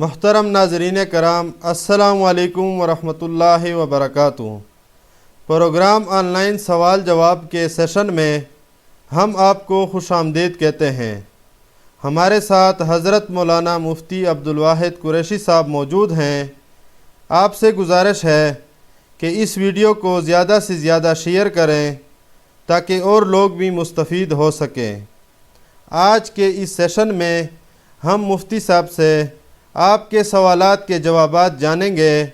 محترم ناظرین کرام، السلام علیکم ورحمۃ اللہ وبرکاتہ۔ پروگرام آن لائن سوال جواب کے سیشن میں ہم آپ کو خوش آمدید کہتے ہیں۔ ہمارے ساتھ حضرت مولانا مفتی عبدالواحد قریشی صاحب موجود ہیں۔ آپ سے گزارش ہے کہ اس ویڈیو کو زیادہ سے زیادہ شیئر کریں تاکہ اور لوگ بھی مستفید ہو سکیں۔ آج کے اس سیشن میں ہم مفتی صاحب سے آپ کے سوالات کے جوابات جانیں گے،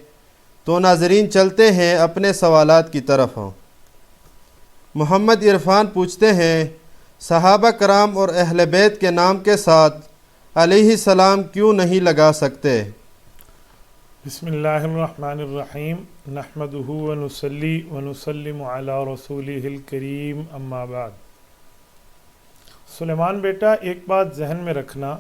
تو ناظرین چلتے ہیں اپنے سوالات کی طرف۔ محمد عرفان پوچھتے ہیں، صحابہ کرام اور اہل بیت کے نام کے ساتھ علیہ السلام کیوں نہیں لگا سکتے؟ بسم اللہ الرحمن الرحیم، نحمدہ ونصلی ونسلم علی رسولہ الکریم، اما بعد۔ سلیمان بیٹا، ایک بات ذہن میں رکھنا،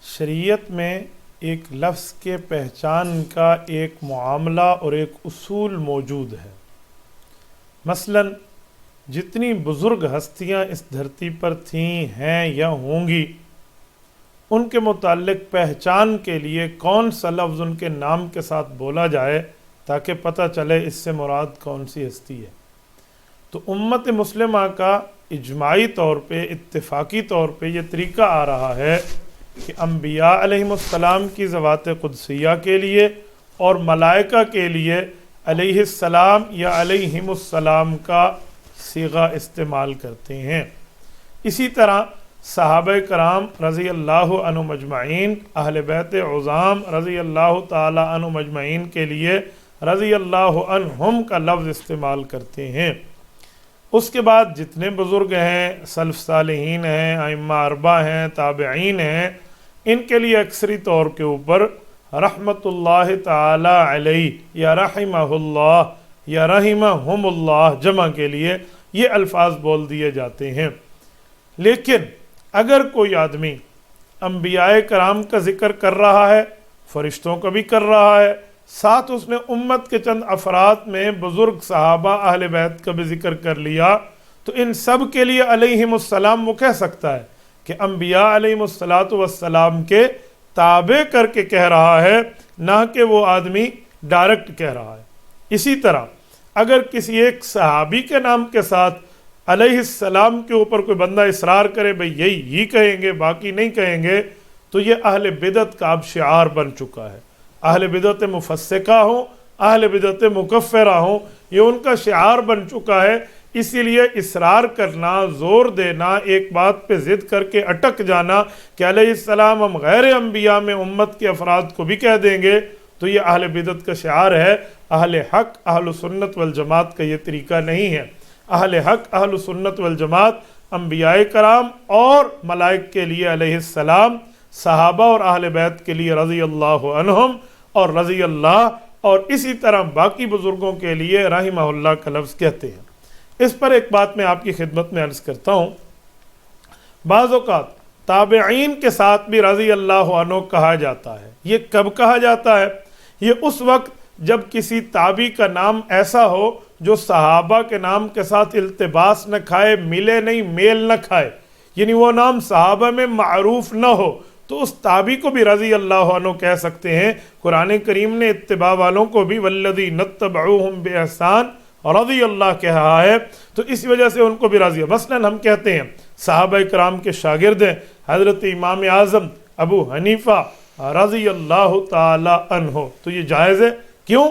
شریعت میں ایک لفظ کے پہچان کا ایک معاملہ اور ایک اصول موجود ہے۔ مثلا جتنی بزرگ ہستیاں اس دھرتی پر تھیں، ہیں یا ہوں گی، ان کے متعلق پہچان کے لیے کون سا لفظ ان کے نام کے ساتھ بولا جائے تاکہ پتہ چلے اس سے مراد کون سی ہستی ہے۔ تو امت مسلمہ کا اجماعی طور پہ، اتفاقی طور پہ یہ طریقہ آ رہا ہے کہ انبیاء علیہم السلام کی ذوات قدسیہ کے لیے اور ملائکہ کے لیے علیہ السلام یا علیہم السلام کا صیغہ استعمال کرتے ہیں۔ اسی طرح صحابہ کرام رضی اللہ عنہم اجمعین، اہل بیت عظام رضی اللہ تعالی عنہم اجمعین کے لیے رضی اللہ عنہم کا لفظ استعمال کرتے ہیں۔ اس کے بعد جتنے بزرگ ہیں، سلف صالحین ہیں، ائمہ اربعہ ہیں، تابعین ہیں، ان کے لیے اکثری طور کے اوپر رحمت اللہ تعالی علیہ یا رحمہ اللہ یا رحمہم اللہ جمع کے لیے یہ الفاظ بول دیے جاتے ہیں۔ لیکن اگر کوئی آدمی انبیاء کرام کا ذکر کر رہا ہے، فرشتوں کا بھی کر رہا ہے، ساتھ اس نے امت کے چند افراد میں بزرگ صحابہ اہل بیت کا بھی ذکر کر لیا، تو ان سب کے لیے علیہم السلام وہ کہہ سکتا ہے کہ انبیاء علیہم السلام کے تابع کر کے کہہ رہا ہے، نہ کہ وہ آدمی ڈائریکٹ کہہ رہا ہے۔ اسی طرح اگر کسی ایک صحابی کے نام کے ساتھ علیہ السلام کے اوپر کوئی بندہ اصرار کرے بھئی یہی کہیں گے باقی نہیں کہیں گے، تو یہ اہل بدعت کا اب شعار بن چکا ہے۔ اہل بدعت مفسقہ ہوں، اہل بدعت مکفرہ ہوں، یہ ان کا شعار بن چکا ہے۔ اسی لیے اصرار کرنا، زور دینا، ایک بات پہ ضد کر کے اٹک جانا کہ علیہ السلام ہم غیر انبیاء میں امت کے افراد کو بھی کہہ دیں گے، تو یہ اہل بدعت کا شعار ہے۔ اہل حق اہل سنت والجماعت کا یہ طریقہ نہیں ہے۔ اہل حق اہل سنت والجماعت انبیاء کرام اور ملائک کے لیے علیہ السلام، صحابہ اور اہل بیت کے لیے رضی اللہ عنہم اور رضی اللہ، اور اسی طرح باقی بزرگوں کے لیے رحمہ اللہ کا لفظ کہتے ہیں۔ اس پر ایک بات میں آپ کی خدمت میں عرض کرتا ہوں، بعض اوقات تابعین کے ساتھ بھی رضی اللہ عنہ کہا جاتا ہے۔ یہ کب کہا جاتا ہے؟ یہ اس وقت جب کسی تابعی کا نام ایسا ہو جو صحابہ کے نام کے ساتھ التباس نہ کھائے، ملے نہیں، میل نہ کھائے، یعنی وہ نام صحابہ میں معروف نہ ہو، تو اس تابعی کو بھی رضی اللہ عنہ کہہ سکتے ہیں۔ قرآن کریم نے اتباع والوں کو بھی والذین اتبعوہم بإحسان رضی اللہ کہہ رہا ہے، تو اس وجہ سے ان کو بھی راضی ہے۔ مثلا ہم کہتے ہیں صحابہ کرام کے شاگرد ہیں حضرت امام اعظم ابو حنیفہ رضی اللہ تعالی عنہ، تو یہ جائز ہے۔ کیوں؟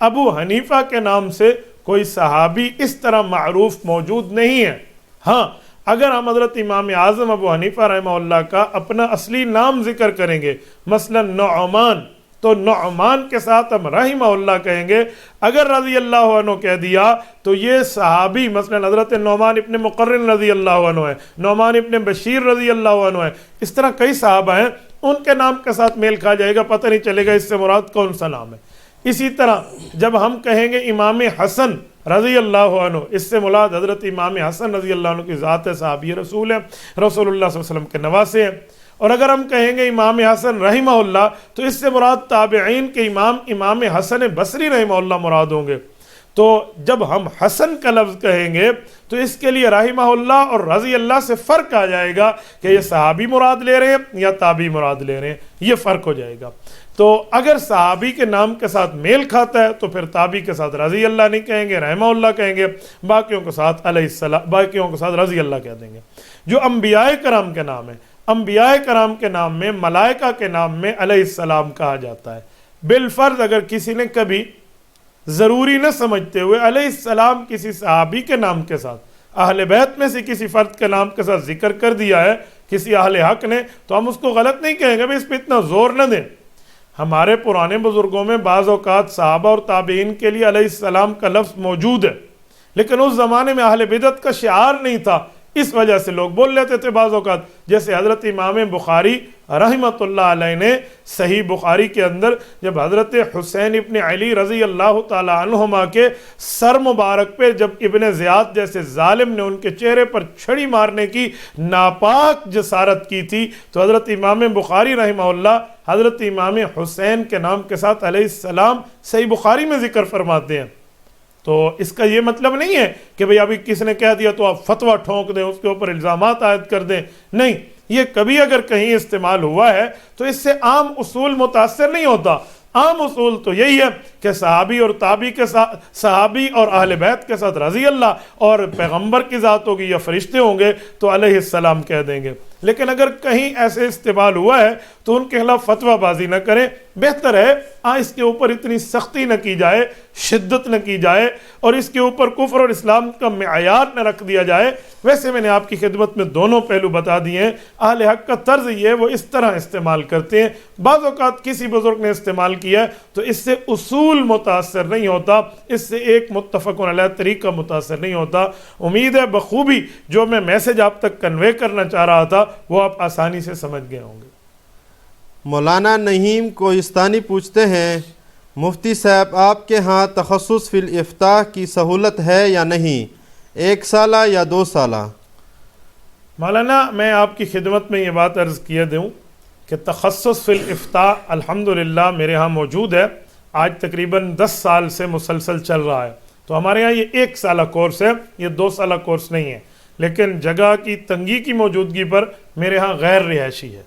ابو حنیفہ کے نام سے کوئی صحابی اس طرح معروف موجود نہیں ہے۔ ہاں، اگر ہم حضرت امام اعظم ابو حنیفہ رحمہ اللہ کا اپنا اصلی نام ذکر کریں گے، مثلا نعمان، تو نعمان کے ساتھ ہم رحمہ اللہ کہیں گے۔ اگر رضی اللہ عنہ کہہ دیا تو یہ صحابی مثلا حضرت نعمان ابن مقرن رضی اللہ عنہ ہے، نعمان ابن بشیر رضی اللہ عنہ ہے، اس طرح کئی صحابہ ہیں، ان کے نام کے ساتھ میل کھا جائے گا، پتہ نہیں چلے گا اس سے مراد کون سا نام ہے۔ اسی طرح جب ہم کہیں گے امام حسن رضی اللہ عنہ، اس سے مراد حضرت امام حسن رضی اللہ عنہ کی ذات ہے، صحابی رسول ہے، رسول اللہ صلی اللہ علیہ وسلم کے نواسے ہیں۔ اور اگر ہم کہیں گے امام حسن رحمہ اللہ، تو اس سے مراد تابعین کے امام حسن بصری رحمہ اللہ مراد ہوں گے۔ تو جب ہم حسن کا لفظ کہیں گے تو اس کے لیے رحمہ اللہ اور رضی اللہ سے فرق آ جائے گا کہ یہ صحابی مراد لے رہے ہیں یا تابعی مراد لے رہے ہیں، یہ فرق ہو جائے گا۔ تو اگر صحابی کے نام کے ساتھ میل کھاتا ہے تو پھر تابعی کے ساتھ رضی اللہ نہیں کہیں گے، رحمہ اللہ کہیں گے، باقیوں کے ساتھ علیہ السلام، باقیوں کے ساتھ رضی اللہ کہہ دیں گے۔ جو انبیاء کرام کے نام ہیں، انبیاء کرام کے نام میں، ملائکہ کے نام میں علیہ السلام کہا جاتا ہے۔ بالفرض اگر کسی نے کبھی ضروری نہ سمجھتے ہوئے علیہ السلام کسی صحابی کے نام کے ساتھ، اہل بیت میں سے کسی فرد کے نام کے ساتھ ذکر کر دیا ہے کسی اہل حق نے، تو ہم اس کو غلط نہیں کہیں گے، بھئی اس پہ اتنا زور نہ دیں۔ ہمارے پرانے بزرگوں میں بعض اوقات صحابہ اور تابعین کے لیے علیہ السلام کا لفظ موجود ہے، لیکن اس زمانے میں اہل بدعت کا شعار نہیں تھا، اس وجہ سے لوگ بول لیتے تھے بعض اوقات۔ جیسے حضرت امام بخاری رحمۃ اللہ علیہ نے صحیح بخاری کے اندر جب حضرت حسین ابن علی رضی اللہ تعالی عنہما کے سر مبارک پہ جب ابن زیاد جیسے ظالم نے ان کے چہرے پر چھڑی مارنے کی ناپاک جسارت کی تھی، تو حضرت امام بخاری رحمہ اللہ حضرت امام حسین کے نام کے ساتھ علیہ السلام صحیح بخاری میں ذکر فرماتے ہیں۔ تو اس کا یہ مطلب نہیں ہے کہ بھئی ابھی کس نے کہہ دیا تو آپ فتویٰ ٹھونک دیں، اس کے اوپر الزامات عائد کر دیں، نہیں، یہ کبھی اگر کہیں استعمال ہوا ہے تو اس سے عام اصول متاثر نہیں ہوتا۔ عام اصول تو یہی ہے کہ صحابی اور تابعی کے ساتھ، صحابی اور اہل بیت کے ساتھ رضی اللہ، اور پیغمبر کی ذات ہوگی یا فرشتے ہوں گے تو علیہ السلام کہہ دیں گے۔ لیکن اگر کہیں ایسے استعمال ہوا ہے تو ان کے خلاف فتویٰ بازی نہ کریں، بہتر ہے اس کے اوپر اتنی سختی نہ کی جائے، شدت نہ کی جائے، اور اس کے اوپر کفر اور اسلام کا معیار نہ رکھ دیا جائے۔ ویسے میں نے آپ کی خدمت میں دونوں پہلو بتا دیے ہیں۔ اہل حق کا طرز یہ ہے، وہ اس طرح استعمال کرتے ہیں۔ بعض اوقات کسی بزرگ نے استعمال کیا تو اس سے اصول متاثر نہیں ہوتا، اس سے ایک متفق علیہ طریقہ متاثر نہیں ہوتا۔ امید ہے بخوبی جو میں میسج آپ تک کنوے کرنا چاہ رہا تھا وہ آپ آسانی سے سمجھ گئے ہوں گے۔ مولانا نعیم کوہستانی پوچھتے ہیں، مفتی صاحب آپ کے ہاں تخصص فی الافتاء کی سہولت ہے یا نہیں، 1 سالہ یا 2 سالہ؟ مولانا میں آپ کی خدمت میں یہ بات عرض کیے دوں کہ تخصص فی الافتاء الحمدللہ میرے ہاں موجود ہے، آج تقریباً 10 سال سے مسلسل چل رہا ہے۔ تو ہمارے ہاں یہ 1 سالہ کورس ہے، یہ 2 سالہ کورس نہیں ہے، لیکن جگہ کی تنگی کی موجودگی پر میرے ہاں غیر رہائشی ہے۔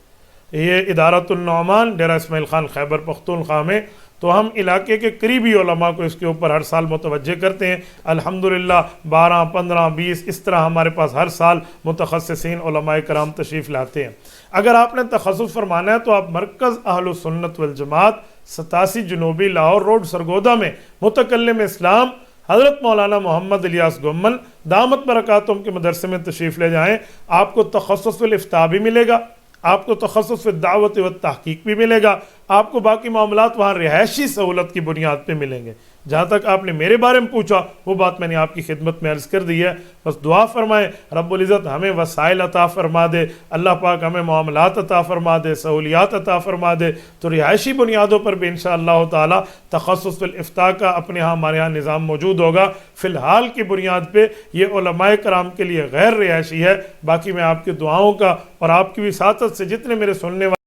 یہ ادارۃ النعمان ڈیرہ اسماعیل خان خیبر پختونخوا میں، تو ہم علاقے کے قریبی علماء کو اس کے اوپر ہر سال متوجہ کرتے ہیں۔ الحمدللہ 12 15 20 اس طرح ہمارے پاس ہر سال متخصصین علماء کرام تشریف لاتے ہیں۔ اگر آپ نے تخصص فرمانا ہے تو آپ مرکز اہل السنت والجماعت 87 جنوبی لاہور روڈ سرگودا میں متکلم اسلام حضرت مولانا محمد الیاس گمن دامت برکاتہم کے مدرسے میں تشریف لے جائیں۔ آپ کو تخصص فی الافتاء بھی ملے گا، آپ کو تخصص فی الدعوت و تحقیق بھی ملے گا، آپ کو باقی معاملات وہاں رہائشی سہولت کی بنیاد پہ ملیں گے۔ جہاں تک آپ نے میرے بارے میں پوچھا وہ بات میں نے آپ کی خدمت میں عرض کر دی ہے۔ بس دعا فرمائیں رب العزت ہمیں وسائل عطا فرما دے، اللہ پاک ہمیں معاملات عطا فرما دے، سہولیات عطا فرما دے، تو رہائشی بنیادوں پر بھی انشاءاللہ تعالی تخصص فی الافتاء کا اپنے ہاں ہمارے ہاں نظام موجود ہوگا۔ فی الحال کی بنیاد پہ یہ علماء کرام کے لیے غیر رہائشی ہے۔ باقی میں آپ کی دعاؤں کا اور آپ کی وساطت سے جتنے میرے سننے والے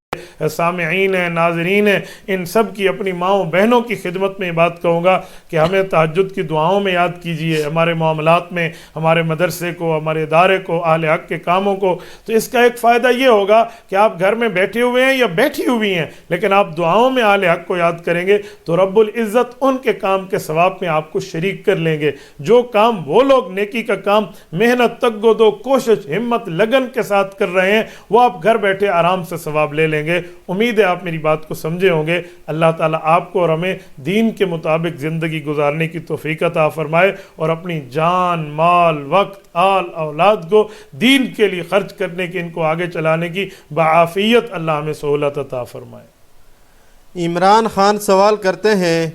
سامعین ہیں، ناظرین ہیں، ان سب کی اپنی ماؤں بہنوں کی خدمت میں یہ بات کہوں گا کہ ہمیں تہجد کی دعاؤں میں یاد کیجئے، ہمارے معاملات میں، ہمارے مدرسے کو، ہمارے ادارے کو، اہل حق کے کاموں کو۔ تو اس کا ایک فائدہ یہ ہوگا کہ آپ گھر میں بیٹھے ہوئے ہیں یا بیٹھی ہوئی ہیں لیکن آپ دعاؤں میں اہل حق کو یاد کریں گے تو رب العزت ان کے کام کے ثواب میں آپ کو شریک کر لیں گے۔ جو کام وہ لوگ نیکی کا کام محنت تگ و دو کوشش ہمت لگن کے ساتھ کر رہے ہیں وہ آپ گھر بیٹھے آرام سے ثواب لے لیں گے۔ امید ہے آپ میری بات کو سمجھے ہوں گے۔ اللہ تعالیٰ آپ کو اور ہمیں دین کے مطابق زندگی گزارنے کی توفیق عطا فرمائے اور اپنی جان، مال، وقت، آل، اولاد کو دین کے لیے خرچ کرنے کی، ان کو آگے چلانے کی بعافیت اللہ ہمیں سہولت عطا فرمائے۔ عمران خان سوال کرتے ہیں،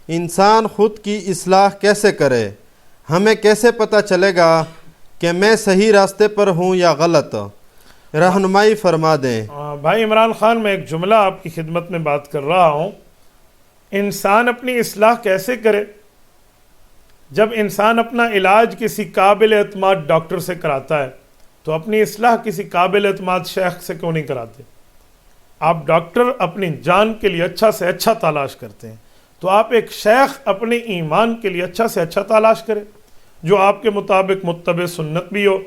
انسان خود کی اصلاح کیسے کرے؟ ہمیں کیسے پتہ چلے گا کہ میں صحیح راستے پر ہوں یا غلط؟ رہنمائی فرما دیں۔ بھائی عمران خان، میں ایک جملہ آپ کی خدمت میں بات کر رہا ہوں، انسان اپنی اصلاح کیسے کرے؟ جب انسان اپنا علاج کسی قابل اعتماد ڈاکٹر سے کراتا ہے تو اپنی اصلاح کسی قابل اعتماد شیخ سے کیوں نہیں کراتے؟ آپ ڈاکٹر اپنی جان کے لیے اچھا سے اچھا تلاش کرتے ہیں تو آپ ایک شیخ اپنے ایمان کے لیے اچھا سے اچھا تلاش کریں، جو آپ کے مطابق متبع سنت بھی ہو،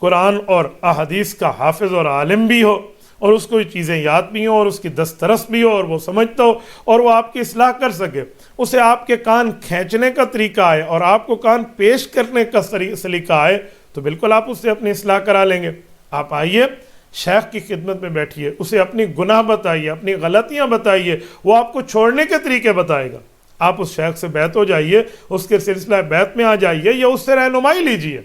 قرآن اور احادیث کا حافظ اور عالم بھی ہو، اور اس کو یہ چیزیں یاد بھی ہوں اور اس کی دسترس بھی ہو اور وہ سمجھتا ہو اور وہ آپ کی اصلاح کر سکے۔ اسے آپ کے کان کھینچنے کا طریقہ آئے اور آپ کو کان پیش کرنے کا سلیقہ آئے تو بالکل آپ اس سے اپنی اصلاح کرا لیں گے۔ آپ آئیے، شیخ کی خدمت میں بیٹھیے، اسے اپنی گناہ بتائیے، اپنی غلطیاں بتائیے، وہ آپ کو چھوڑنے کے طریقے بتائے گا۔ آپ اس شیخ سے بیعت ہو جائیے، اس کے سلسلہ بیعت میں آ جائیے یا اس سے رہنمائی لیجیے،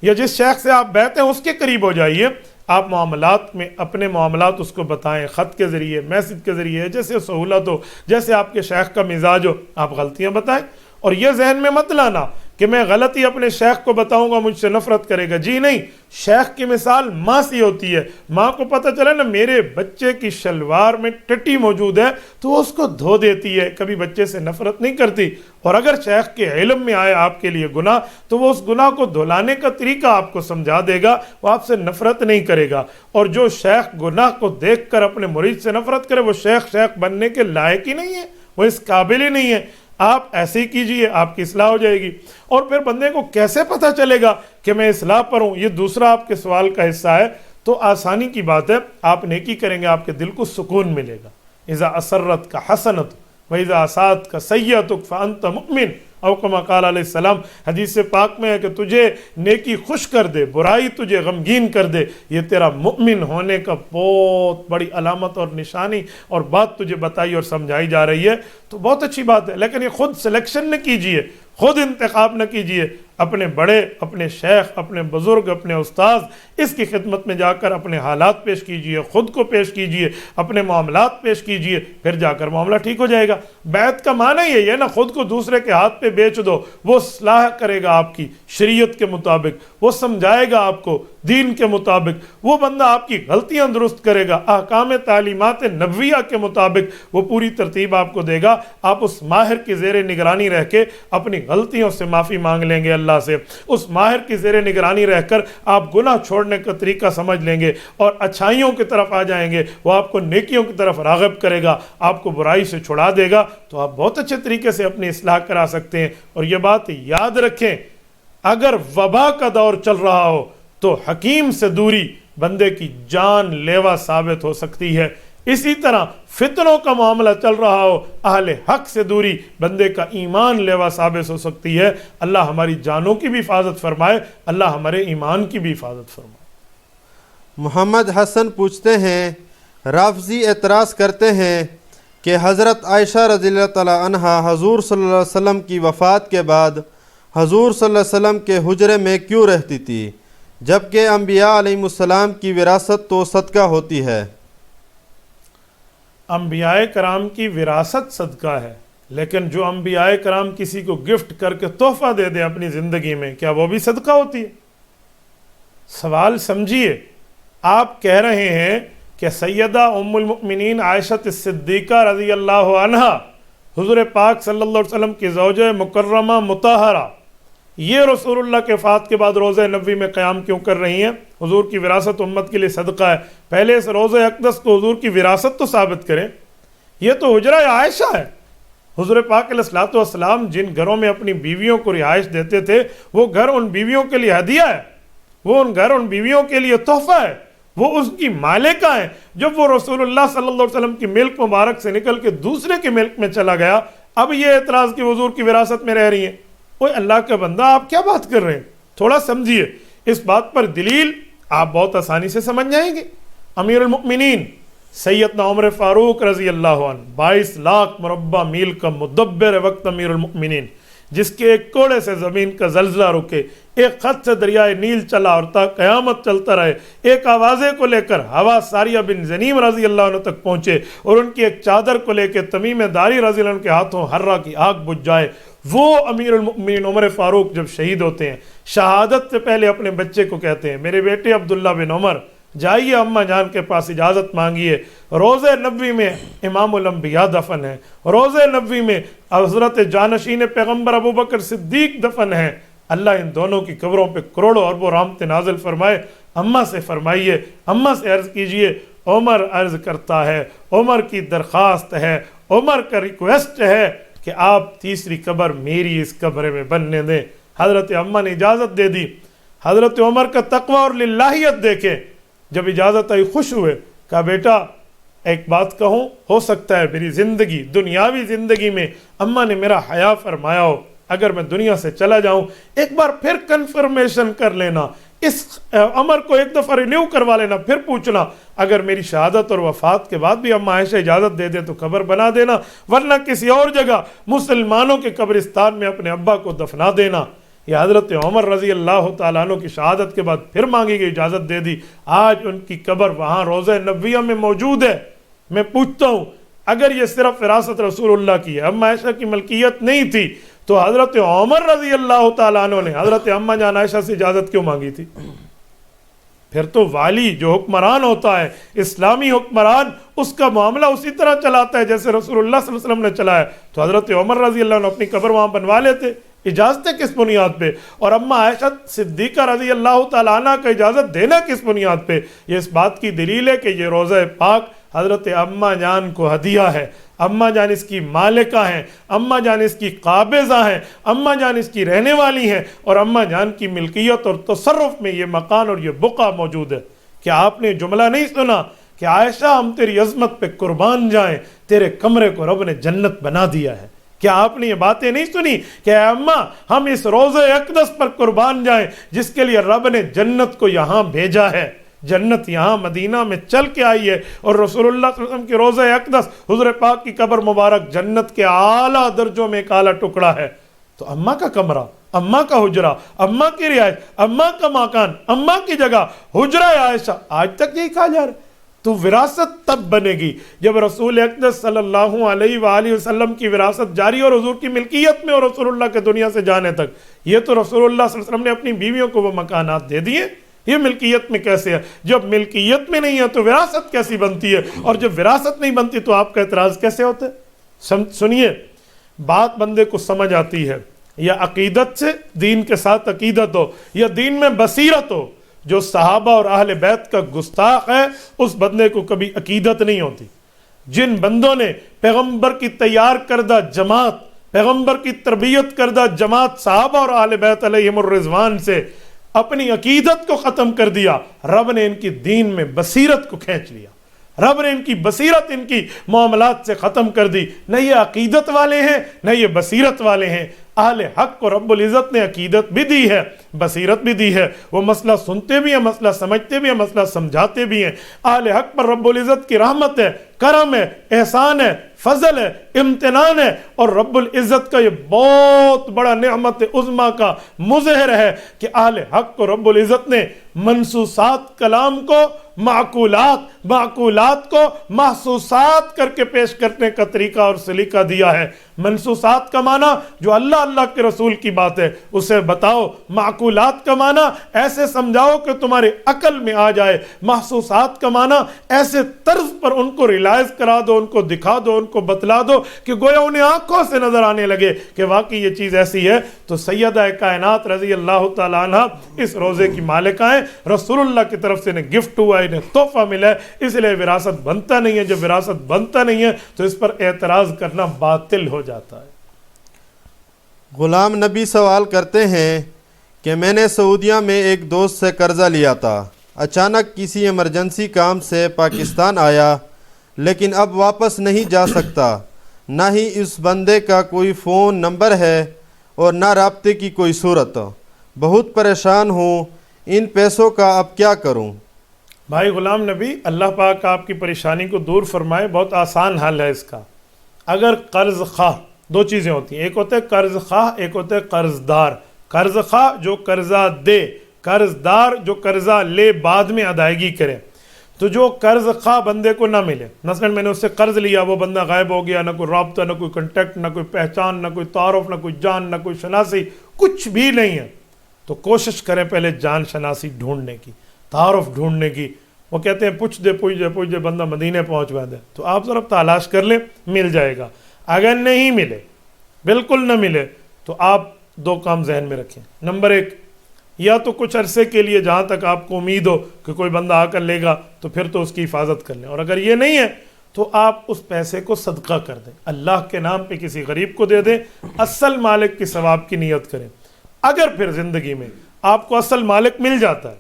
یا جس شیخ سے آپ بیعت ہیں اس کے قریب ہو جائیے۔ آپ معاملات میں اپنے معاملات اس کو بتائیں، خط کے ذریعے، میسج کے ذریعے، جیسے سہولت ہو، جیسے آپ کے شیخ کا مزاج ہو، آپ غلطیاں بتائیں۔ اور یہ ذہن میں مت لانا کہ میں غلطی اپنے شیخ کو بتاؤں گا مجھ سے نفرت کرے گا، جی نہیں۔ شیخ کی مثال ماں سی ہوتی ہے، ماں کو پتہ چلے نا میرے بچے کی شلوار میں ٹٹی موجود ہے تو وہ اس کو دھو دیتی ہے، کبھی بچے سے نفرت نہیں کرتی۔ اور اگر شیخ کے علم میں آئے آپ کے لیے گناہ تو وہ اس گناہ کو دھلانے کا طریقہ آپ کو سمجھا دے گا، وہ آپ سے نفرت نہیں کرے گا۔ اور جو شیخ گناہ کو دیکھ کر اپنے مرید سے نفرت کرے وہ شیخ بننے کے لائق ہی نہیں ہے، وہ اس قابل ہی نہیں ہے۔ آپ ایسے ہی کیجئے، آپ کی اصلاح ہو جائے گی۔ اور پھر بندے کو کیسے پتہ چلے گا کہ میں اصلاح پر ہوں؟ یہ دوسرا آپ کے سوال کا حصہ ہے، تو آسانی کی بات ہے، آپ نیکی کریں گے، آپ کے دل کو سکون ملے گا۔ اذا اسرت کا حسنت وَإِذَا اسَاءَتْ كَ سَيِّئَةٌ فَأَنْتَ مُؤْمِنٌ، او کما قال علیہ السلام، حدیث پاک میں ہے کہ تجھے نیکی خوش کر دے، برائی تجھے غمگین کر دے، یہ تیرا مؤمن ہونے کا بہت بڑی علامت اور نشانی اور بات تجھے بتائی اور سمجھائی جا رہی ہے، تو بہت اچھی بات ہے۔ لیکن یہ خود سلیکشن نہ کیجئے، خود انتخاب نہ کیجئے، اپنے بڑے، اپنے شیخ، اپنے بزرگ، اپنے استاذ، اس کی خدمت میں جا کر اپنے حالات پیش کیجئے، خود کو پیش کیجئے، اپنے معاملات پیش کیجئے، پھر جا کر معاملہ ٹھیک ہو جائے گا۔ بیعت کا معنی یہی ہے نا، خود کو دوسرے کے ہاتھ پہ بیچ دو، وہ اصلاح کرے گا آپ کی شریعت کے مطابق، وہ سمجھائے گا آپ کو دین کے مطابق، وہ بندہ آپ کی غلطیاں درست کرے گا، احکام تعلیمات نبویہ کے مطابق وہ پوری ترتیب آپ کو دے گا۔ آپ اس ماہر کی زیر نگرانی رہ کے اپنی غلطیوں سے معافی مانگ لیں گے اللہ سے، اس ماہر کی زیر نگرانی رہ کر آپ گناہ چھوڑنے کا طریقہ سمجھ لیں گے اور اچھائیوں کی طرف آ جائیں گے، وہ آپ کو نیکیوں کی طرف راغب کرے گا، آپ کو برائی سے چھڑا دے گا، تو آپ بہت اچھے طریقے سے اپنی اصلاح کرا سکتے ہیں۔ اور یہ بات یاد رکھیں، اگر وبا کا دور چل رہا ہو تو حکیم سے دوری بندے کی جان لیوا ثابت ہو سکتی ہے، اسی طرح فتنوں کا معاملہ چل رہا ہو، اہل حق سے دوری بندے کا ایمان لیوا ثابت ہو سکتی ہے۔ اللہ ہماری جانوں کی بھی حفاظت فرمائے، اللہ ہمارے ایمان کی بھی حفاظت فرمائے۔ محمد حسن پوچھتے ہیں، رافضی اعتراض کرتے ہیں کہ حضرت عائشہ رضی اللہ تعالیٰ عنہا حضور صلی اللہ علیہ وسلم کی وفات کے بعد حضور صلی اللہ علیہ وسلم کے حجرے میں کیوں رہتی تھی، جبکہ انبیاء علیہ السلام کی وراثت تو صدقہ ہوتی ہے؟ انبیاء کرام کی وراثت صدقہ ہے، لیکن جو انبیاء کرام کسی کو گفٹ کر کے تحفہ دے دیں اپنی زندگی میں، کیا وہ بھی صدقہ ہوتی ہے؟ سوال سمجھیے، آپ کہہ رہے ہیں کہ سیدہ ام المؤمنین عائشہ صدیقہ رضی اللہ عنہا حضور پاک صلی اللہ علیہ وسلم کی زوجہ مکرمہ مطہرہ، یہ رسول اللہ کے وفات کے بعد روضہ نبوی میں قیام کیوں کر رہی ہیں؟ حضور کی وراثت امت کے لیے صدقہ ہے، پہلے اس روضہ اقدس کو حضور کی وراثت تو ثابت کریں۔ یہ تو حجرہ عائشہ ہے، حضور پاک علیہ الصلوۃ والسلام جن گھروں میں اپنی بیویوں کو رہائش دیتے تھے وہ گھر ان بیویوں کے لیے ہدیہ ہے، وہ ان گھر ان بیویوں کے لیے تحفہ ہے، وہ اس کی مالکہ ہیں۔ جب وہ رسول اللہ صلی اللہ علیہ وسلم کی ملک مبارک سے نکل کے دوسرے کے ملک میں چلا گیا، اب یہ اعتراض کہ حضور کی وراثت میں رہ رہی ہیں، اوہ اللہ کا بندہ آپ کیا بات کر رہے ہیں؟ تھوڑا سمجھیے، اس بات پر دلیل آپ بہت آسانی سے سمجھ جائیں گے۔ امیر المؤمنین سیدنا عمر فاروق رضی اللہ عنہ 22 لاکھ مربع میل کا مدبر وقت امیر المؤمنین، جس کے ایک کوڑے سے زمین کا زلزلہ رکے، ایک خط سے دریائے نیل چلا اور تا قیامت چلتا رہے، ایک آوازے کو لے کر ہوا ساریہ بن زنیم رضی اللہ عنہ تک پہنچے اور ان کی ایک چادر کو لے کے تمیم داری رضی اللہ عنہ کے ہاتھوں ہرہ کی آگ بجھ جائے، وہ امیر المؤمنین عمر فاروق جب شہید ہوتے ہیں، شہادت سے پہلے اپنے بچے کو کہتے ہیں، میرے بیٹے عبداللہ بن عمر جائیے اماں جان کے پاس اجازت مانگیے، روضہ نبوی میں امام الانبیاء دفن ہے، روضہ نبوی میں حضرت جانشین پیغمبر ابوبکر صدیق دفن ہے، اللہ ان دونوں کی قبروں پہ کروڑوں اربوں رحمتیں نازل فرمائے۔ اماں سے فرمائیے، اماں سے عرض کیجئے، عمر عرض کرتا ہے، عمر کی درخواست ہے، عمر کا ریکویسٹ ہے کہ آپ تیسری قبر میری اس قبر میں بننے دیں۔ حضرت اماں نے اجازت دے دی۔ حضرت عمر کا تقوی اور للہیت دیکھیں، جب اجازت آئی خوش ہوئے، کہا بیٹا ایک بات کہوں، ہو سکتا ہے میری زندگی دنیاوی زندگی میں اماں نے میرا حیا فرمایا ہو، اگر میں دنیا سے چلا جاؤں ایک بار پھر کنفرمیشن کر لینا، اس امر کو ایک دفعہ رینیو کروا لینا، پھر پوچھنا، اگر میری شہادت اور وفات کے بعد بھی اماں عائشہ اجازت دے دیں تو قبر بنا دینا، ورنہ کسی اور جگہ مسلمانوں کے قبرستان میں اپنے ابا کو دفنا دینا۔ یہ حضرت عمر رضی اللہ تعالیٰ عنہ کی شہادت کے بعد پھر مانگی گئی، اجازت دے دی۔ آج ان کی قبر وہاں روضہ نبویہ میں موجود ہے۔ میں پوچھتا ہوں، اگر یہ صرف وراثت رسول اللہ کی ہے، اماں عائشہ کی ملکیت نہیں تھی، تو حضرت عمر رضی اللہ تعالیٰ عنہ نے حضرت اماں جان عائشہ سے اجازت کیوں مانگی تھی؟ پھر تو والی جو حکمران ہوتا ہے، اسلامی حکمران، اس کا معاملہ اسی طرح چلاتا ہے جیسے رسول اللہ صلی اللہ علیہ وسلم نے چلایا۔ تو حضرت عمر رضی اللہ عنہ اپنی قبر وہاں بنوا لیتے، اجازتیں کس بنیاد پہ؟ اور اماں عائشہ صدیقہ رضی اللہ تعالیٰ عنہ کا اجازت دینا کس بنیاد پہ؟ یہ اس بات کی دلیل ہے کہ یہ روضہ پاک حضرت اماں جان کو ہدیہ ہے، اماں جان اس کی مالکہ ہیں، اماں جان اس کی قابضہ ہیں، اماں جان اس کی رہنے والی ہیں، اور اماں جان کی ملکیت اور تصرف میں یہ مکان اور یہ بقعہ موجود ہے۔ کیا آپ نے جملہ نہیں سنا کہ عائشہ ہم تیری عظمت پہ قربان جائیں، تیرے کمرے کو رب نے جنت بنا دیا ہے؟ کیا آپ نے یہ باتیں نہیں سنی کہ اے اماں ہم اس روضہ اقدس پر قربان جائیں جس کے لیے رب نے جنت کو یہاں بھیجا ہے؟ جنت یہاں مدینہ میں چل کے آئی ہے، اور رسول اللہ صلی اللہ علیہ وسلم کی روضہ اقدس حضور پاک کی قبر مبارک جنت کے اعلیٰ درجوں میں ایک اعلیٰ ٹکڑا ہے۔ تو اماں کا کمرہ، اماں کا حجرہ، اماں کی رہائش، اماں کا مکان، اماں کی جگہ، حجرہ عائشہ، آج تک یہی کہا جا رہا ہے۔ تو وراثت تب بنے گی جب رسول اقدس صلی اللہ علیہ وآلہ وسلم کی وراثت جاری اور حضور کی ملکیت میں، اور رسول اللہ کے دنیا سے جانے تک۔ یہ تو رسول اللہ صلی اللہ علیہ وسلم نے اپنی بیویوں کو وہ مکانات دے دیے، یہ ملکیت میں کیسے ہے؟ جب ملکیت میں نہیں ہے تو وراثت کیسی بنتی ہے؟ اور جب وراثت نہیں بنتی تو آپ کا اعتراض کیسے ہوتا ہے؟ سنیے، بات بندے کو سمجھ آتی ہے، یا عقیدت سے، دین کے ساتھ عقیدت ہو، یا دین میں بصیرت ہو۔ جو صحابہ اور اہل بیت کا گستاخ ہے اس بندے کو کبھی عقیدت نہیں ہوتی۔ جن بندوں نے پیغمبر کی تیار کردہ جماعت، پیغمبر کی تربیت کردہ جماعت صحابہ اور اہل بیت علیہم الرضوان سے اپنی عقیدت کو ختم کر دیا، رب نے ان کی دین میں بصیرت کو کھینچ لیا، رب نے ان کی بصیرت ان کی معاملات سے ختم کر دی۔ نہ یہ عقیدت والے ہیں نہ یہ بصیرت والے ہیں۔ اہل حق کو رب العزت نے عقیدت بھی دی ہے، بصیرت بھی دی ہے، وہ مسئلہ سنتے بھی ہیں، مسئلہ سمجھتے بھی ہیں، مسئلہ سمجھاتے بھی ہیں۔ اہل حق پر رب العزت کی رحمت ہے، کرم ہے، احسان ہے، فضل ہے، امتنان ہے، اور رب العزت کا یہ بہت بڑا نعمت عظمیٰ کا مظہر ہے کہ اہل حق کو رب العزت نے منصوصات کلام کو معقولات کو محسوسات کر کے پیش کرنے کا طریقہ اور سلیقہ دیا ہے۔ منصوصات کا معنی جو اللہ کے رسول کی بات ہے اسے بتاؤ، معقولات کا معنی ایسے سمجھاؤ کہ تمہارے عقل میں آ جائے، محسوسات کا معنی ایسے طرز پر ان کو ریلائز کرا دو، ان کو دکھا دو، ان کو بتلا دو کہ گویا انہیں آنکھوں سے نظر آنے لگے کہ واقعی یہ چیز ایسی ہے۔ تو سیدہ کائنات رضی اللہ تعالیٰ عنہ اس روزے کی مالکہ ہیں، رسول اللہ کی طرف سے انہیں گفٹ ہوا ہے، انہیں تحفہ ملا ہے، اس لیے وراثت بنتا نہیں ہے۔ جب وراثت بنتا نہیں ہے تو اس پر اعتراض کرنا باطل ہو جاتا ہے۔ غلام نبی سوال کرتے ہیں کہ میں نے سعودیہ میں ایک دوست سے قرضہ لیا تھا، اچانک کسی ایمرجنسی کام سے پاکستان آیا، لیکن اب واپس نہیں جا سکتا، نہ ہی اس بندے کا کوئی فون نمبر ہے اور نہ رابطے کی کوئی صورت۔ بہت پریشان ہوں، ان پیسوں کا اب کیا کروں؟ بھائی غلام نبی، اللہ پاک آپ کی پریشانی کو دور فرمائے۔ بہت آسان حل ہے اس کا۔ اگر قرض خواہ، دو چیزیں ہوتی ہیں، ایک ہوتا ہے قرض خواہ، ایک ہوتا ہے قرض دار۔ قرض خواہ جو قرضہ دے، قرض دار جو قرضہ لے بعد میں ادائیگی کرے۔ تو جو قرض خواہ بندے کو نہ ملے، مثلا میں نے اس سے قرض لیا، وہ بندہ غائب ہو گیا، نہ کوئی رابطہ، نہ کوئی کنٹیکٹ، نہ کوئی پہچان، نہ کوئی تعارف، نہ کوئی جان، نہ کوئی شناسی، کچھ بھی نہیں ہے، تو کوشش کریں پہلے جان شناسی ڈھونڈنے کی، تعارف ڈھونڈنے کی۔ وہ کہتے ہیں پوچھ دے بندہ مدینے پہنچوا دے، تو آپ ذرا تلاش کر لیں، مل جائے گا۔ اگر نہیں ملے، بالکل نہ ملے، تو آپ دو کام ذہن میں رکھیں۔ نمبر ایک، یا تو کچھ عرصے کے لیے جہاں تک آپ کو امید ہو کہ کوئی بندہ آ کر لے گا تو پھر تو اس کی حفاظت کر لیں، اور اگر یہ نہیں ہے تو آپ اس پیسے کو صدقہ کر دیں، اللہ کے نام پہ کسی غریب کو دے دیں، اصل مالک کی ثواب کی نیت کریں۔ اگر پھر زندگی میں آپ کو اصل مالک مل جاتا ہے،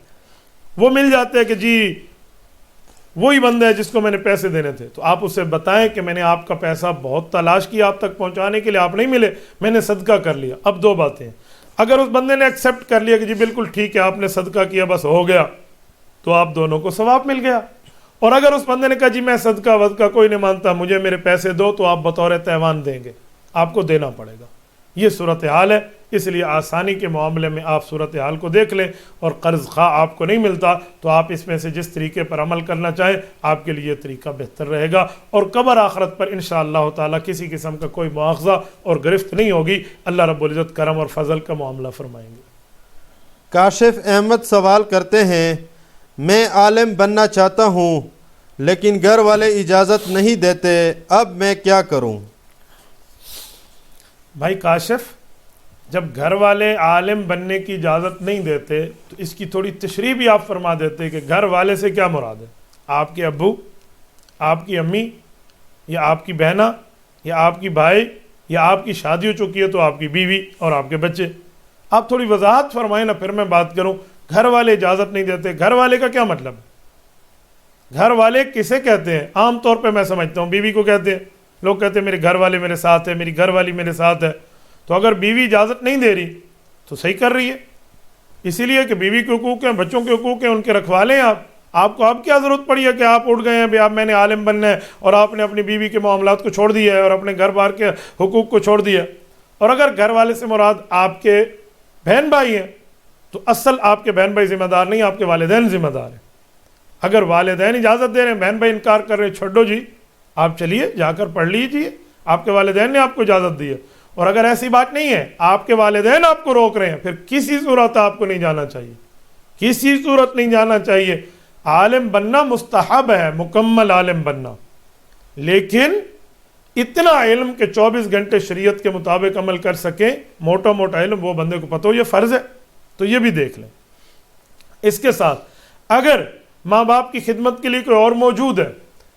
وہ مل جاتا ہے کہ جی وہی بندہ ہے جس کو میں نے پیسے دینے تھے، تو آپ اسے بتائیں کہ میں نے آپ کا پیسہ بہت تلاش کیا آپ تک پہنچانے کے لیے، آپ نہیں ملے، میں نے صدقہ کر لیا۔ اب دو باتیں ہیں، اگر اس بندے نے ایکسیپٹ کر لیا کہ جی بالکل ٹھیک ہے آپ نے صدقہ کیا بس ہو گیا، تو آپ دونوں کو ثواب مل گیا۔ اور اگر اس بندے نے کہا جی میں صدقہ ودقہ کوئی نہیں مانتا، مجھے میرے پیسے دو، تو آپ بطور تیوان دیں گے، آپ کو دینا پڑے گا۔ یہ صورتحال ہے، اس لیے آسانی کے معاملے میں آپ صورتحال کو دیکھ لیں، اور قرض خواہ آپ کو نہیں ملتا تو آپ اس میں سے جس طریقے پر عمل کرنا چاہیں آپ کے لیے یہ طریقہ بہتر رہے گا، اور قبر آخرت پر انشاءاللہ تعالی کسی قسم کا کوئی مواخذہ اور گرفت نہیں ہوگی، اللہ رب العزت کرم اور فضل کا معاملہ فرمائیں گے۔ کاشف احمد سوال کرتے ہیں، میں عالم بننا چاہتا ہوں لیکن گھر والے اجازت نہیں دیتے، اب میں کیا کروں؟ بھائی کاشف، جب گھر والے عالم بننے کی اجازت نہیں دیتے تو اس کی تھوڑی تشریح بھی آپ فرما دیتے کہ گھر والے سے کیا مراد ہے؟ آپ کے ابو، آپ کی امی، یا آپ کی بہنا، یا آپ کی بھائی، یا آپ کی شادی ہو چکی ہے تو آپ کی بیوی اور آپ کے بچے؟ آپ تھوڑی وضاحت فرمائیں نا، پھر میں بات کروں۔ گھر والے اجازت نہیں دیتے، گھر والے کا کیا مطلب ہے؟ گھر والے کسے کہتے ہیں؟ عام طور پہ میں سمجھتا ہوں بیوی کو کہتے ہیں، لوگ کہتے ہیں میرے گھر والے میرے ساتھ ہے، میری گھر والی میرے ساتھ ہے۔ تو اگر بیوی اجازت نہیں دے رہی تو صحیح کر رہی ہے، اسی لیے کہ بیوی کے حقوق ہیں، بچوں کے حقوق ہیں، ان کے رکھوالے ہیں آپ کو اب کیا ضرورت پڑی ہے کہ آپ اٹھ گئے ہیں بھی اب میں نے عالم بننا ہے اور آپ نے اپنی بیوی کے معاملات کو چھوڑ دیا ہے اور اپنے گھر بار کے حقوق کو چھوڑ دیا ہے۔ اور اگر گھر والے سے مراد آپ کے بہن بھائی ہیں تو اصل آپ کے بہن بھائی ذمہ دار نہیں، آپ کے والدین ذمہ دار ہیں۔ اگر والدین اجازت دے رہے ہیں، بہن بھائی انکار کر رہے ہیں، چھوڑو جی آپ چلیے جا کر پڑھ لیجیے، آپ کے والدین نے آپ کو اجازت دی ہے۔ اور اگر ایسی بات نہیں ہے، آپ کے والدین آپ کو روک رہے ہیں، پھر کسی صورت آپ کو نہیں جانا چاہیے، کسی صورت نہیں جانا چاہیے۔ عالم بننا مستحب ہے، مکمل عالم بننا، لیکن اتنا علم کہ 24 گھنٹے شریعت کے مطابق عمل کر سکیں، موٹا موٹا علم وہ بندے کو پتہ ہو یہ فرض ہے، تو یہ بھی دیکھ لیں۔ اس کے ساتھ اگر ماں باپ کی خدمت کے لیے کوئی اور موجود ہے،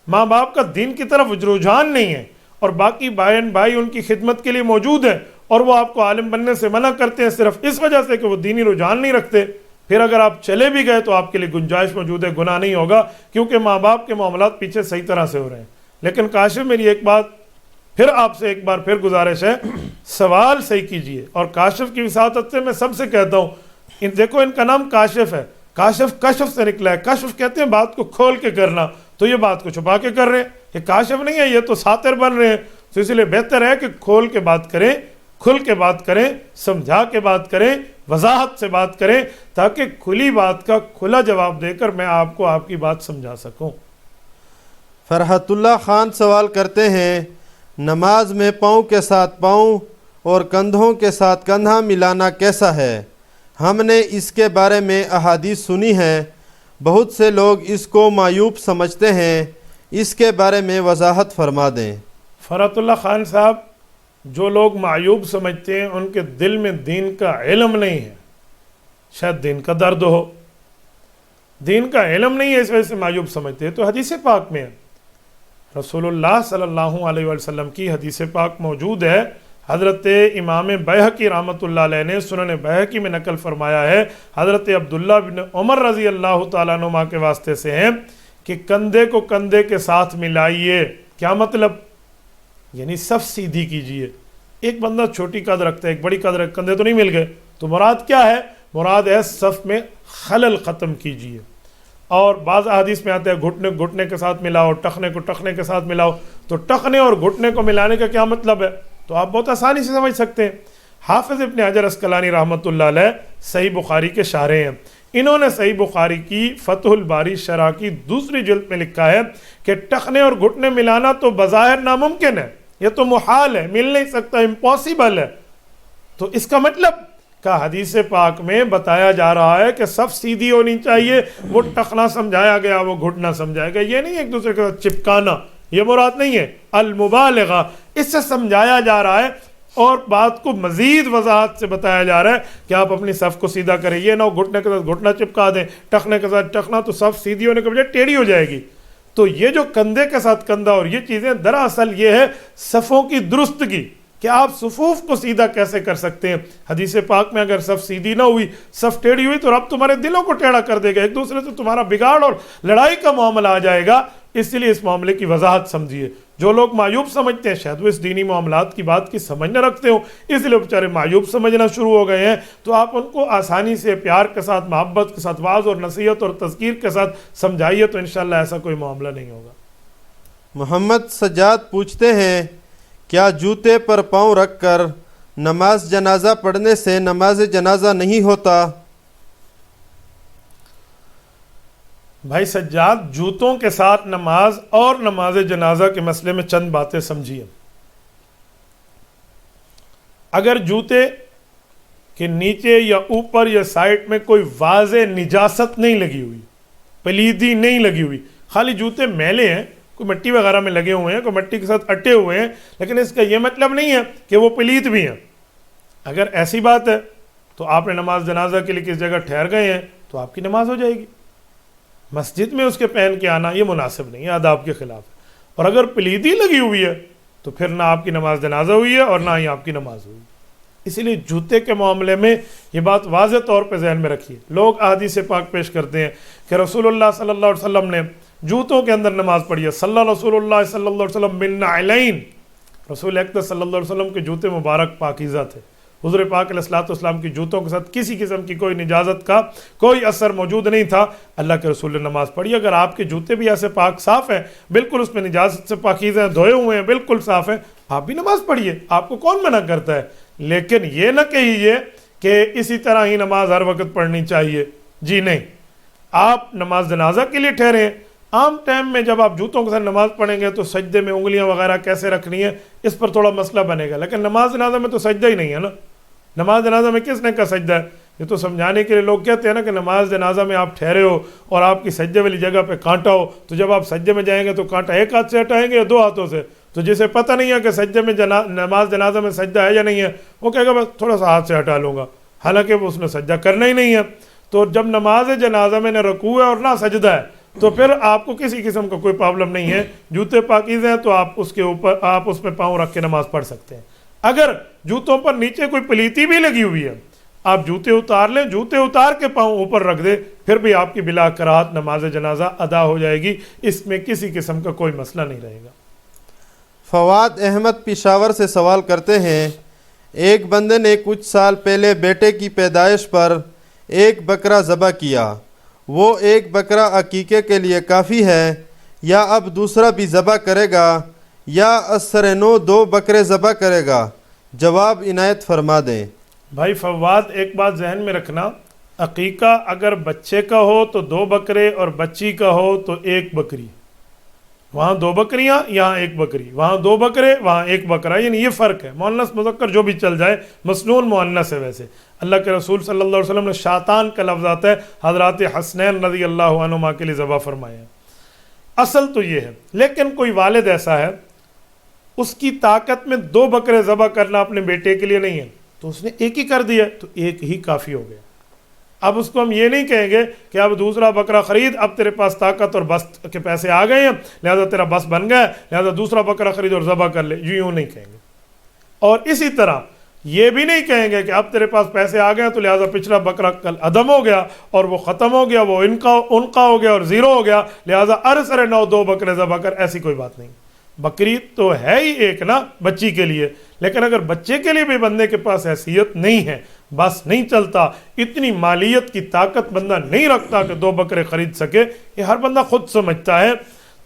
ماں باپ کا دین کی طرف رجحان نہیں ہے، اور باقی بہن بھائی ان کی خدمت کے لیے موجود ہیں اور وہ آپ کو عالم بننے سے منع کرتے ہیں صرف اس وجہ سے کہ وہ دینی رجحان نہیں رکھتے، پھر اگر آپ چلے بھی گئے تو آپ کے لیے گنجائش موجود ہے، گناہ نہیں ہوگا، کیونکہ ماں باپ کے معاملات پیچھے صحیح طرح سے ہو رہے ہیں۔ لیکن کاشف میری ایک بات پھر آپ سے ایک بار پھر گزارش ہے، سوال صحیح کیجئے، اور کاشف کی وساطت سے میں سب سے کہتا ہوں، دیکھو ان کا نام کاشف ہے، کاشف کشف سے نکلا ہے، کشف کہتے ہیں بات کو کھول کے کرنا، تو یہ بات کو چھپا کے کر رہے ہیں، یہ کاشف نہیں ہے، یہ تو ساتر بن رہے ہیں۔ تو اس لیے بہتر ہے کہ کھول کے بات کریں، کھل کے بات کریں، سمجھا کے بات کریں، وضاحت سے بات کریں، تاکہ کھلی بات کا کھلا جواب دے کر میں آپ کو آپ کی بات سمجھا سکوں۔ فرحت اللہ خان سوال کرتے ہیں، نماز میں پاؤں کے ساتھ پاؤں اور کندھوں کے ساتھ کندھا ملانا کیسا ہے؟ ہم نے اس کے بارے میں احادیث سنی ہیں، بہت سے لوگ اس کو معیوب سمجھتے ہیں، اس کے بارے میں وضاحت فرما دیں۔ فرحت اللہ خان صاحب، جو لوگ معیوب سمجھتے ہیں ان کے دل میں دین کا علم نہیں ہے، شاید دین کا درد ہو، دین کا علم نہیں ہے اس وجہ سے معیوب سمجھتے ہیں۔ تو حدیث پاک میں رسول اللہ صلی اللہ علیہ وسلم کی حدیث پاک موجود ہے، حضرت امام بیہقی رحمۃ اللہ علیہ نے سنن بیہقی میں نقل فرمایا ہے، حضرت عبداللہ بن عمر رضی اللہ تعالیٰ عنہما کے واسطے سے ہیں کہ کندھے کو کندھے کے ساتھ ملائیے۔ کیا مطلب؟ یعنی صف سیدھی کیجئے۔ ایک بندہ چھوٹی قد رکھتا ہے، ایک بڑی قد رکھتا ہے، کندھے تو نہیں مل گئے، تو مراد کیا ہے؟ مراد ہے صف میں خلل ختم کیجئے۔ اور بعض احادیث میں آتا ہے گھٹنے گھٹنے کے ساتھ ملاؤ، ٹخنے کو ٹخنے کے ساتھ ملاؤ، تو ٹخنے اور گھٹنے کو ملانے کا کیا مطلب ہے؟ تو آپ بہت آسانی سے سمجھ سکتے ہیں۔ حافظ ابن حجر اسقلانی رحمۃ اللہ علیہ صحیح بخاری کے شارح ہیں، انہوں نے صحیح بخاری کی فتح الباری شرح کی دوسری جلد میں لکھا ہے کہ ٹخنے اور گھٹنے ملانا تو بظاہر ناممکن ہے، یہ تو محال ہے، مل نہیں سکتا، امپاسبل ہے۔ تو اس کا مطلب کا حدیث پاک میں بتایا جا رہا ہے کہ صف سیدھی ہونی چاہیے، وہ ٹخنا سمجھایا گیا، وہ گھٹنا سمجھایا گیا، یہ نہیں ایک دوسرے کے ساتھ چپکانا، یہ مراد نہیں ہے۔ المبالغہ، اس سے سمجھایا جا رہا ہے اور بات کو مزید وضاحت سے بتایا جا رہا ہے کہ آپ اپنی صف کو سیدھا کریں، یہ نہ ہو گھٹنے کے ساتھ گھٹنا چپکا دیں، ٹخنے کے ساتھ ٹخنا، تو صف سیدھی ہونے کے بجائے ٹیڑھی ہو جائے گی۔ تو یہ جو کندھے کے ساتھ کندھا اور یہ چیزیں دراصل یہ ہے صفوں کی درستگی کہ آپ صفوف کو سیدھا کیسے کر سکتے ہیں. حدیث پاک میں اگر صف سیدھی نہ ہوئی، صف ٹیڑھی ہوئی تو رب تمہارے دلوں کو ٹیڑھا کر دے گا، ایک دوسرے سے تمہارا بگاڑ اور لڑائی کا معاملہ آ جائے گا. اس لیے اس معاملے کی وضاحت سمجھیے. جو لوگ معیوب سمجھتے ہیں شاید وہ اس دینی معاملات کی بات کی سمجھ نہ رکھتے ہوں، اس لیے بیچارے معیوب سمجھنا شروع ہو گئے ہیں. تو آپ ان کو آسانی سے پیار کے ساتھ، محبت کے ساتھ، واعظ اور نصیحت اور تذکیر کے ساتھ سمجھائیے تو انشاءاللہ ایسا کوئی معاملہ نہیں ہوگا. محمد سجاد پوچھتے ہیں کیا جوتے پر پاؤں رکھ کر نماز جنازہ پڑھنے سے نماز جنازہ نہیں ہوتا؟ بھائی سجاد، جوتوں کے ساتھ نماز اور نماز جنازہ کے مسئلے میں چند باتیں سمجھیے. اگر جوتے کے نیچے یا اوپر یا سائڈ میں کوئی واضح نجاست نہیں لگی ہوئی، پلیدی نہیں لگی ہوئی، خالی جوتے میلے ہیں، کوئی مٹی وغیرہ میں لگے ہوئے ہیں، کوئی مٹی کے ساتھ اٹے ہوئے ہیں، لیکن اس کا یہ مطلب نہیں ہے کہ وہ پلیت بھی ہیں. اگر ایسی بات ہے تو آپ نے نماز جنازہ کے لیے کس جگہ ٹھہر گئے ہیں تو آپ کی نماز ہو جائے گی. مسجد میں اس کے پہن کے آنا یہ مناسب نہیں ہے، آداب کے خلاف ہے. اور اگر پلیدی لگی ہوئی ہے تو پھر نہ آپ کی نماز جنازہ ہوئی ہے اور نہ ہی آپ کی نماز ہوئی. اسی لیے جوتے کے معاملے میں یہ بات واضح طور پہ ذہن میں رکھیے. لوگ احادیث پاک پیش کرتے ہیں کہ رسول اللہ صلی اللہ علیہ وسلم نے جوتوں کے اندر نماز پڑھی ہے. صلی رسول اللہ صلی اللہ علیہ وسلم من نعلین، رسول اکرم صلی اللہ علیہ وسلم کے جوتے مبارک پاکیزہ تھے. حضور پاک علیہ الصلوۃ والسلام کی جوتوں کے ساتھ کسی قسم کی کوئی نجاست کا کوئی اثر موجود نہیں تھا. اللہ کے رسول نے نماز پڑھی. اگر آپ کے جوتے بھی ایسے پاک صاف ہیں، بالکل اس میں نجاست سے پاکیزہ ہیں، دھوئے ہوئے ہیں، بالکل صاف ہیں، آپ بھی نماز پڑھیے، آپ کو کون منع کرتا ہے. لیکن یہ نہ کہیے کہ اسی طرح ہی نماز ہر وقت پڑھنی چاہیے. جی نہیں، آپ نماز جنازہ کے لیے ٹھہرے ہیں. عام ٹائم میں جب آپ جوتوں کے ساتھ نماز پڑھیں گے تو سجدے میں انگلیاں وغیرہ کیسے رکھنی ہے اس پر تھوڑا مسئلہ بنے گا. لیکن نماز جنازہ میں تو سجدہ ہی نہیں ہے نا. نماز جنازہ میں کس نے کا سجدہ ہے؟ یہ تو سمجھانے کے لیے لوگ کہتے ہیں نا کہ نماز جنازہ میں آپ ٹھہرے ہو اور آپ کی سجدے والی جگہ پہ کانٹا ہو، تو جب آپ سجدے میں جائیں گے تو کانٹا ایک ہاتھ سے ہٹائیں گے یا دو ہاتھوں سے؟ تو جسے پتہ نہیں ہے کہ سجدے میں نماز جنازہ میں سجدہ ہے یا نہیں ہے، وہ کہے گا بس تھوڑا سا ہاتھ سے ہٹا لوں گا، حالانکہ وہ اس نے سجدہ کرنا ہی نہیں ہے. تو جب نماز جنازہ میں نہ رکوع ہے اور نہ سجدہ ہے تو پھر آپ کو کسی قسم کا کوئی پرابلم نہیں ہے. جوتے پاکیزہ ہیں تو آپ اس کے اوپر آپ اس میں پاؤں رکھ کے نماز پڑھ سکتے ہیں. اگر جوتوں پر نیچے کوئی پلیتی بھی لگی ہوئی ہے، آپ جوتے اتار لیں، جوتے اتار کے پاؤں اوپر رکھ دیں، پھر بھی آپ کی بلا کراہت نماز جنازہ ادا ہو جائے گی. اس میں کسی قسم کا کوئی مسئلہ نہیں رہے گا. فواد احمد پشاور سے سوال کرتے ہیں ایک بندے نے کچھ سال پہلے بیٹے کی پیدائش پر ایک بکرا ذبح کیا، وہ ایک بکرا عقیقے کے لیے کافی ہے یا اب دوسرا بھی ذبح کرے گا یا اثر نو 2 بکرے ذبح کرے گا؟ جواب عنایت فرما دیں. بھائی فواد، ایک بات ذہن میں رکھنا، عقیقہ اگر بچے کا ہو تو 2 بکرے اور بچی کا ہو تو 1 بکری. وہاں 2 بکریاں، یہاں 1 بکری، وہاں 2 بکرے، وہاں 1 بکرا، یعنی یہ فرق ہے. مؤنث مذکر جو بھی چل جائے، مسنون مؤنث ہے. ویسے اللہ کے رسول صلی اللہ علیہ وسلم نے شاطان کا لفظ آتا ہے، حضرات حسنین رضی اللہ عنہما کے لیے ذبح فرمایا. اصل تو یہ ہے، لیکن کوئی والد ایسا ہے اس کی طاقت میں 2 بکرے ذبح کرنا اپنے بیٹے کے لیے نہیں ہے تو اس نے 1 ہی کر دیا، تو 1 ہی کافی ہو گیا. اب اس کو ہم یہ نہیں کہیں گے کہ اب دوسرا بکرا خرید، اب تیرے پاس طاقت اور بس کے پیسے آ گئے ہیں لہذا تیرا بس بن گیا لہذا دوسرا بکرا خرید اور ذبح کر لے، یوں نہیں کہیں گے. اور اسی طرح یہ بھی نہیں کہیں گے کہ اب تیرے پاس پیسے آ گئے تو لہذا پچھلا بکرا کل عدم ہو گیا اور وہ ختم ہو گیا، وہ ان کا ہو گیا اور 0 ہو گیا لہذا ارسر 9 2 بکرے ذبح کر. ایسی کوئی بات نہیں. بکری تو ہے ہی 1 نا بچی کے لیے، لیکن اگر بچے کے لیے بھی بندے کے پاس حیثیت نہیں ہے، بس نہیں چلتا، اتنی مالیت کی طاقت بندہ نہیں رکھتا کہ 2 بکرے خرید سکے، یہ ہر بندہ خود سمجھتا ہے،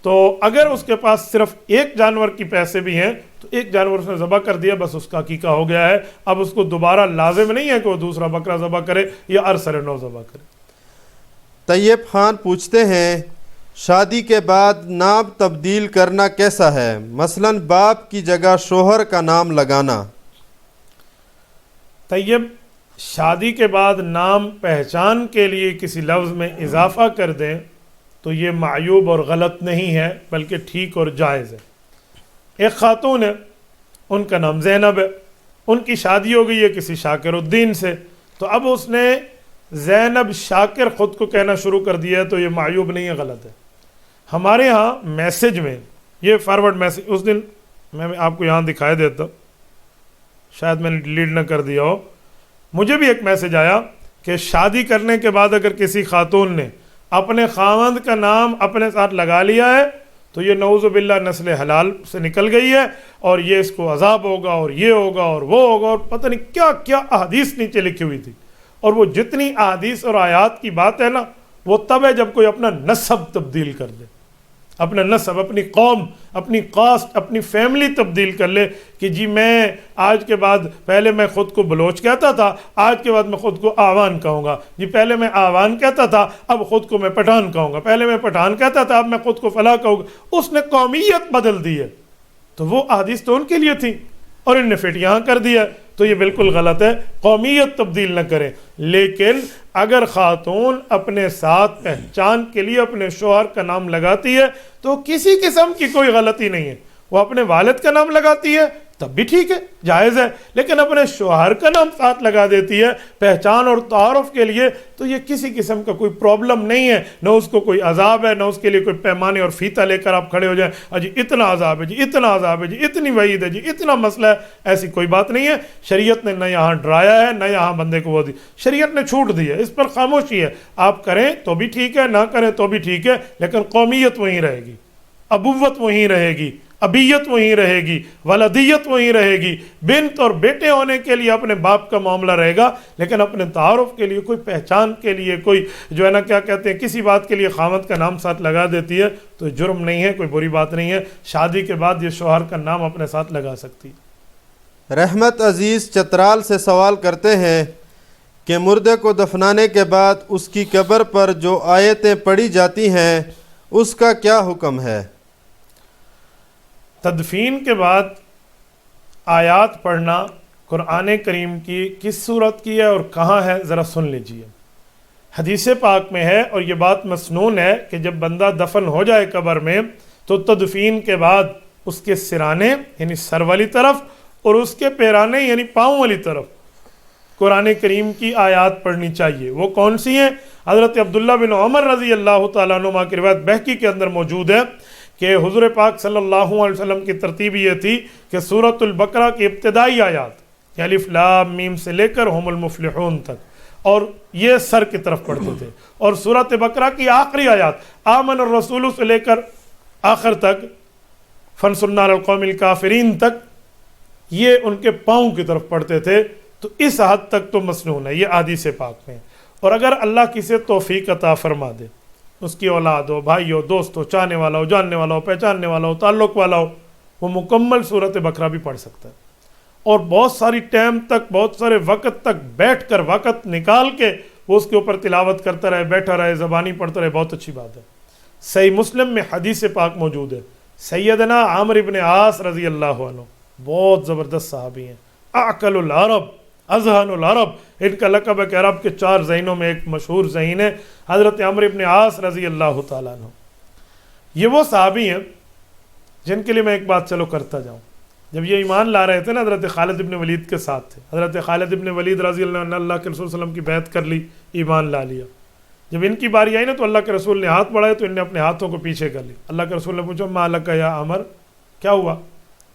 تو اگر اس کے پاس صرف 1 جانور کی پیسے بھی ہیں تو 1 جانور اس نے ذبح کر دیا، بس اس کا عقیقہ ہو گیا ہے. اب اس کو دوبارہ لازم نہیں ہے کہ وہ دوسرا بکرا ذبح کرے یا ارسر 9 ذبح کرے. طیب خان پوچھتے ہیں شادی کے بعد نام تبدیل کرنا کیسا ہے؟ مثلا باپ کی جگہ شوہر کا نام لگانا. طیب، شادی کے بعد نام پہچان کے لیے کسی لفظ میں اضافہ کر دیں تو یہ معیوب اور غلط نہیں ہے بلکہ ٹھیک اور جائز ہے. ایک خاتون ہے، ان کا نام زینب ہے، ان کی شادی ہو گئی ہے کسی شاکر الدین سے، تو اب اس نے زینب شاکر خود کو کہنا شروع کر دیا ہے تو یہ معیوب نہیں ہے، غلط ہے. ہمارے ہاں میسج میں یہ فارورڈ میسج اس دن میں آپ کو یہاں دکھائے دیتا ہوں، شاید میں نے ڈیلیٹ نہ کر دیا ہو. مجھے بھی ایک میسج آیا کہ شادی کرنے کے بعد اگر کسی خاتون نے اپنے خاوند کا نام اپنے ساتھ لگا لیا ہے تو یہ نعوذ باللہ نسل حلال سے نکل گئی ہے، اور یہ اس کو عذاب ہوگا اور یہ ہوگا اور وہ ہوگا، اور پتہ نہیں کیا کیا احادیث نیچے لکھی ہوئی تھی. اور وہ جتنی احادیث اور آیات کی بات ہے نا، وہ تب ہے جب کوئی اپنا نسب تبدیل کر لے، اپنا نسب، اپنی قوم، اپنی کاسٹ، اپنی فیملی تبدیل کر لے کہ جی میں آج کے بعد، پہلے میں خود کو بلوچ کہتا تھا، آج کے بعد میں خود کو آوان کہوں گا، جی پہلے میں آوان کہتا تھا اب خود کو میں پٹھان کہوں گا، پہلے میں پٹھان کہتا تھا اب میں خود کو فلاں کہوں گا. اس نے قومیت بدل دی ہے. تو وہ احادیث تو ان کے لیے تھی اور ان نے فٹ یہاں کر دیا. تو یہ بالکل غلط ہے، قومیت تبدیل نہ کریں. لیکن اگر خاتون اپنے ساتھ پہچان کے لیے اپنے شوہر کا نام لگاتی ہے تو کسی قسم کی کوئی غلطی نہیں ہے. وہ اپنے والد کا نام لگاتی ہے تب بھی ٹھیک ہے، جائز ہے، لیکن اپنے شوہر کا نام ساتھ لگا دیتی ہے پہچان اور تعارف کے لیے، تو یہ کسی قسم کا کوئی پرابلم نہیں ہے، نہ اس کو کوئی عذاب ہے، نہ اس کے لیے کوئی پیمانے اور فیتہ لے کر آپ کھڑے ہو جائیں جی اتنا عذاب ہے، جی اتنا عذاب ہے، جی اتنی وعید ہے، جی اتنا مسئلہ ہے. ایسی کوئی بات نہیں ہے. شریعت نے نہ یہاں ڈرایا ہے نہ یہاں بندے کو وہ دی، شریعت نے چھوٹ دی ہے، اس پر خاموشی ہے. آپ کریں تو بھی ٹھیک ہے، نہ کریں تو بھی ٹھیک ہے، لیکن قومیت وہیں رہے گی، ابوت وہیں رہے گی، ابیت وہیں رہے گی، ولدیت وہیں رہے گی. بنت اور بیٹے ہونے کے لیے اپنے باپ کا معاملہ رہے گا، لیکن اپنے تعارف کے لیے، کوئی پہچان کے لیے، کوئی جو ہے نا کیا کہتے ہیں کسی بات کے لیے خاوند کا نام ساتھ لگا دیتی ہے تو جرم نہیں ہے، کوئی بری بات نہیں ہے. شادی کے بعد یہ شوہر کا نام اپنے ساتھ لگا سکتی ہے. رحمت عزیز چترال سے سوال کرتے ہیں کہ مردے کو دفنانے کے بعد اس کی قبر پر جو آیتیں پڑھی جاتی ہیں اس کا کیا حکم ہے؟ تدفین کے بعد آیات پڑھنا قرآن کریم کی کس صورت کی ہے اور کہاں ہے ذرا سن لیجئے. حدیث پاک میں ہے اور یہ بات مسنون ہے کہ جب بندہ دفن ہو جائے قبر میں تو تدفین کے بعد اس کے سرانے یعنی سر والی طرف اور اس کے پیرانے یعنی پاؤں والی طرف قرآن کریم کی آیات پڑھنی چاہیے. وہ کون سی ہیں؟ حضرت عبداللہ بن عمر رضی اللہ تعالیٰ عنہما کی روایت بہقی کے اندر موجود ہے کہ حضور پاک صلی اللہ علیہ وسلم کی ترتیب یہ تھی کہ سورۃ البقرہ کی ابتدائی آیات الف لام میم سے لے کر ہم المفلحون تک اور یہ سر کی طرف پڑھتے تھے، اور سورۃ بقرہ کی آخری آیات آمن الرسول سے لے کر آخر تک فانصرنا علی القوم الکافرین تک یہ ان کے پاؤں کی طرف پڑھتے تھے. تو اس حد تک تو مسنون ہے، یہ احادیث پاک میں. اور اگر اللہ کسی توفیق عطا فرما دے، اس کی اولاد ہو، بھائی ہو، دوست ہو، چاہنے والا ہو، جاننے والا ہو، پہچاننے والا ہو، تعلق والا ہو، وہ مکمل سورۃ بقرہ بھی پڑھ سکتا ہے. اور بہت ساری ٹائم تک، بہت سارے وقت تک بیٹھ کر، وقت نکال کے وہ اس کے اوپر تلاوت کرتا رہے، بیٹھا رہے، زبانی پڑھتا رہے، بہت اچھی بات ہے. صحیح مسلم میں حدیث پاک موجود ہے. سیدنا عامر ابن عاص رضی اللہ عنہ بہت زبردست صحابی ہیں، اعقل العرب، اذہن العرب، ان کا لقب ہے کہ عرب کے 4 ذہینوں میں ایک مشہور ذہین ہے حضرت عمرو ابن عاص رضی اللہ تعالیٰ عنہ. یہ وہ صحابی ہیں جن کے لیے میں ایک بات چلو کرتا جاؤں. جب یہ ایمان لا رہے تھے نا حضرت خالد ابن ولید کے ساتھ تھے، حضرت خالد ابن ولید رضی اللہ عنہ اللہ کے رسول صلی اللہ علیہ وسلم کی بیعت کر لی، ایمان لا لیا. جب ان کی باری آئی نا تو اللہ کے رسول نے ہاتھ بڑھائے تو ان نے اپنے ہاتھوں کو پیچھے کر لی. اللہ کے رسول نے پوچھا ما لک یا عمر، کیا ہوا؟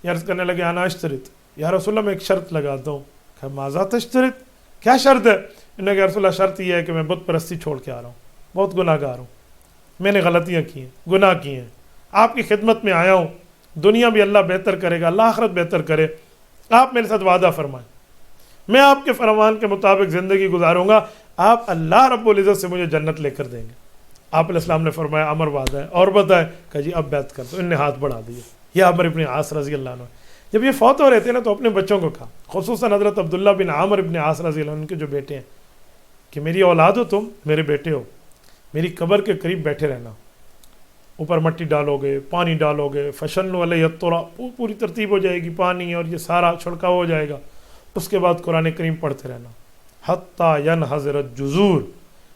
یہ عرض کرنے لگے انا اشترط، یا رسول اللہ میں ایک شرط لگاتا ہوں. کہ ماذا تشترط، کیا شرط ہے؟ انہوں نے کہا رسول اللہ شرط یہ ہے کہ میں بت پرستی چھوڑ کے آ رہا ہوں، بہت گناہ گار ہوں، میں نے غلطیاں کی ہیں، گناہ کیے ہیں، آپ کی خدمت میں آیا ہوں، دنیا بھی اللہ بہتر کرے گا، اللہ آخرت بہتر کرے، آپ میرے ساتھ وعدہ فرمائیں، میں آپ کے فرمان کے مطابق زندگی گزاروں گا، آپ اللہ رب العزت سے مجھے جنت لے کر دیں گے. آپ علیہ السلام نے فرمایا عمر وعدہ ہے، اور بتائے کہ جی اب بیعت کر دو. ان نے ہاتھ بڑھا دیے. یہ عمر ابن عاص رضی اللہ عنہ جب یہ فوت ہو رہے تھے نا تو اپنے بچوں کو کہا، خصوصاً حضرت عبداللہ بن عامر ابن عاص رضی اللہ عنہ کے جو بیٹے ہیں، کہ میری اولاد ہو، تم میرے بیٹے ہو، میری قبر کے قریب بیٹھے رہنا، اوپر مٹی ڈالو گے، پانی ڈالو گے، فشنوا علیہ التراب، پوری ترتیب ہو جائے گی، پانی اور یہ سارا چھڑکاؤ ہو جائے گا. اس کے بعد قرآن کریم پڑھتے رہنا حتی ینحضر الجذور،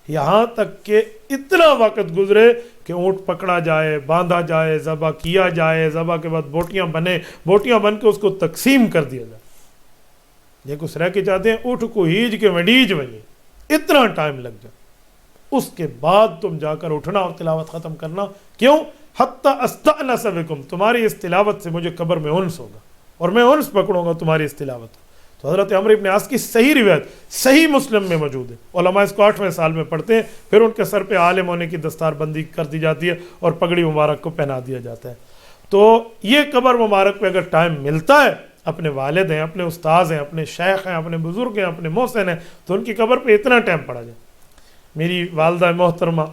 یہاں تک کہ اتنا وقت گزرے کہ اونٹ پکڑا جائے، باندھا جائے، ذبح کیا جائے، ذبح کے بعد بوٹیاں بنے، بوٹیاں بن کے اس کو تقسیم کر دیا جائے. یہ کچھ رہ کے چاہتے ہیں اٹھ کو ہیج کے وڈیج بنے، اتنا ٹائم لگ جائے. اس کے بعد تم جا کر اٹھنا اور تلاوت ختم کرنا. کیوں؟ حتی استأنس بکم، تمہاری اس تلاوت سے مجھے قبر میں انس ہوگا اور میں انس پکڑوں گا تمہاری اس تلاوت کو۔ تو حضرت عمرو بن عاص کی صحیح روایت صحیح مسلم میں موجود ہے، علماء اس کو 8ویں سال میں پڑھتے ہیں، پھر ان کے سر پہ عالم ہونے کی دستار بندی کر دی جاتی ہے اور پگڑی مبارک کو پہنا دیا جاتا ہے۔ تو یہ قبر مبارک پہ اگر ٹائم ملتا ہے، اپنے والد ہیں، اپنے استاذ ہیں، اپنے شیخ ہیں، اپنے بزرگ ہیں، اپنے محسن ہیں، تو ان کی قبر پہ اتنا ٹائم پڑا جائے۔ میری والدہ محترمہ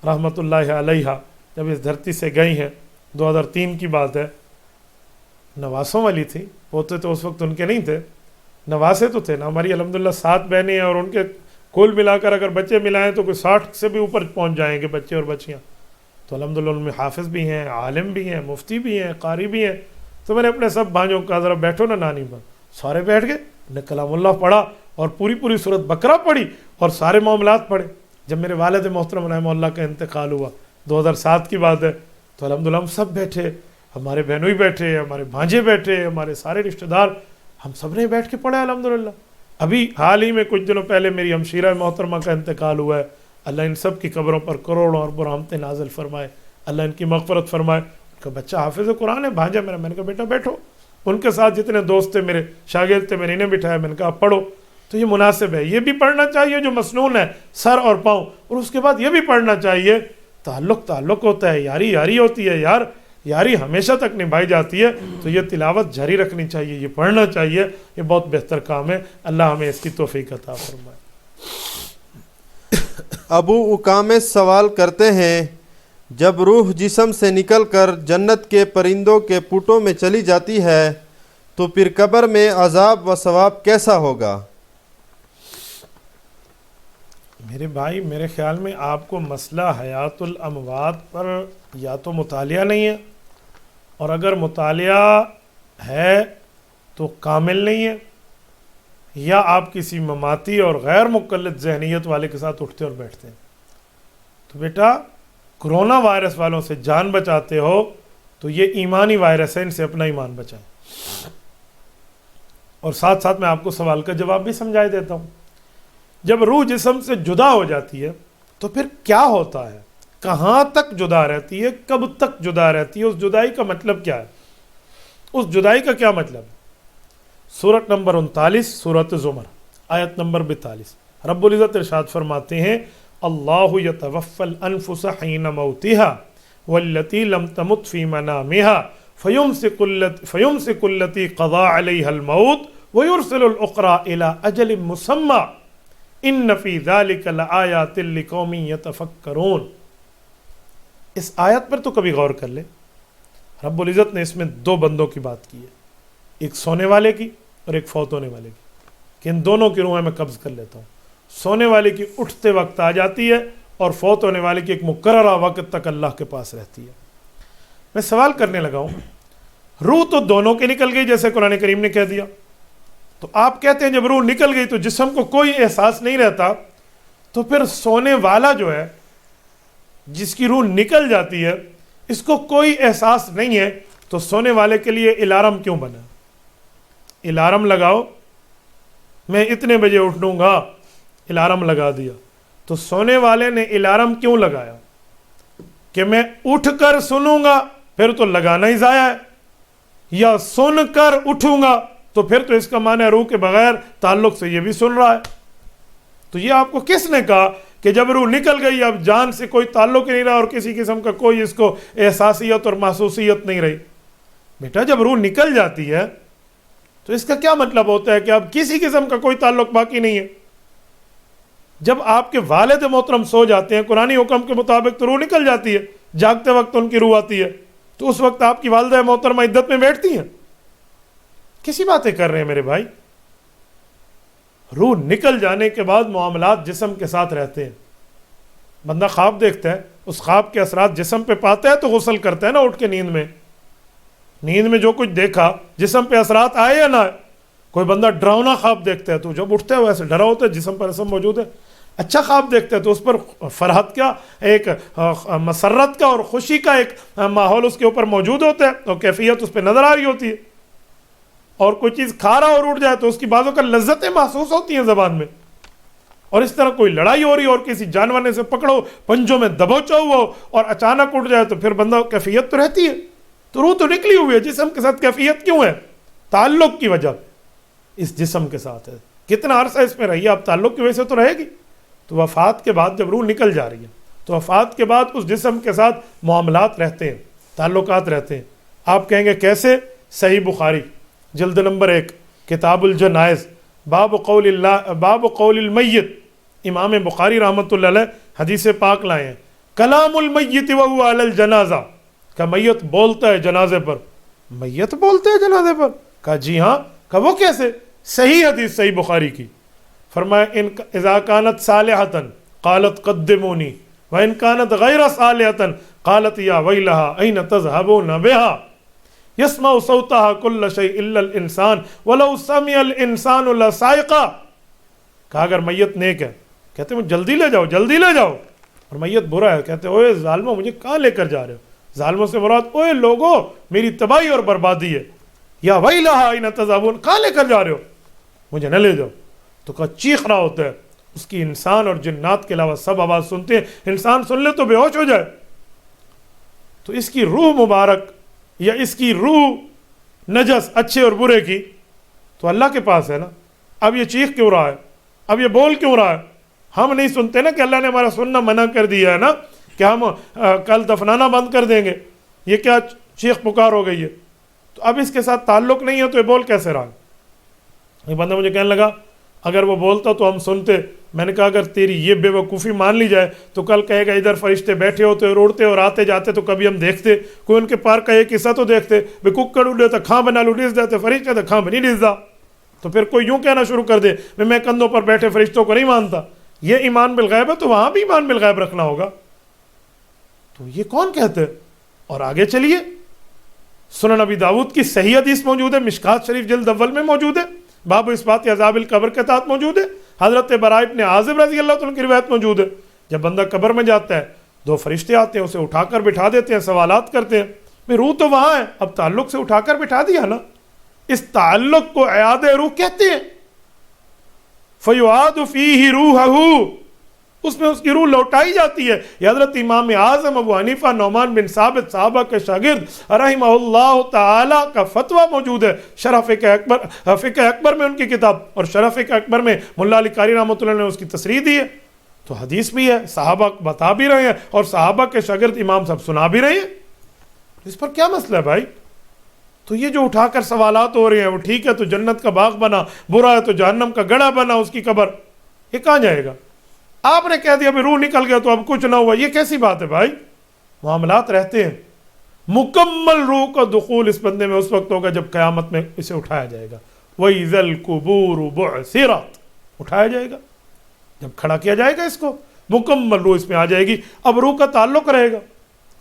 رحمۃ اللہ علیہا جب اس دھرتی سے گئی ہیں، 2003 کی بات ہے، نواسوں والی تھی، پوتے تو اس وقت ان کے نہیں تھے، نواسے تو تھے نا۔ ہماری الحمدللہ 7 بہنیں ہیں اور ان کے کل ملا کر اگر بچے ملائیں تو کوئی 60 سے بھی اوپر پہنچ جائیں گے بچے اور بچیاں۔ تو الحمدللہ ان میں حافظ بھی ہیں، عالم بھی ہیں، مفتی بھی ہیں، قاری بھی ہیں۔ تو میں نے اپنے سب بھائیوں کو کہا ذرا بیٹھو نا نانی پر، سارے بیٹھ گئے، نے کلام اللہ پڑھا اور پوری سورت بقرہ پڑھی اور سارے معاملات پڑھے۔ جب میرے والد محترم رحمہ اللہ کا انتقال ہوا، 2007 کی بات ہے، تو الحمدللہ ہم سب بیٹھے، ہمارے بہنوئی بیٹھے، ہمارے بھانجے بیٹھے، ہمارے سارے رشتہ دار، ہم سب نے بیٹھ کے پڑھا الحمدللہ۔ ابھی حال ہی میں کچھ دنوں پہلے میری ہمشیرہ محترمہ کا انتقال ہوا ہے، اللہ ان سب کی قبروں پر کروڑوں اور رحمتیں نازل فرمائے، اللہ ان کی مغفرت فرمائے۔ ان کا بچہ حافظ قرآن ہے، بھانجا میرا، میں نے کہا بیٹا بیٹھو، ان کے ساتھ جتنے دوست تھے میرے شاگرد تھے، میں نے انہیں بٹھایا، میں نے کہا پڑھو۔ تو یہ مناسب ہے، یہ بھی پڑھنا چاہیے جو مسنون ہے، سر اور پاؤں، اور اس کے بعد یہ بھی پڑھنا چاہیے، تعلق ہوتا ہے، یاری ہوتی ہے، یاری ہمیشہ تک نبھائی جاتی ہے، تو یہ تلاوت جاری رکھنی چاہیے، یہ پڑھنا چاہیے، یہ بہت بہتر کام ہے۔ اللہ ہمیں اس کی توفیق عطا فرمائے۔ ابو اکامس سوال کرتے ہیں، جب روح جسم سے نکل کر جنت کے پرندوں کے پوٹوں میں چلی جاتی ہے تو پھر قبر میں عذاب و ثواب کیسا ہوگا؟ میرے بھائی، میرے خیال میں آپ کو مسئلہ حیات الاموات پر یا تو مطالعہ نہیں ہے، اور اگر مطالعہ ہے تو کامل نہیں ہے، یا آپ کسی مماتی اور غیر مقلد ذہنیت والے کے ساتھ اٹھتے اور بیٹھتے ہیں۔ تو بیٹا، کرونا وائرس والوں سے جان بچاتے ہو تو یہ ایمانی وائرس ہے، ان سے اپنا ایمان بچائیں۔ اور ساتھ ساتھ میں آپ کو سوال کا جواب بھی سمجھائے دیتا ہوں۔ جب روح جسم سے جدا ہو جاتی ہے تو پھر کیا ہوتا ہے، کہاں تک جدا رہتی ہے، کب تک جدا رہتی ہے، اس جدائی کا مطلب کیا ہے، اس جدائی کا کیا مطلب ہے؟ سورت نمبر 39 سورت زمر آیت نمبر 42، رب العزت ارشاد فرماتے ہیں، اللہ یتوفی الانفس حین موتها واللتی لم تمت فی منامها فیمسک التی قضا علیها الموت ویرسل الاخری الی اجل مسمی ان فی ذلک لآیات لقوم یتفکرون۔ اس آیت پر تو کبھی غور کر لیں، رب العزت نے اس میں 2 بندوں کی بات کی ہے، ایک سونے والے کی اور ایک فوت ہونے والے کی، کہ ان دونوں کی روحیں میں قبض کر لیتا ہوں۔ سونے والے کی اٹھتے وقت آ جاتی ہے اور فوت ہونے والے کی ایک مقررہ وقت تک اللہ کے پاس رہتی ہے۔ میں سوال کرنے لگا ہوں، روح تو دونوں کی نکل گئی جیسے قرآن کریم نے کہہ دیا، تو آپ کہتے ہیں جب روح نکل گئی تو جسم کو کوئی احساس نہیں رہتا، تو پھر سونے والا جو ہے جس کی روح نکل جاتی ہے اس کو کوئی احساس نہیں ہے، تو سونے والے کے لیے الارم کیوں بنا؟ الارم لگاؤ، میں اتنے بجے اٹھوں گا، الارم لگا دیا، تو سونے والے نے الارم کیوں لگایا؟ کہ میں اٹھ کر سنوں گا، پھر تو لگانا ہی ضائع ہے، یا سن کر اٹھوں گا تو پھر تو اس کا معنی ہے روح کے بغیر تعلق سے یہ بھی سن رہا ہے۔ تو یہ آپ کو کس نے کہا کہ جب روح نکل گئی اب جان سے کوئی تعلق ہی نہیں رہا اور کسی قسم کا کوئی اس کو احساسیت اور محسوسیت نہیں رہی؟ بیٹا، جب روح نکل جاتی ہے تو اس کا کیا مطلب ہوتا ہے کہ اب کسی قسم کا کوئی تعلق باقی نہیں ہے۔ جب آپ کے والد محترم سو جاتے ہیں قرآنی حکم کے مطابق تو روح نکل جاتی ہے، جاگتے وقت ان کی روح آتی ہے، تو اس وقت آپ کی والدہ محترمہ عدت میں بیٹھتی ہیں؟ کسی باتیں کر رہے ہیں میرے بھائی؟ روح نکل جانے کے بعد معاملات جسم کے ساتھ رہتے ہیں۔ بندہ خواب دیکھتا ہے، اس خواب کے اثرات جسم پہ پاتا ہے تو غسل کرتا ہے نا اٹھ کے نیند میں جو کچھ دیکھا جسم پہ اثرات آئے یا نہ آئے۔ کوئی بندہ ڈراؤنا خواب دیکھتا ہے تو جب اٹھتا ہے ویسے ڈرا ہوتا ہے، جسم پر اثر موجود ہے۔ اچھا خواب دیکھتا ہے تو اس پر فرحت کا ایک مسرت کا اور خوشی کا ایک ماحول اس کے اوپر موجود ہوتا ہے، تو کیفیت اس پہ نظر آ رہی ہوتی ہے۔ اور کوئی چیز کھا رہا اور اٹھ جائے تو اس کی بعضوں کا لذتیں محسوس ہوتی ہیں زبان میں۔ اور اس طرح کوئی لڑائی ہو رہی ہو اور کسی جانور نے سے پکڑو، پنجوں میں دبوچا ہوا ہو اور اچانک اٹھ جائے تو پھر بندہ کیفیت تو رہتی ہے، تو روح تو نکلی ہوئی ہے، جسم کے ساتھ کیفیت کیوں ہے؟ تعلق کی وجہ اس جسم کے ساتھ ہے۔ کتنا عرصہ اس میں رہی ہے، آپ تعلق کی وجہ سے تو رہے گی۔ تو وفات کے بعد جب روح نکل جا رہی ہے تو وفات کے بعد اس جسم کے ساتھ معاملات رہتے ہیں، تعلقات رہتے ہیں۔ آپ کہیں گے کیسے؟ صحیح بخاری جلد نمبر 1 کتاب الجنائز باب قول المیت، امام بخاری رحمۃ اللہ علیہ حدیث پاک لائے ہیں، کلام المیت وہو علی الجنازہ، کہ میت بولتا ہے جنازے پر، میت بولتا ہے جنازے پر؟ کہا جی ہاں۔ کہا وہ کیسے؟ صحیح حدیث صحیح بخاری کی، فرمایا ان اذا كانت صالحة قالت قدمونی وان كانت غیر صالحة قالت یا ویلها این تذهبون بها يسمع صوتها كل شيء الا الانسان ولو سمع الانسان لصائقا۔ کہا اگر میت نیک ہے کہتے ہیں جلدی لے جاؤ جلدی لے جاؤ، اور میت برا ہے کہتے ہیں اوے ظالموں مجھے کہاں لے کر جا رہے ہو؟ ظالموں سے مراد اوے لوگوں میری تباہی اور بربادی ہے، یا ویلها این تذهبون، کہاں لے کر جا رہے ہو؟ مجھے نہ لے جاؤ۔ تو کہا چیخ رہا ہوتا ہے، اس کی انسان اور جنات کے علاوہ سب آواز سنتے ہیں، انسان سن لے تو بے ہوش ہو جائے۔ تو اس کی روح مبارک یا اس کی روح نجس اچھے اور برے کی تو اللہ کے پاس ہے نا۔ اب یہ چیخ کیوں رہا ہے؟ اب یہ بول کیوں رہا ہے؟ ہم نہیں سنتے نا کہ اللہ نے ہمارا سننا منع کر دیا ہے نا کہ ہم کل دفنانا بند کر دیں گے، یہ کیا چیخ پکار ہو گئی ہے؟ تو اب اس کے ساتھ تعلق نہیں ہے تو یہ بول کیسے رہا؟ یہ بندہ مجھے کہنے لگا اگر وہ بولتا تو ہم سنتے۔ میں نے کہا اگر تیری یہ بے وقوفی مان لی جائے تو کل کہے گا ادھر فرشتے بیٹھے ہوتے اور اڑتے اور آتے جاتے تو کبھی ہم دیکھتے، کوئی ان کے پار کا ایک حصہ تو دیکھتے، بے ککڑ اڑے تو کھاں بنا لو ڈس دیتے، فرشتے تو کھاں بنی ڈس دا۔ تو پھر کوئی یوں کہنا شروع کر دے میں کندھوں پر بیٹھے فرشتوں کو نہیں مانتا، یہ ایمان بالغیب ہے تو وہاں بھی ایمان بالغیب رکھنا ہوگا۔ تو یہ کون کہتے؟ اور آگے چلیے، سنن نبی داؤد کی صحیح حدیث موجود ہے، مشکات شریف جلد اول میں موجود ہے، باب اثبات عذاب القبر کے تحت موجود ہے، حضرت براء ابن عازب رضی اللہ عنہ کی روایت موجود ہے۔ جب بندہ قبر میں جاتا ہے 2 فرشتے آتے ہیں، اسے اٹھا کر بٹھا دیتے ہیں، سوالات کرتے ہیں، میں روح تو وہاں ہے، اب تعلق سے اٹھا کر بٹھا دیا نا، اس تعلق کو اعادہ روح کہتے ہیں۔ فیعاد فیہ روحہ، اس میں اس کی روح لوٹائی جاتی ہے۔ یہ حضرت امام اعظم ابو حنیفہ نعمان بن ثابت صحابہ کے شاگرد رحمہ اللہ تعالی کا فتویٰ موجود ہے شرح فقہ اکبر میں ان کی کتاب، اور شرح فقہ اکبر میں ملا علی قاری رحمۃ اللہ نے اس کی تصریح دی ہے۔ تو حدیث بھی ہے، صحابہ بتا بھی رہے ہیں اور صحابہ کے شاگرد امام صاحب سنا بھی رہے ہیں، اس پر کیا مسئلہ ہے بھائی؟ تو یہ جو اٹھا کر سوالات ہو رہے ہیں وہ ٹھیک ہے تو جنت کا باغ بنا، برا ہے تو جہنم کا گڑھا بنا اس کی قبر، یہ کہاں جائے گا؟ آپ نے کہہ دیا روح نکل گیا تو اب کچھ نہ ہوا، یہ کیسی بات ہے بھائی؟ معاملات رہتے ہیں۔ مکمل روح کا دخول اس بندے میں اس وقت ہوگا جب قیامت میں اسے اٹھایا جائے گا، وَإِذَا الْقُبُورُ بُعْثِرَتْ، اٹھایا جائے گا جب کھڑا کیا جائے گا، اس کو مکمل روح اس میں آ جائے گی۔ اب روح کا تعلق رہے گا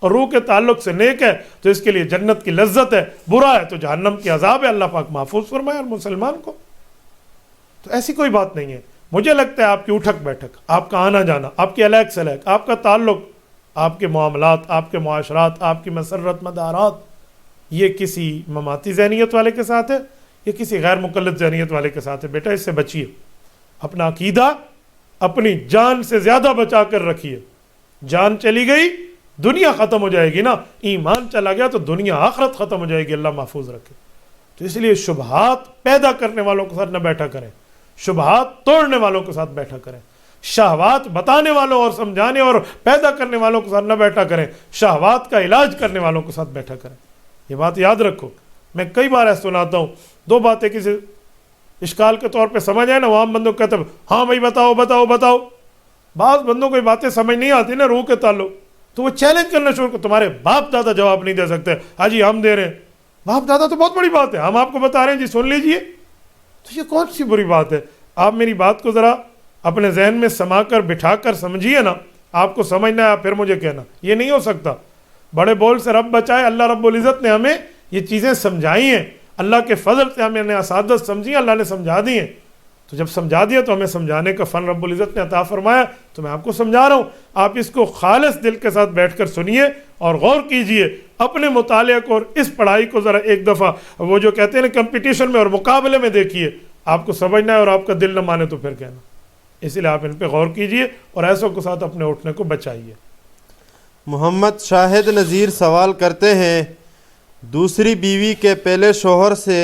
اور روح کے تعلق سے نیک ہے تو اس کے لیے جنت کی لذت ہے، برا ہے تو جہنم کی عذاب ہے، اللہ پاک محفوظ فرمائے اور مسلمان کو۔ تو ایسی کوئی بات نہیں ہے۔ مجھے لگتا ہے آپ کی اٹھک بیٹھک، آپ کا آنا جانا، آپ کی الیک سلیک، آپ کا تعلق، آپ کے معاملات، آپ کے معاشرات، آپ کی مسرت مدارات، یہ کسی مماتی ذہنیت والے کے ساتھ ہے یا کسی غیر مقلد ذہنیت والے کے ساتھ ہے؟ بیٹا اس سے بچیے، اپنا عقیدہ اپنی جان سے زیادہ بچا کر رکھیے۔ جان چلی گئی دنیا ختم ہو جائے گی نا، ایمان چلا گیا تو دنیا آخرت ختم ہو جائے گی، اللہ محفوظ رکھے۔ تو اس لیے شبہات پیدا کرنے والوں کے ساتھ نہ بیٹھا کریں، شبہات توڑنے والوں کے ساتھ بیٹھا کریں، شہوات بتانے والوں اور سمجھانے اور پیدا کرنے والوں کے ساتھ نہ بیٹھا کریں، شہوات کا علاج کرنے والوں کے ساتھ بیٹھا کریں۔ یہ بات یاد رکھو، میں کئی بار ایسا سناتا ہوں، 2 باتیں کسی اشکال کے طور پہ سمجھ آئے نا، وہ عام بندوں کو کہتے ہیں ہاں بھائی بتاؤ بتاؤ بتاؤ۔ بعض بندوں کو یہ باتیں سمجھ نہیں آتی نا روح کے تعلق، تو وہ چیلنج کرنا شروع کر، تمہارے باپ دادا جواب نہیں دے سکتے، ہاں جی ہم دے رہے ہیں۔ باپ دادا تو بہت بڑی بات ہے، ہم آپ کو بتا رہے ہیں جی سن لیجئے۔ تو یہ کون سی بری بات ہے؟ آپ میری بات کو ذرا اپنے ذہن میں سما کر بٹھا کر سمجھیے نا، آپ کو سمجھنا ہے پھر مجھے کہنا، یہ نہیں ہو سکتا۔ بڑے بول سے رب بچائے، اللہ رب العزت نے ہمیں یہ چیزیں سمجھائی ہیں، اللہ کے فضل سے ہمیں اساتذہ سمجھی، اللہ نے سمجھا دی ہیں، تو جب سمجھا دیا تو ہمیں سمجھانے کا فن رب العزت نے عطا فرمایا، تو میں آپ کو سمجھا رہا ہوں، آپ اس کو خالص دل کے ساتھ بیٹھ کر سنیے اور غور کیجئے اپنے مطالعے کو، اور اس پڑھائی کو ذرا ایک دفعہ وہ جو کہتے ہیں نا کمپٹیشن میں اور مقابلے میں دیکھیے، آپ کو سمجھنا ہے اور آپ کا دل نہ مانے تو پھر کہنا۔ اس لیے آپ ان پہ غور کیجئے اور ایسوں کے ساتھ اپنے اٹھنے کو بچائیے۔ محمد شاہد نذیر سوال کرتے ہیں، دوسری بیوی کے پہلے شوہر سے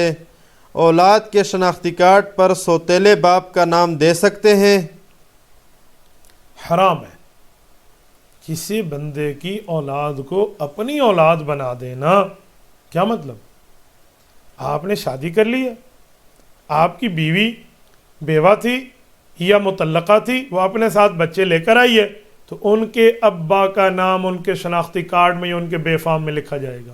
اولاد کے شناختی کارڈ پر سوتیلے باپ کا نام دے سکتے ہیں؟ حرام ہے کسی بندے کی اولاد کو اپنی اولاد بنا دینا۔ کیا مطلب؟ آپ نے شادی کر لی ہے، آپ کی بیوی بیوہ تھی یا مطلقہ تھی، وہ اپنے ساتھ بچے لے کر آئی ہے، تو ان کے ابا کا نام ان کے شناختی کارڈ میں یا ان کے بے فام میں لکھا جائے گا،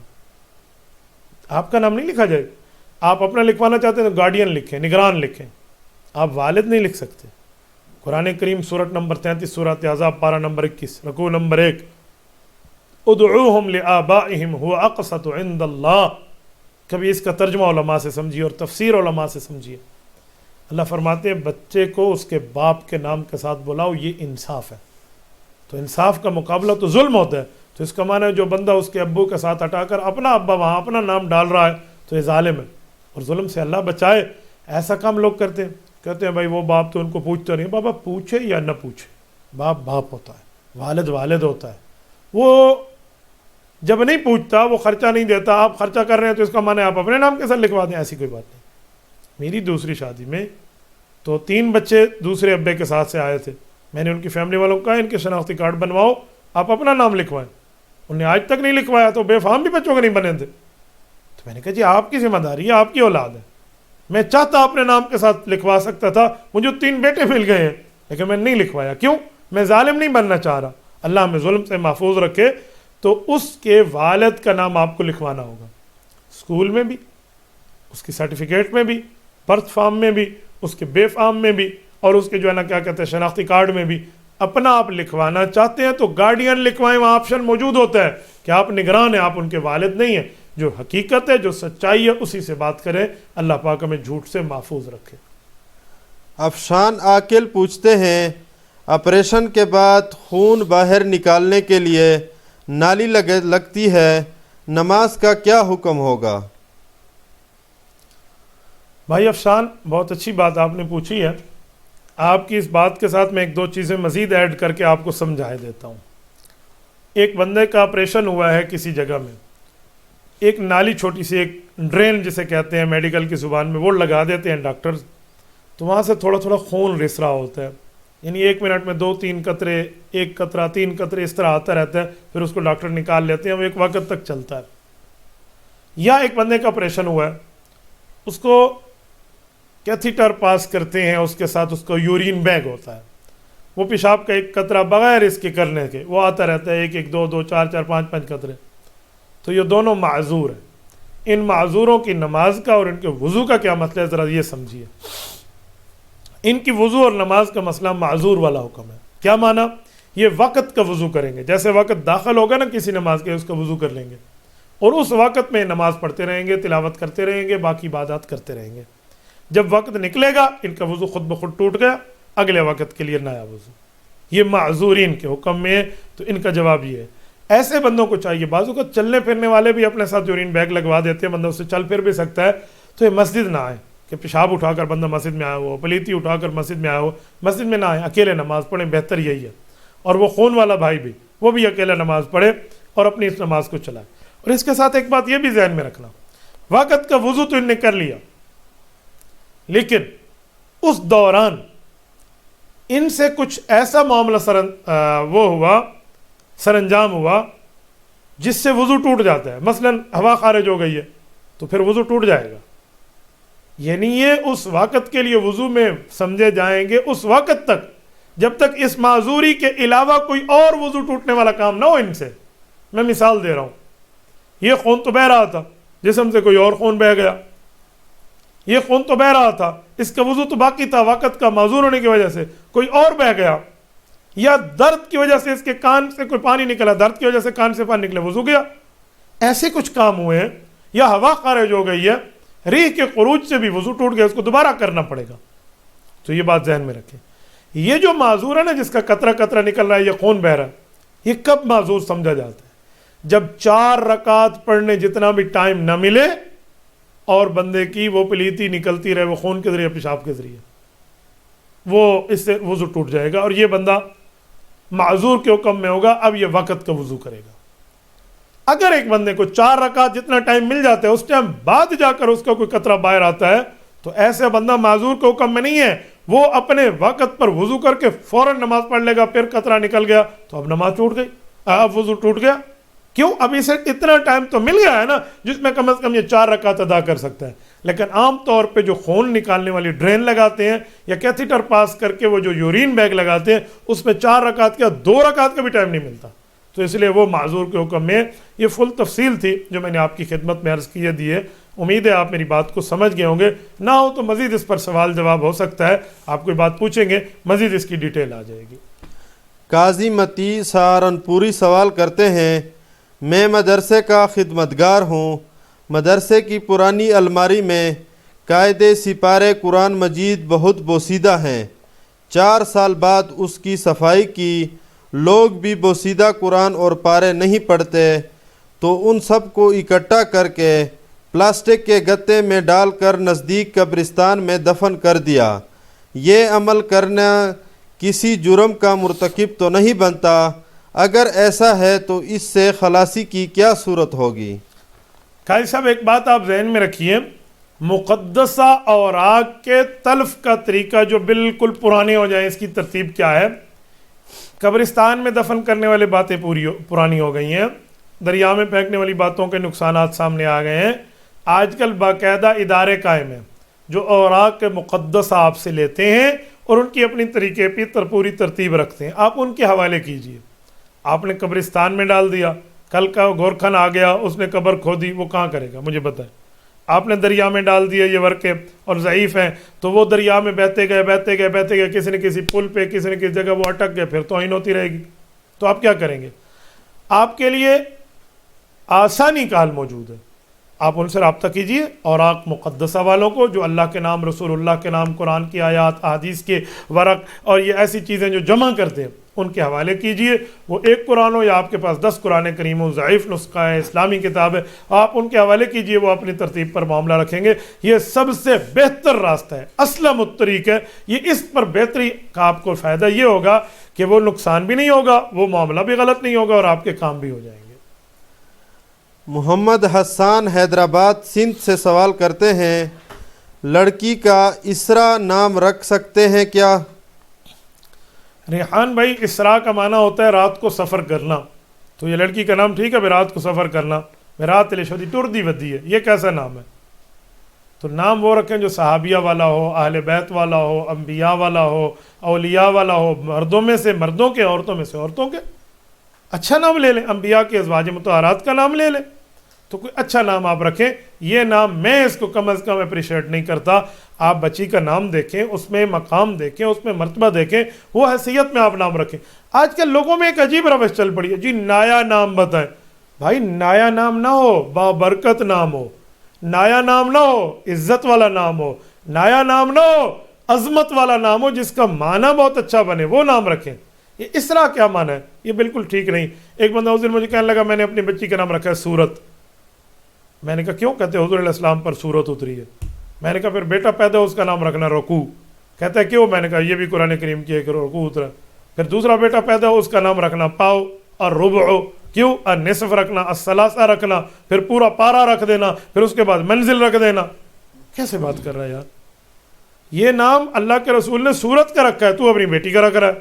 آپ کا نام نہیں لکھا جائے گا۔ آپ اپنا لکھوانا چاہتے ہیں تو گارڈین لکھیں، نگران لکھیں، آپ والد نہیں لکھ سکتے۔ قرآن کریم سورت نمبر 33 سورۃ احزاب پارہ نمبر 21 رکوع نمبر 1، ادعوہم لآبائہم هو اقسط عند اللہ۔ کبھی اس کا ترجمہ علماء سے سمجھیے اور تفسیر علماء سے سمجھیے۔ اللہ فرماتے ہیں بچے کو اس کے باپ کے نام کے ساتھ بلاؤ، یہ انصاف ہے۔ تو انصاف کا مقابلہ تو ظلم ہوتا ہے، تو اس کا معنی ہے جو بندہ اس کے ابو کے ساتھ ہٹا کر اپنا ابا وہاں اپنا نام ڈال رہا ہے تو یہ ظالم ہے، اور ظلم سے اللہ بچائے۔ ایسا کام لوگ کرتے ہیں، کہتے ہیں بھائی وہ باپ تو ان کو پوچھتا نہیں۔ بابا پوچھے یا نہ پوچھے، باپ باپ ہوتا ہے، والد والد ہوتا ہے۔ وہ جب نہیں پوچھتا، وہ خرچہ نہیں دیتا، آپ خرچہ کر رہے ہیں تو اس کا معنی آپ اپنے نام کے ساتھ لکھوا دیں، ایسی کوئی بات نہیں۔ میری دوسری شادی میں تو 3 بچے دوسرے ابے کے ساتھ سے آئے تھے، میں نے ان کی فیملی والوں کو کہا ان کے شناختی کارڈ بنواؤ، آپ اپنا نام لکھوائیں۔ انہوں نے آج تک نہیں لکھوایا، تو بے فام بھی بچوں کے نہیں بنے تھے۔ تو میں نے کہا جی آپ کی ذمہ داری ہے، آپ کی اولاد ہے، میں چاہتا اپنے نام کے ساتھ لکھوا سکتا تھا، مجھے 3 بیٹے مل گئے ہیں لیکن میں نہیں لکھوایا۔ کیوں؟ میں ظالم نہیں بننا چاہ رہا، اللہ ہمیں ظلم سے محفوظ رکھے۔ تو اس کے والد کا نام آپ کو لکھوانا ہوگا، اسکول میں بھی، اس کی سرٹیفکیٹ میں بھی، برتھ فارم میں بھی، اس کے بے فارم میں بھی، اور اس کے جو ہے نا کیا کہتے ہیں شناختی کارڈ میں بھی۔ اپنا آپ لکھوانا چاہتے ہیں تو گارڈین لکھوائیں، وہاں آپشن موجود ہوتا ہے کہ آپ نگران ہیں، آپ ان کے والد نہیں ہیں۔ جو حقیقت ہے، جو سچائی ہے، اسی سے بات کریں۔ اللہ پاک ہمیں جھوٹ سے محفوظ رکھے۔ افشان عاقل پوچھتے ہیں، آپریشن کے بعد خون باہر نکالنے کے لیے نالی لگتی ہے، نماز کا کیا حکم ہوگا؟ بھائی افشان، بہت اچھی بات آپ نے پوچھی ہے۔ آپ کی اس بات کے ساتھ میں 1-2 چیزیں مزید ایڈ کر کے آپ کو سمجھائے دیتا ہوں۔ ایک بندے کا آپریشن ہوا ہے کسی جگہ میں، ایک نالی چھوٹی سی، ایک ڈرین جسے کہتے ہیں میڈیکل کی زبان میں، وہ لگا دیتے ہیں ڈاکٹرز، تو وہاں سے تھوڑا تھوڑا خون رس رہا ہوتا ہے، یعنی 1 منٹ میں 2-3 قطرے، 1 قطرہ 3 قطرے اس طرح آتا رہتا ہے، پھر اس کو ڈاکٹر نکال لیتے ہیں، وہ ایک وقت تک چلتا ہے۔ یا ایک بندے کا آپریشن ہوا ہے، اس کو کیتھیٹر پاس کرتے ہیں، اس کے ساتھ اس کو یورین بیگ ہوتا ہے، وہ پیشاب کا ایک قطرہ بغیر اس کے کرنے کے وہ آتا رہتا ہے، 1-1 2-2 4-4 5-5 قطرے۔ تو یہ دونوں معذور ہیں۔ ان معذوروں کی نماز کا اور ان کے وضو کا کیا مسئلہ ہے، ذرا یہ سمجھیے۔ ان کی وضو اور نماز کا مسئلہ معذور والا حکم ہے۔ کیا معنی؟ یہ وقت کا وضو کریں گے، جیسے وقت داخل ہوگا نا کسی نماز کے، اس کا وضو کر لیں گے، اور اس وقت میں نماز پڑھتے رہیں گے، تلاوت کرتے رہیں گے، باقی عبادات کرتے رہیں گے۔ جب وقت نکلے گا ان کا وضو خود بخود ٹوٹ گیا، اگلے وقت کے لیے نیا وضو۔ یہ معذورین کے حکم میں ہے، تو ان کا جواب یہ ہے۔ ایسے بندوں کو چاہیے، بعضوں کو چلنے پھرنے والے بھی اپنے ساتھ یورین بیگ لگوا دیتے ہیں، بندہ اس سے چل پھر بھی سکتا ہے، تو یہ مسجد نہ آئے کہ پیشاب اٹھا کر بندہ مسجد میں آیا ہو، پلیتی اٹھا کر مسجد میں آیا ہو، مسجد میں نہ آئے، اکیلے نماز پڑھیں، بہتر یہی ہے۔ اور وہ خون والا بھائی بھی، وہ بھی اکیلے نماز پڑھے اور اپنی اس نماز کو چلائے۔ اور اس کے ساتھ ایک بات یہ بھی ذہن میں رکھنا، وقت کا وضو تو ان نے کر لیا، لیکن اس دوران ان سے کچھ ایسا معاملہ سر انجام ہوا جس سے وضو ٹوٹ جاتا ہے، مثلا ہوا خارج ہو گئی ہے تو پھر وضو ٹوٹ جائے گا، یعنی یہ اس وقت کے لیے وضو میں سمجھے جائیں گے اس وقت تک جب تک اس معذوری کے علاوہ کوئی اور وضو ٹوٹنے والا کام نہ ہو ان سے۔ میں مثال دے رہا ہوں، یہ خون تو بہہ رہا تھا، جسم سے کوئی اور خون بہہ گیا، یہ خون تو بہہ رہا تھا، اس کا وضو تو باقی تھا، وقت کا معذور ہونے کی وجہ سے کوئی اور بہہ گیا، یا درد کی وجہ سے اس کے کان سے کوئی پانی نکلا، درد کی وجہ سے کان سے پانی نکلا، وضو گیا۔ ایسے کچھ کام ہوئے ہیں، یا ہوا خارج ہو گئی ہے، ریح کے خروج سے بھی وضو ٹوٹ گیا، اس کو دوبارہ کرنا پڑے گا۔ تو یہ بات ذہن میں رکھیں۔ یہ جو معذور ہے نا، جس کا قطرہ قطرہ نکل رہا ہے، یہ خون بہہ رہا ہے، یہ کب معذور سمجھا جاتا ہے؟ جب 4 رکعت پڑھنے جتنا بھی ٹائم نہ ملے اور بندے کی وہ پلیتی نکلتی رہے، وہ خون کے ذریعے، پیشاب کے ذریعے۔ وہ اس سے وضو ٹوٹ جائے گا اور یہ بندہ معذور کے حکم میں ہوگا، اب یہ وقت کا وضو کرے گا۔ اگر ایک بندے کو 4 رکعت جتنا ٹائم مل جاتا ہے اس ٹائم بعد جا کر اس کا کوئی قطرہ باہر آتا ہے تو ایسے بندہ معذور کے حکم میں نہیں ہے، وہ اپنے وقت پر وضو کر کے فوراً نماز پڑھ لے گا، پھر قطرہ نکل گیا تو اب نماز ٹوٹ گئی، اب وضو ٹوٹ گیا۔ کیوں؟ اب اسے اتنا ٹائم تو مل گیا ہے نا جس میں کم از کم یہ 4 رکعت ادا کر سکتا ہے۔ لیکن عام طور پہ جو خون نکالنے والی ڈرین لگاتے ہیں یا کیتھیٹر پاس کر کے وہ جو یورین بیگ لگاتے ہیں اس میں 4 رکعت کا 2 رکعت کا بھی ٹائم نہیں ملتا، تو اس لیے وہ معذور کے حکم میں۔ یہ فل تفصیل تھی جو میں نے آپ کی خدمت میں عرض کی دی ہے، امید ہے آپ میری بات کو سمجھ گئے ہوں گے، نہ ہو تو مزید اس پر سوال جواب ہو سکتا ہے، آپ کوئی بات پوچھیں گے مزید اس کی ڈیٹیل آ جائے گی۔ قاضی متی سہارنپوری سوال کرتے ہیں، میں مدرسے کا خدمتگار ہوں، مدرسے کی پرانی الماری میں قاعدے سپارے قرآن مجید بہت بوسیدہ ہیں، 4 سال بعد اس کی صفائی کی، لوگ بھی بوسیدہ قرآن اور پارے نہیں پڑھتے، تو ان سب کو اکٹھا کر کے پلاسٹک کے گتے میں ڈال کر نزدیک قبرستان میں دفن کر دیا۔ یہ عمل کرنا کسی جرم کا مرتکب تو نہیں بنتا؟ اگر ایسا ہے تو اس سے خلاصی کی کیا صورت ہوگی؟ قاضی صاحب ایک بات آپ ذہن میں رکھیے، مقدسہ اوراق کے تلف کا طریقہ جو بالکل پرانے ہو جائیں اس کی ترتیب کیا ہے؟ قبرستان میں دفن کرنے والی باتیں پرانی ہو گئی ہیں، دریا میں پھینکنے والی باتوں کے نقصانات سامنے آ گئے ہیں، آج کل باقاعدہ ادارے قائم ہیں جو اوراق کے مقدسہ آپ سے لیتے ہیں اور ان کی اپنی طریقے پہ پوری ترتیب رکھتے ہیں، آپ ان کے حوالے کیجئے۔ آپ نے قبرستان میں ڈال دیا، کل کا گورکھن آ گیا اس نے قبر کھودی، وہ کہاں کرے گا مجھے بتائیں؟ آپ نے دریا میں ڈال دیا، یہ ورقے اور ضعیف ہیں تو وہ دریا میں بہتے گئے، کسی نہ کسی پل پہ کسی نہ کسی جگہ وہ اٹک گئے، پھر توہین ہوتی رہے گی، تو آپ کیا کریں گے؟ آپ کے لیے آسانی کا حل موجود ہے، آپ ان سے رابطہ کیجئے، اوراق مقدسہ والوں کو جو اللہ کے نام، رسول اللہ کے نام، قرآن کی آیات، احادیث کے ورق اور یہ ایسی چیزیں جو جمع کرتے ہیں ان کے حوالے کیجئے، وہ ایک قرآن ہو یا آپ کے پاس 10 قرآن کریم ہو، ضعیف نسخہ ہے، اسلامی کتاب ہے، آپ ان کے حوالے کیجئے، وہ اپنی ترتیب پر معاملہ رکھیں گے۔ یہ سب سے بہتر راستہ ہے، اسلم الطریق ہے، یہ اس پر بہتری کا آپ کو فائدہ یہ ہوگا کہ وہ نقصان بھی نہیں ہوگا، وہ معاملہ بھی غلط نہیں ہوگا اور آپ کے کام بھی ہو جائیں گے۔ محمد حسان حیدرآباد سندھ سے سوال کرتے ہیں، لڑکی کا اسرا نام رکھ سکتے ہیں کیا؟ ریحان بھائی، اسراء کا معنی ہوتا ہے رات کو سفر کرنا، تو یہ لڑکی کا نام ٹھیک ہے رات کو سفر کرنا، رات لشدی ٹردی ودی ہے، یہ کیسا نام ہے؟ تو نام وہ رکھیں جو صحابیہ والا ہو، اہل بیت والا ہو، انبیاء والا ہو، اولیاء والا ہو، مردوں میں سے مردوں کے، عورتوں میں سے عورتوں کے، اچھا نام لے لیں، انبیاء کے ازواج مطہرات کا نام لے لیں، تو کوئی اچھا نام آپ رکھیں۔ یہ نام میں اس کو کم از کم اپریشیٹ نہیں کرتا، آپ بچی کا نام دیکھیں، اس میں مقام دیکھیں، اس میں مرتبہ دیکھیں، وہ حیثیت میں آپ نام رکھیں۔ آج کل لوگوں میں ایک عجیب روش چل پڑی ہے، جی نایا نام بتائیں، بھائی نایا نام نہ ہو، بابرکت نام ہو، نایا نام نہ ہو، عزت والا نام ہو، نایا نام نہ ہو، عظمت والا نام ہو، جس کا معنی بہت اچھا بنے، وہ نام رکھیں۔ یہ اسرا کیا معنی ہے؟ یہ بالکل ٹھیک نہیں۔ ایک بندہ اس دن مجھے کہنے لگا میں نے اپنی بچی کا نام رکھا ہے سورت۔ میں نے کہا کیوں؟ کہتے حضور علیہ السلام پر سورت اتری ہے۔ میں نے کہا پھر بیٹا پیدا اس کا نام رکھنا رکوع۔ کہتا ہے کیوں؟ میں نے کہا یہ بھی قرآن کریم کی ایک رکوع اترا۔ پھر دوسرا بیٹا پیدا اس کا نام رکھنا پاؤ اور ربع، کیوں؟ اور نصف رکھنا، الثلاثہ رکھنا، پھر پورا پارا رکھ دینا، پھر اس کے بعد منزل رکھ دینا۔ کیسے بات کر رہا ہے یار؟ یہ نام اللہ کے رسول نے سورت کا رکھا ہے، تو اپنی بیٹی کا رکھ رہا ہے،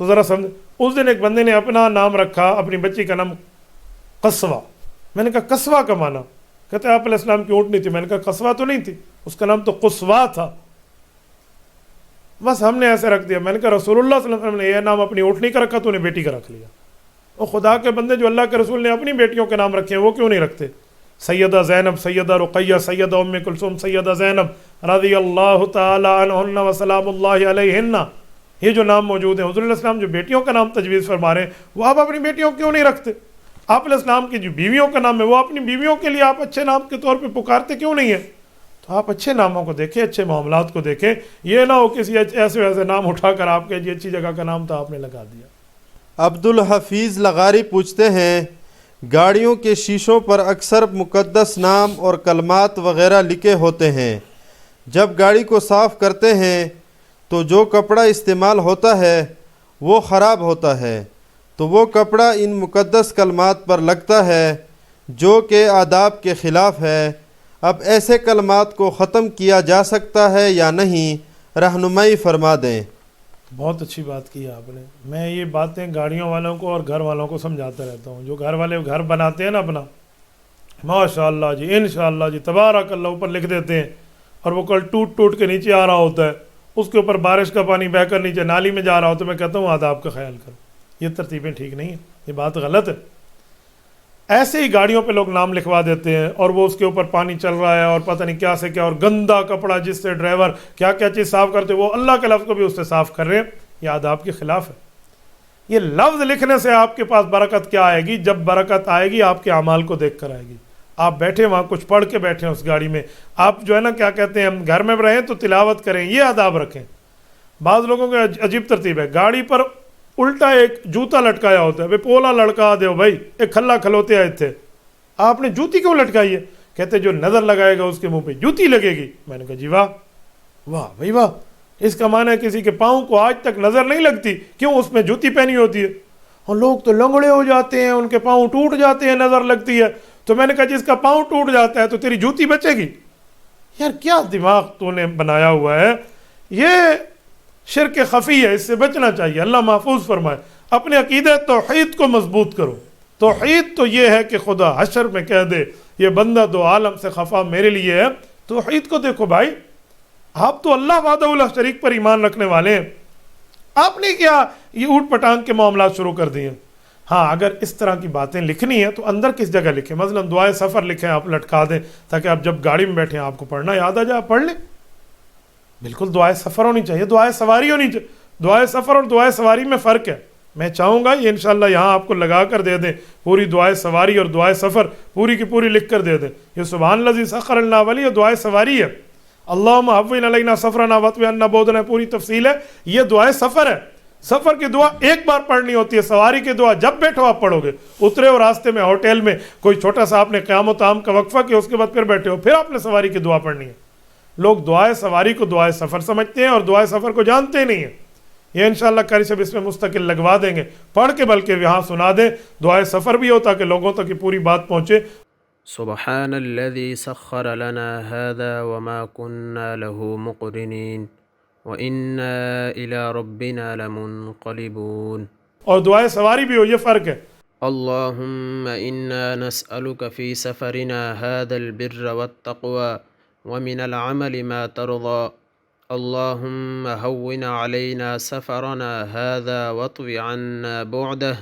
تو ذرا سمجھ۔ اس دن ایک بندے نے اپنا نام رکھا، اپنی بچی کا نام قصوہ۔ میں نے کہا قصوہ کا معنی؟ کہتے ہیں آپ علیہ السلام کی اونٹنی تھی۔ میں نے کہا قصوہ تو نہیں تھی، اس کا نام تو قصوہ تھا، بس ہم نے ایسے رکھ دیا۔ میں نے کہا رسول اللہ صلی اللہ علیہ وسلم نے یہ نام اپنی اونٹنی کا رکھا، تو نے بیٹی کا رکھ لیا۔ اور خدا کے بندے جو اللہ کے رسول نے اپنی بیٹیوں کے نام رکھے ہیں وہ کیوں نہیں رکھتے؟ سیدہ زینب، سیدہ رقیہ، سیدہ ام کلثوم، سیدہ زینب رضی اللہ تعالی عنہن وسلام اللہ علیہن، یہ جو نام موجود ہیں، حضور علیہ السلام جو بیٹیوں کا نام تجویز فرما رہے ہیں وہ آپ اپنی بیٹیوں کیوں نہیں رکھتے؟ آپ علیہ السلام کی جو بیویوں کا نام ہے وہ اپنی بیویوں کے لیے آپ اچھے نام کے طور پہ پکارتے کیوں نہیں ہیں؟ تو آپ اچھے ناموں کو دیکھیں، اچھے معاملات کو دیکھیں، یہ نہ ہو کسی ایسے ویسے نام اٹھا کر آپ کے جی اچھی جگہ کا نام تو آپ نے لگا دیا۔ عبد الحفیظ لغاری پوچھتے ہیں، گاڑیوں کے شیشوں پر اکثر مقدس نام اور کلمات وغیرہ لکھے ہوتے ہیں، جب گاڑی کو صاف کرتے ہیں تو جو کپڑا استعمال ہوتا ہے وہ خراب ہوتا ہے، تو وہ کپڑا ان مقدس کلمات پر لگتا ہے جو کہ آداب کے خلاف ہے۔ اب ایسے کلمات کو ختم کیا جا سکتا ہے یا نہیں، رہنمائی فرما دیں۔ بہت اچھی بات کی آپ نے۔ میں یہ باتیں گاڑیوں والوں کو اور گھر والوں کو سمجھاتا رہتا ہوں۔ جو گھر والے گھر بناتے ہیں نا اپنا، ماشاء اللہ جی، انشاءاللہ جی، تبارک اللہ اوپر لکھ دیتے ہیں، اور وہ کل ٹوٹ کے نیچے آ رہا ہوتا ہے، اس کے اوپر بارش کا پانی بہہ کر نیچے نالی میں جا رہا ہوتا ہے۔ میں کہتا ہوں آداب کا خیال کرو، یہ ترتیبیں ٹھیک نہیں ہیں، یہ بات غلط ہے۔ ایسے ہی گاڑیوں پہ لوگ نام لکھوا دیتے ہیں، اور وہ اس کے اوپر پانی چل رہا ہے اور پتہ نہیں کیا سے کیا، اور گندا کپڑا جس سے ڈرائیور کیا کیا چیز صاف کرتے، وہ اللہ کے لفظ کو بھی اس سے صاف کر رہے ہیں۔ یہ آداب کے خلاف ہے۔ یہ لفظ لکھنے سے آپ کے پاس برکت کیا آئے گی؟ جب برکت آئے گی آپ کے اعمال کو دیکھ کر آئے گی۔ آپ بیٹھے وہاں کچھ پڑھ کے بیٹھے ہیں اس گاڑی میں، آپ جو ہے نا کیا کہتے ہیں، ہم گھر میں رہیں تو تلاوت کریں، یہ آداب رکھیں۔ بعض لوگوں کے عجیب ترتیب ہے، گاڑی پر الٹا ایک جوتا لٹکایا ہوتا ہے، پولا لڑکا دیو بھائی، ایک کھلا کھلوتے آئے تھے، آپ نے جوتی کیوں لٹکائی ہے؟ کہتے جو نظر لگائے گا اس کے منہ پہ جوتی لگے گی۔ میں نے کہا جی واہ واہ بھائی واہ، اس کا معنی ہے کسی کے پاؤں کو آج تک نظر نہیں لگتی، کیوں؟ اس میں جوتی پہنی ہوتی ہے۔ اور لوگ تو لنگڑے ہو جاتے ہیں، ان کے پاؤں ٹوٹ جاتے ہیں، نظر لگتی ہے۔ تو میں نے کہا جس کا پاؤں ٹوٹ جاتا ہے تو تیری جوتی بچے گی؟ یار کیا دماغ تو نے بنایا ہوا ہے، یہ شرک خفی ہے، اس سے بچنا چاہیے، اللہ محفوظ فرمائے۔ اپنے عقیدہ توحید کو مضبوط کرو۔ توحید تو یہ ہے کہ خدا حشر میں کہہ دے یہ بندہ دو عالم سے خفا میرے لیے ہے۔ توحید کو دیکھو بھائی، آپ تو اللہ وحدہ لا شریک پر ایمان رکھنے والے ہیں، آپ نے کیا یہ اوٹ پٹانگ کے معاملات شروع کر دیے؟ ہاں اگر اس طرح کی باتیں لکھنی ہیں تو اندر کس جگہ لکھیں، مثلا دعائے سفر لکھیں، آپ لٹکا دیں تاکہ آپ جب گاڑی میں بیٹھیں آپ کو پڑھنا یاد آ جائے، آپ پڑھ لیں۔ بالکل دعائے سفر ہونی چاہیے، دعائے سواری ہونی چاہیے۔ دعائے سفر اور دعائے سواری میں فرق ہے۔ میں چاہوں گا یہ انشاءاللہ یہاں آپ کو لگا کر دے دیں، پوری دعائے سواری اور دعائے سفر پوری کی پوری لکھ کر دے دیں۔ یہ سبحان الذی سخر لنا ولی یہ دعائے سواری ہے، اللہم حوّن علینا سفرنا واطوی عنا بعدنا پوری تفصیل ہے۔ یہ دعائے سفر ہے۔ سفر کی دعا ایک بار پڑھنی ہوتی ہے، سواری کی دعا جب بیٹھو آپ پڑھو گے، اترے ہو راستے میں، ہوٹل میں کوئی چھوٹا سا آپ نے قیام و طعام کا وقفہ کیا، اس کے بعد پھر بیٹھے ہو، پھر آپ نے سواری کی دعا پڑھنی ہے۔ لوگ دعائے سواری کو دعائے سفر سمجھتے ہیں اور دعائے سفر کو جانتے نہیں ہیں۔ یہ انشاءاللہ قاری صاحب اس میں مستقل لگوا دیں گے، پڑھ کے بلکہ یہاں سنا دیں، دعائے سفر بھی ہو تاکہ لوگوں تک یہ پوری بات پہنچے۔ سبحان الذي سخر لنا هذا وما كنا له مقرنين وإنا إلى ربنا لمنقلبون۔ اور دعائے سواری بھی ہو، یہ فرق ہے۔ اللهم إنا نسألك في سفرنا هذا البر والتقوى ومن العمل ما ترضى اللهم هون علينا سفرنا هذا واطو عنا بعده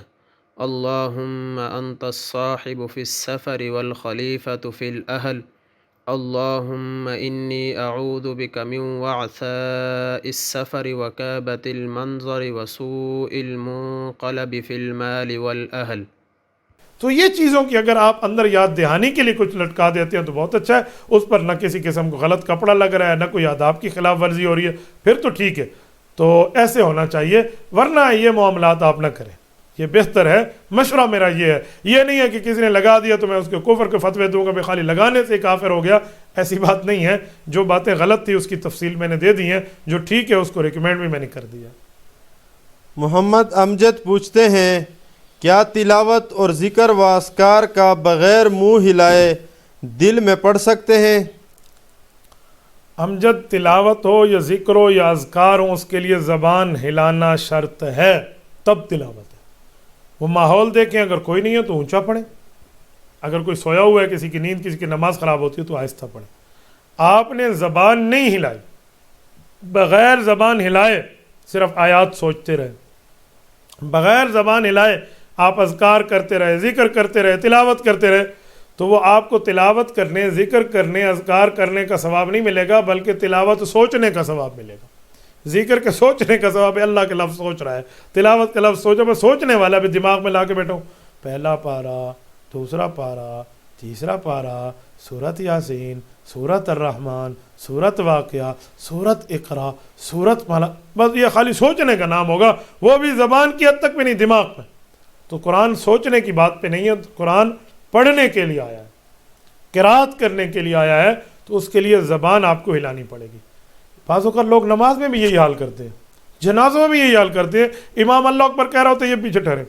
اللهم أنت الصاحب في السفر والخليفة في الأهل اللهم إني أعوذ بك من وعثاء السفر وكابة المنظر وسوء المنقلب في المال والأهل۔ تو یہ چیزوں کی اگر آپ اندر یاد دہانی کے لیے کچھ لٹکا دیتے ہیں تو بہت اچھا ہے، اس پر نہ کسی قسم کو غلط کپڑا لگ رہا ہے، نہ کوئی آداب کی خلاف ورزی ہو رہی ہے، پھر تو ٹھیک ہے، تو ایسے ہونا چاہیے، ورنہ یہ معاملات آپ نہ کریں، یہ بہتر ہے۔ مشورہ میرا یہ ہے، یہ نہیں ہے کہ کسی نے لگا دیا تو میں اس کے کفر کے فتوے دوں گا، میں خالی لگانے سے کافر ہو گیا، ایسی بات نہیں ہے۔ جو باتیں غلط تھی اس کی تفصیل میں نے دے دی ہیں، جو ٹھیک ہے اس کو ریکمینڈ بھی میں نے کر دیا۔ محمد امجد پوچھتے ہیں کیا تلاوت اور ذکر و اذکار کا بغیر منہ ہلائے دل میں پڑھ سکتے ہیں؟ امجد، تلاوت ہو یا ذکر ہو یا اذکار ہو، اس کے لیے زبان ہلانا شرط ہے، تب تلاوت ہے۔ وہ ماحول دیکھیں، اگر کوئی نہیں ہے تو اونچا پڑھیں، اگر کوئی سویا ہوا ہے، کسی کی نیند، کسی کی نماز خراب ہوتی ہے تو آہستہ پڑھیں۔ آپ نے زبان نہیں ہلائی، بغیر زبان ہلائے صرف آیات سوچتے رہے، بغیر زبان ہلائے آپ اذکار کرتے رہے، ذکر کرتے رہے، تلاوت کرتے رہے، تو وہ آپ کو تلاوت کرنے، ذکر کرنے، اذکار کرنے کا ثواب نہیں ملے گا، بلکہ تلاوت سوچنے کا ثواب ملے گا۔ ذکر کے سوچنے کا ثواب ہے، اللہ کے لفظ سوچ رہا ہے، تلاوت کا لفظ سوچا، میں سوچنے والا بھی دماغ میں لا کے بیٹھا ہوں، پہلا پارہ، دوسرا پارہ، تیسرا پارہ، سورۃ یاسین، سورۃ الرحمن، سورۃ واقعہ، سورۃ اقرا، سورۃ مالا، بس یہ خالی سوچنے کا نام ہوگا، وہ بھی زبان کی حد تک بھی نہیں، دماغ میں۔ تو قرآن سوچنے کی بات پہ نہیں ہے، قرآن پڑھنے کے لیے آیا ہے، قرات کرنے کے لیے آیا ہے، تو اس کے لیے زبان آپ کو ہلانی پڑے گی۔ بعض اوقات لوگ نماز میں بھی یہی حال کرتے ہیں، جنازوں میں بھی یہی حال کرتے ہیں، امام اللہ اکبر کہہ رہا ہوتا ہے یہ پیچھے ٹھہرے.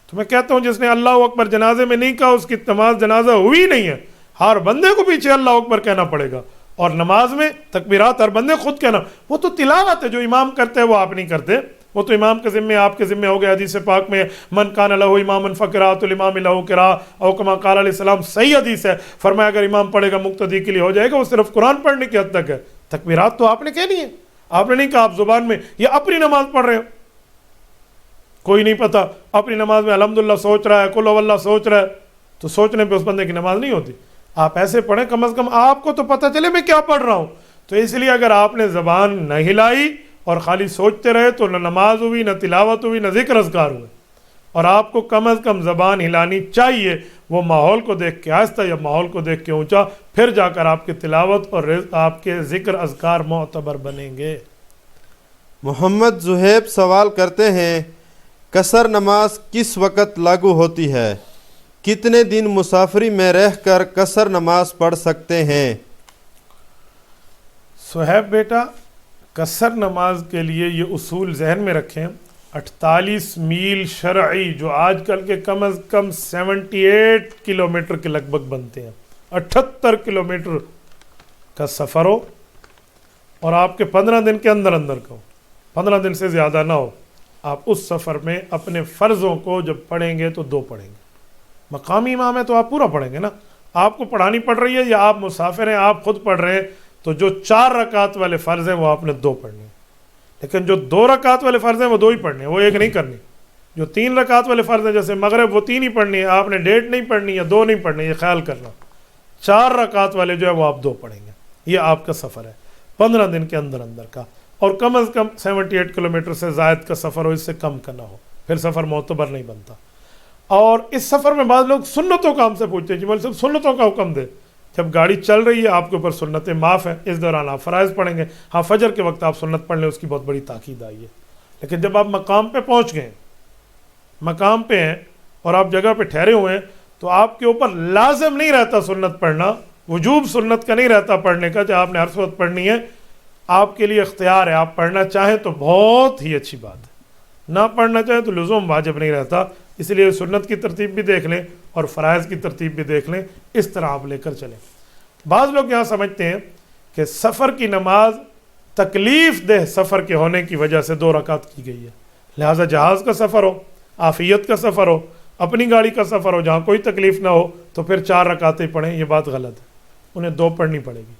تو میں کہتا ہوں جس نے اللہ اکبر جنازے میں نہیں کہا اس کی نماز جنازہ ہوئی نہیں ہے. ہر بندے کو پیچھے اللہ اکبر کہنا پڑے گا، اور نماز میں تکبیرات ہر بندے خود کہنا. وہ تو تلاوت ہے جو امام کرتے ہیں وہ آپ نہیں کرتے، وہ تو امام کے ذمے آپ کے ذمے ہو گیا. حدیث پاک میں من کان لہ امام فقرات الامام لہ قراءۃ او کما قال علیہ السلام، صحیح حدیث ہے. فرمایا اگر امام پڑھے گا مقتدی کے لیے ہو جائے گا، وہ صرف قرآن پڑھنے کی حد تک ہے. تکبیرات تو آپ نے کہنی ہے، آپ نے نہیں کہا آپ زبان میں یہ اپنی نماز پڑھ رہے ہو. کوئی نہیں پتا اپنی نماز میں الحمدللہ سوچ رہا ہے، قل هو اللہ سوچ رہا ہے، تو سوچنے پہ اس بندے کی نماز نہیں ہوتی. آپ ایسے پڑھیں کم از کم آپ کو تو پتہ چلے میں کیا پڑھ رہا ہوں. تو اس لیے اگر آپ نے زبان نہ ہلائی اور خالی سوچتے رہے تو نہ نماز ہوئی، نہ تلاوت ہوئی، نہ ذکر اذکار ہوئے. اور آپ کو کم از کم زبان ہلانی چاہیے، وہ ماحول کو دیکھ کے آہستہ یا ماحول کو دیکھ کے اونچا، پھر جا کر آپ کی تلاوت اور آپ کے ذکر اذکار معتبر بنیں گے. محمد زہیب سوال کرتے ہیں قصر نماز کس وقت لاگو ہوتی ہے؟ کتنے دن مسافری میں رہ کر قصر نماز پڑھ سکتے ہیں؟ صہیب بیٹا، قصر نماز کے لیے یہ اصول ذہن میں رکھیں. 48 میل شرعی جو آج کل کے کم از کم 78 کلومیٹر کے لگ بھگ بنتے ہیں، 78 کلومیٹر کا سفر ہو اور آپ کے 15 دن کے اندر اندر کا ہو، 15 دن سے زیادہ نہ ہو. آپ اس سفر میں اپنے فرضوں کو جب پڑھیں گے تو 2 پڑھیں گے. مقامی امام ہے تو آپ پورا پڑھیں گے نا. آپ کو پڑھانی پڑ رہی ہے یا آپ مسافر ہیں آپ خود پڑھ رہے ہیں، تو جو 4 رکعت والے فرض ہیں وہ آپ نے 2 پڑھنے ہیں. لیکن جو 2 رکعت والے فرض ہیں وہ 2 ہی پڑھنے ہیں، وہ 1 نہیں کرنی. جو 3 رکعت والے فرض ہیں جیسے مغرب وہ 3 ہی پڑھنی ہے، آپ نے 1.5 نہیں پڑھنی یا 2 نہیں پڑھنی، یہ خیال کرنا. 4 رکعت والے جو ہے وہ آپ 2 پڑھیں گے. یہ آپ کا سفر ہے 15 دن کے اندر اندر کا، اور کم از کم 78 کلومیٹر سے زائد کا سفر ہو، اس سے کم کا نہ ہو، پھر سفر معتبر نہیں بنتا. اور اس سفر میں بعض لوگ سنتوں کا ہم سے پوچھتے ہیں جی مولوی صاحب سنتوں کا حکم دے. جب گاڑی چل رہی ہے آپ کے اوپر سنتیں معاف ہیں، اس دوران آپ فرائض پڑھیں گے. ہاں فجر کے وقت آپ سنت پڑھ لیں، اس کی بہت بڑی تاکید آئی ہے. لیکن جب آپ مقام پہ پہنچ گئے، مقام پہ ہیں اور آپ جگہ پہ ٹھہرے ہوئے ہیں، تو آپ کے اوپر لازم نہیں رہتا سنت پڑھنا، وجوب سنت کا نہیں رہتا پڑھنے کا، جو آپ نے ہر وقت پڑھنی ہے. آپ کے لیے اختیار ہے، آپ پڑھنا چاہیں تو بہت ہی اچھی بات ہے، نہ پڑھنا چاہیں تو لزوم واجب نہیں رہتا. اس لیے سنت کی ترتیب بھی دیکھ لیں اور فرائض کی ترتیب بھی دیکھ لیں، اس طرح آپ لے کر چلیں. بعض لوگ یہاں سمجھتے ہیں کہ سفر کی نماز تکلیف دہ سفر کے ہونے کی وجہ سے 2 رکعت کی گئی ہے، لہٰذا جہاز کا سفر ہو، عافیت کا سفر ہو، اپنی گاڑی کا سفر ہو جہاں کوئی تکلیف نہ ہو تو پھر 4 رکعتیں پڑھیں. یہ بات غلط ہے، انہیں 2 پڑھنی پڑے گی.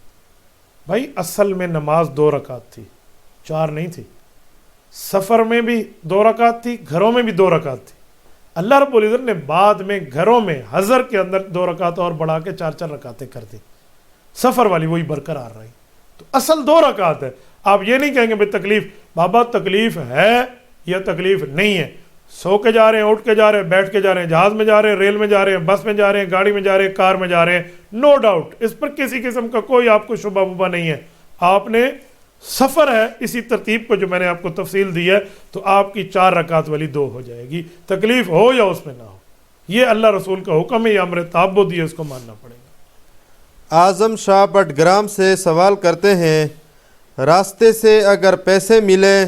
بھائی اصل میں نماز 2 رکعت تھی، 4 نہیں تھی. سفر میں بھی 2 رکعت تھی، گھروں میں بھی 2 رکعت تھی. اللہ رب العزت نے بعد میں گھروں میں حضر کے اندر 2 رکعت اور بڑھا کے 4 رکعتیں کر دی. سفر والی وہی برقرار رہی. تو اصل 2 رکعت ہے. آپ یہ نہیں کہیں گے بھائی تکلیف، بابا تکلیف ہے یا تکلیف نہیں ہے، سو کے جا رہے ہیں، اٹھ کے جا رہے ہیں، بیٹھ کے جا رہے ہیں، جہاز میں جا رہے ہیں، ریل میں جا رہے ہیں، بس میں جا رہے ہیں، گاڑی میں جا رہے ہیں، کار میں جا رہے ہیں، نو ڈاؤٹ اس پر کسی قسم کا کوئی آپ کو شبہ وبہ نہیں ہے. آپ نے سفر ہے اسی ترتیب کو جو میں نے آپ کو تفصیل دی ہے، تو آپ کی 4 رکعت والی 2 ہو جائے گی، تکلیف ہو یا اس میں نہ ہو. یہ اللہ رسول کا حکم ہے، یہ امر تعبدی ہے، اس کو ماننا پڑے گا. اعظم شاہ بٹگرام سے سوال کرتے ہیں راستے سے اگر پیسے ملیں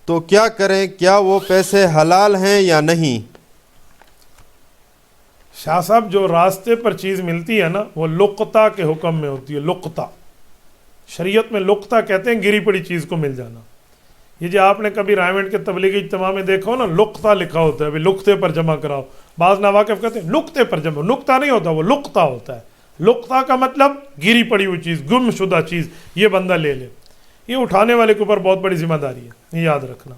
تو کیا کریں؟ کیا وہ پیسے حلال ہیں یا نہیں؟ شاہ صاحب جو راستے پر چیز ملتی ہے نا وہ لقطہ کے حکم میں ہوتی ہے. لقطہ شریعت میں لقطہ کہتے ہیں گری پڑی چیز کو مل جانا. یہ جو آپ نے کبھی رائمنڈ کے تبلیغی اجتماع میں دیکھا ہو نا، لقطہ لکھا ہوتا ہے، لقطے پر جمع کراؤ. بعض ناواقف کہتے ہیں نقطے پر جمع، نقطہ نہیں ہوتا، وہ لقطہ ہوتا ہے. لقطہ کا مطلب گری پڑی ہوئی چیز، گم شدہ چیز، یہ بندہ لے لے. یہ اٹھانے والے کے اوپر بہت بڑی ذمہ داری ہے، یہ یاد رکھنا.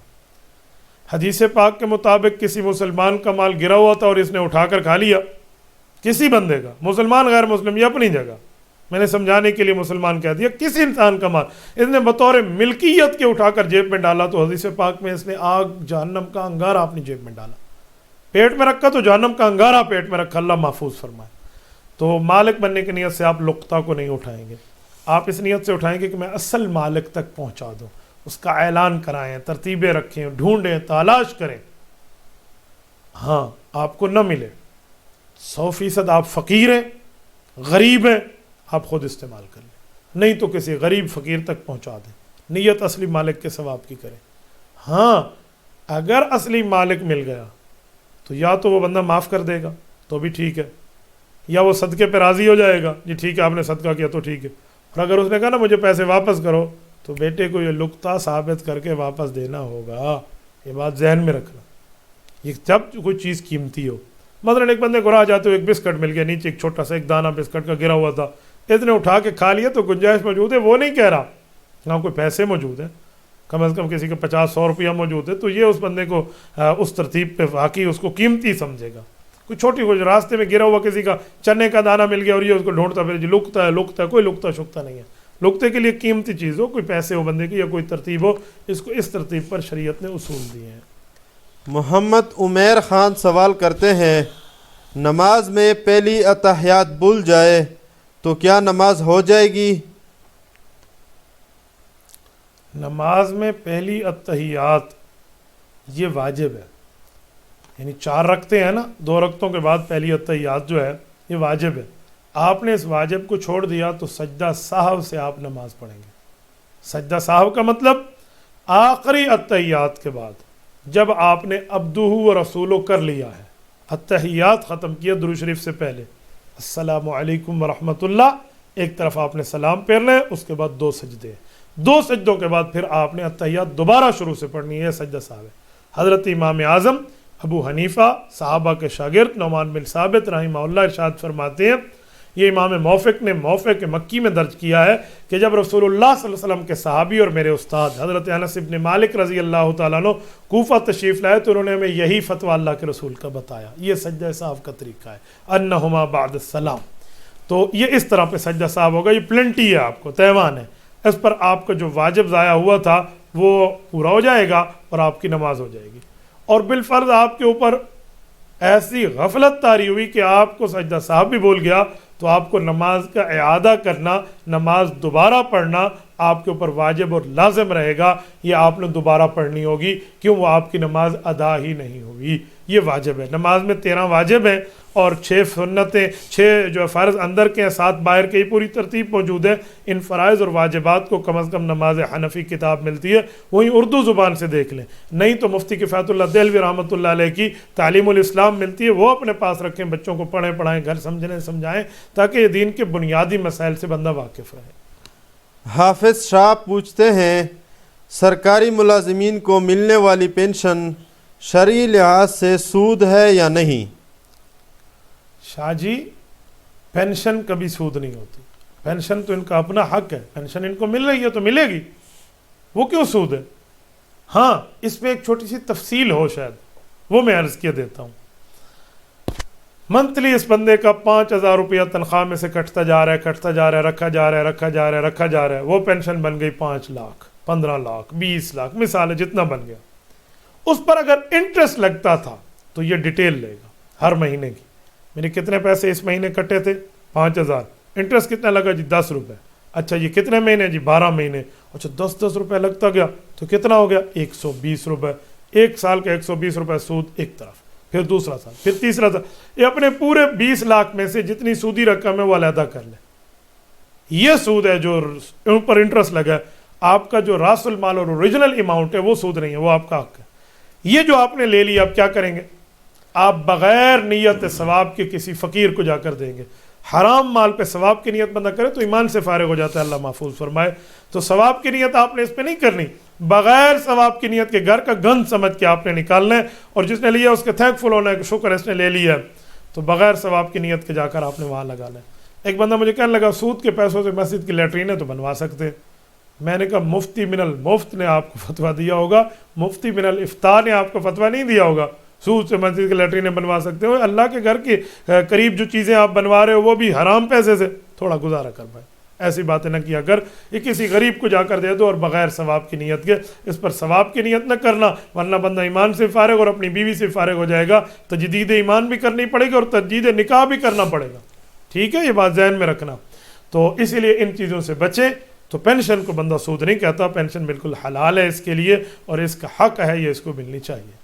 حدیث پاک کے مطابق کسی مسلمان کا مال گرا ہوا تھا اور اس نے اٹھا کر کھا لیا، کسی بندے کا، مسلمان غیر مسلم، یہ اپنی جگہ، میں نے سمجھانے کے لیے مسلمان کہہ دیا، کسی انسان کا مال اس نے بطور ملکیت کے اٹھا کر جیب میں ڈالا تو حدیث پاک میں اس نے آگ جہنم کا انگارہ اپنی جیب میں ڈالا. پیٹ میں رکھا تو جہنم کا انگارہ پیٹ میں رکھا، اللہ محفوظ فرمائے. تو مالک بننے کی نیت سے آپ لقطہ کو نہیں اٹھائیں گے، آپ اس نیت سے اٹھائیں گے کہ میں اصل مالک تک پہنچا دوں، اس کا اعلان کرائیں، ترتیبیں رکھیں، ڈھونڈیں، تلاش کریں. ہاں آپ کو نہ ملے، 100% آپ فقیر ہیں، غریب ہیں، آپ خود استعمال کر لیں، نہیں تو کسی غریب فقیر تک پہنچا دیں. نیت اصلی مالک کے ثواب کی کریں. ہاں اگر اصلی مالک مل گیا تو یا تو وہ بندہ معاف کر دے گا تو بھی ٹھیک ہے، یا وہ صدقے پہ راضی ہو جائے گا، جی ٹھیک ہے آپ نے صدقہ کیا تو ٹھیک ہے. اور اگر اس نے کہا نا مجھے پیسے واپس کرو تو بیٹے کو یہ نقطہ ثابت کر کے واپس دینا ہوگا. یہ بات ذہن میں رکھنا، یہ جب کوئی چیز قیمتی ہو. مثلاً ایک بندے کو راہ جاتے ہوئے ایک بسکٹ مل گیا، نیچے ایک چھوٹا سا ایک دانہ بسکٹ کا گرا ہوا تھا، اس نے اٹھا کے کھا لیا تو گنجائش موجود ہے، وہ نہیں کہہ رہا. ہاں کوئی پیسے موجود ہیں، کم از کم کسی کے 50-100 روپیہ موجود ہے، تو یہ اس بندے کو اس ترتیب پہ واقعی اس کو قیمتی سمجھے گا. کوئی چھوٹی کوئی راستے میں گرا ہوا کسی کا چنے کا دانہ مل گیا اور یہ اس کو ڈھونڈتا پھر جی لکتا ہے، کوئی لکتا شکتا نہیں ہے. لکتے کے لیے قیمتی چیز ہو، کوئی پیسے ہو بندے کی یا کوئی ترتیب ہو، اس کو اس ترتیب پر شریعت نے اصول دیے ہیں. محمد عمیر خان سوال کرتے ہیں نماز میں پہلی اتحیات بھول جائے تو کیا نماز ہو جائے گی؟ نماز میں پہلی اتحیات یہ واجب ہے، یعنی 4 رکعتیں ہیں نا، 2 رکعتوں کے بعد پہلی اتحیات جو ہے یہ واجب ہے. آپ نے اس واجب کو چھوڑ دیا تو سجدہ سہو سے آپ نماز پڑھیں گے. سجدہ سہو کا مطلب آخری اتحیات کے بعد جب آپ نے عبدہ و رسولہ کر لیا ہے، اتحیات ختم کیا درود شریف سے پہلے، السلام علیکم ورحمۃ اللہ، ایک طرف آپ نے سلام پھیرنا ہے، اس کے بعد 2 سجدے، 2 سجدوں کے بعد پھر آپ نے اتحیات دوبارہ شروع سے پڑھنی ہے، سجدہ سہو ہے. حضرت امام اعظم ابو حنیفہ صحابہ کے شاگرد نعمان بن ثابت رحمہ اللہ ارشاد فرماتے ہیں، یہ امام موفق نے موفق مکی میں درج کیا ہے کہ جب رسول اللہ صلی اللہ علیہ وسلم کے صحابی اور میرے استاد حضرت انس ابن مالک رضی اللہ تعالیٰ عنہ کوفہ تشریف لائے تو انہوں نے ہمیں یہی فتویٰ اللہ کے رسول کا بتایا. یہ سجدہ سہو کا طریقہ ہے، انہما بعد السلام. تو یہ اس طرح پہ سجدہ سہو ہوگا، یہ پلنٹی ہے، آپ کو تیوان ہے، اس پر آپ کا جو واجب ضائع ہوا تھا وہ پورا ہو جائے گا اور آپ کی نماز ہو جائے گی. اور بالفرض آپ کے اوپر ایسی غفلت طاری ہوئی کہ آپ کو سجدہ سہو بھی بھول گیا تو آپ کو نماز کا اعادہ کرنا، نماز دوبارہ پڑھنا آپ کے اوپر واجب اور لازم رہے گا. یہ آپ نے دوبارہ پڑھنی ہوگی، کیوں؟ وہ آپ کی نماز ادا ہی نہیں ہوئی. یہ واجب ہے. نماز میں 13 واجب ہیں اور 6 سنتیں، 6 جو فرض اندر کے ہیں، 7 باہر کے، پوری ترتیب موجود ہے. ان فرائض اور واجبات کو کم از کم نماز حنفی کتاب ملتی ہے، وہیں اردو زبان سے دیکھ لیں، نہیں تو مفتی کفایت اللہ دہلوی رحمۃ اللہ علیہ کی تعلیم الاسلام ملتی ہے، وہ اپنے پاس رکھیں، بچوں کو پڑھیں پڑھائیں، گھر سمجھائیں تاکہ یہ دین کے بنیادی مسائل سے بندہ واقف رہے. حافظ شاہ پوچھتے ہیں سرکاری ملازمین کو ملنے والی پینشن شرعی لحاظ سے سود ہے یا نہیں؟ شاہ جی پینشن کبھی سود نہیں ہوتی، پینشن تو ان کا اپنا حق ہے، پینشن ان کو مل رہی ہے تو ملے گی، وہ کیوں سود ہے؟ ہاں اس پہ ایک چھوٹی سی تفصیل ہو شاید، وہ میں عرض کیا دیتا ہوں. منتھلی اس بندے کا 5000 روپیہ تنخواہ میں سے کٹتا جا رہا ہے، رکھا جا رہا ہے، وہ پینشن بن گئی 5 لاکھ 15 لاکھ 20 لاکھ، مثال ہے جتنا بن گیا. اس پر اگر انٹرسٹ لگتا تھا تو یہ ڈیٹیل لے گا ہر مہینے کی، میرے کتنے پیسے اس مہینے کٹے تھے 5000، انٹرسٹ کتنا لگا جی 10 روپے، اچھا یہ کتنے مہینے جی 12 مہینے، اچھا 10 روپے لگتا گیا تو کتنا ہو گیا 120 روپے، 1 سال کا 120 روپے سود ایک طرف، پھر دوسرا سال، پھر تیسرا سال، یہ اپنے پورے 20 لاکھ میں سے جتنی سودی رقم ہے وہ علیحدہ کر لیں. یہ سود ہے جو ان پر انٹرسٹ لگا ہے. آپ کا جو راس المال اور اوریجنل اماؤنٹ ہے وہ سود نہیں ہے، وہ آپ کا حق ہے. یہ جو آپ نے لے لیا آپ کیا کریں گے؟ آپ بغیر نیت ثواب کے کسی فقیر کو جا کر دیں گے. حرام مال پہ ثواب کی نیت بندہ کرے تو ایمان سے فارغ ہو جاتا ہے، اللہ محفوظ فرمائے. تو ثواب کی نیت آپ نے اس پہ نہیں کرنی، بغیر ثواب کی نیت کے گھر کا گند سمجھ کے آپ نے نکالنا ہے، اور جس نے لیا اس کے تھینک فل ہونا ہے کہ شکر اس نے لے لیا ہے، تو بغیر ثواب کی نیت کے جا کر آپ نے وہاں لگانا ہے. ایک بندہ مجھے کہنے لگا سود کے پیسوں سے مسجد کی لیٹرینیں تو بنوا سکتے ہیں. میں نے کہا مفتی من المفت نے آپ کو فتویٰ دیا ہوگا، مفتی من الافتاء نے آپ کو فتویٰ نہیں دیا ہوگا. سود سے مسجد کی لیٹرینیں بنوا سکتے ہو، اللہ کے گھر کے قریب جو چیزیں آپ بنوا رہے ہو وہ بھی حرام پیسے سے، تھوڑا گزارا کر پائے. ایسی باتیں نہ کیا کر، یہ کسی غریب کو جا کر دے دو اور بغیر ثواب کی نیت کے. اس پر ثواب کی نیت نہ کرنا ورنہ بندہ ایمان سے فارغ اور اپنی بیوی سے فارغ ہو جائے گا. تجدید ایمان بھی کرنی پڑے گی اور تجدید نکاح بھی کرنا پڑے گا. ٹھیک ہے، یہ بات ذہن میں رکھنا. تو اسی لیے ان چیزوں سے بچیں. تو پینشن کو بندہ سود نہیں کہتا، پینشن بالکل حلال ہے اس کے لیے اور اس کا حق ہے، یہ اس کو ملنی چاہیے.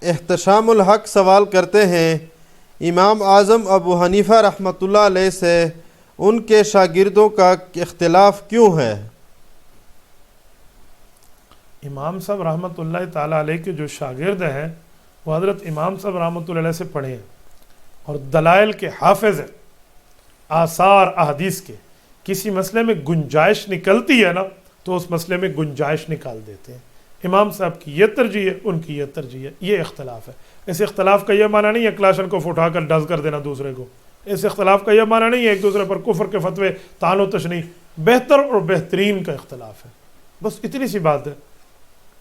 احتشام الحق سوال کرتے ہیں امام اعظم ابو حنیفہ رحمۃ اللہ علیہ سے ان کے شاگردوں کا اختلاف کیوں ہے؟ امام صاحب رحمۃ اللہ تعالیٰ علیہ کے جو شاگرد ہیں وہ حضرت امام صاحب رحمۃ اللہ علیہ سے پڑھے ہیں اور دلائل کے حافظ ہیں، آثار احادیث کے. کسی مسئلے میں گنجائش نکلتی ہے نا تو اس مسئلے میں گنجائش نکال دیتے ہیں. امام صاحب کی یہ ترجیح ہے، ان کی یہ ترجیح ہے. یہ اختلاف ہے. اس اختلاف کا یہ معنی نہیں ہے کلاشن کو اٹھا کر ڈز کر دینا دوسرے کو. اس اختلاف کا یہ معنی نہیں ہے ایک دوسرے پر کفر کے فتوے طعن و تشنیع. بہتر اور بہترین کا اختلاف ہے، بس اتنی سی بات ہے.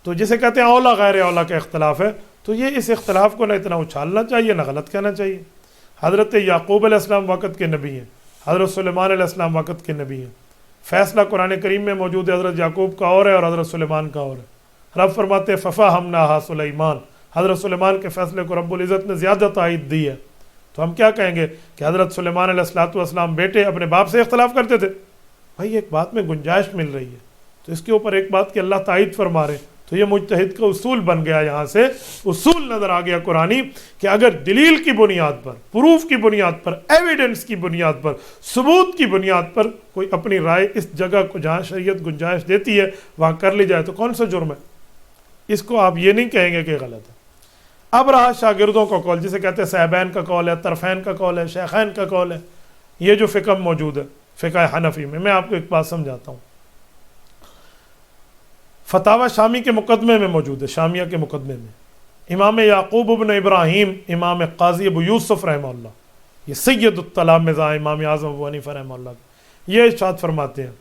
تو جسے کہتے ہیں اولا غیر اولا کا اختلاف ہے، تو یہ اس اختلاف کو نہ اتنا اچھالنا چاہیے نہ غلط کہنا چاہیے. حضرت یعقوب علیہ السلام وقت کے نبی ہیں، حضرت سلیمان علیہ السلام وقت کے نبی ہیں. فیصلہ قرآن کریم میں موجود ہے، حضرت یعقوب کا اور ہے اور حضرت سلیمان کا اور ہے. رب فرماتے ہیں فَفَهَمْنَاهَا سلیمان، حضرت سلیمان کے فیصلے کو رب العزت نے زیادہ تائید دی ہے. تو ہم کیا کہیں گے کہ حضرت سلیمان علیہ السلام بیٹے اپنے باپ سے اختلاف کرتے تھے؟ بھائی ایک بات میں گنجائش مل رہی ہے تو اس کے اوپر ایک بات کہ اللہ تائید فرما رہے، تو یہ مجتہد کا اصول بن گیا. یہاں سے اصول نظر آ گیا قرآنی کہ اگر دلیل کی بنیاد پر، پروف کی بنیاد پر، ایویڈنس کی بنیاد پر، ثبوت کی بنیاد پر کوئی اپنی رائے اس جگہ کو جہاں شریعت گنجائش دیتی ہے وہاں کر لی جائے تو کون سا جرم ہے؟ اس کو آپ یہ نہیں کہیں گے کہ غلط ہے. اب رہا شاگردوں کا قول، جسے کہتے ہیں صاحبین کا قول ہے، طرفین کا قول ہے، شیخین کا قول ہے. یہ جو فقہ موجود ہے فقہ حنفی میں آپ کو ایک بات سمجھاتا ہوں. فتاوی شامی کے مقدمے میں موجود ہے، شامیہ کے مقدمے میں امام یعقوب ابن ابراہیم، امام قاضی ابو یوسف رحمہ اللہ، یہ سید التلامذہ امام اعظم ابو حنیفہ رحمہ اللہ، یہ ارشاد فرماتے ہیں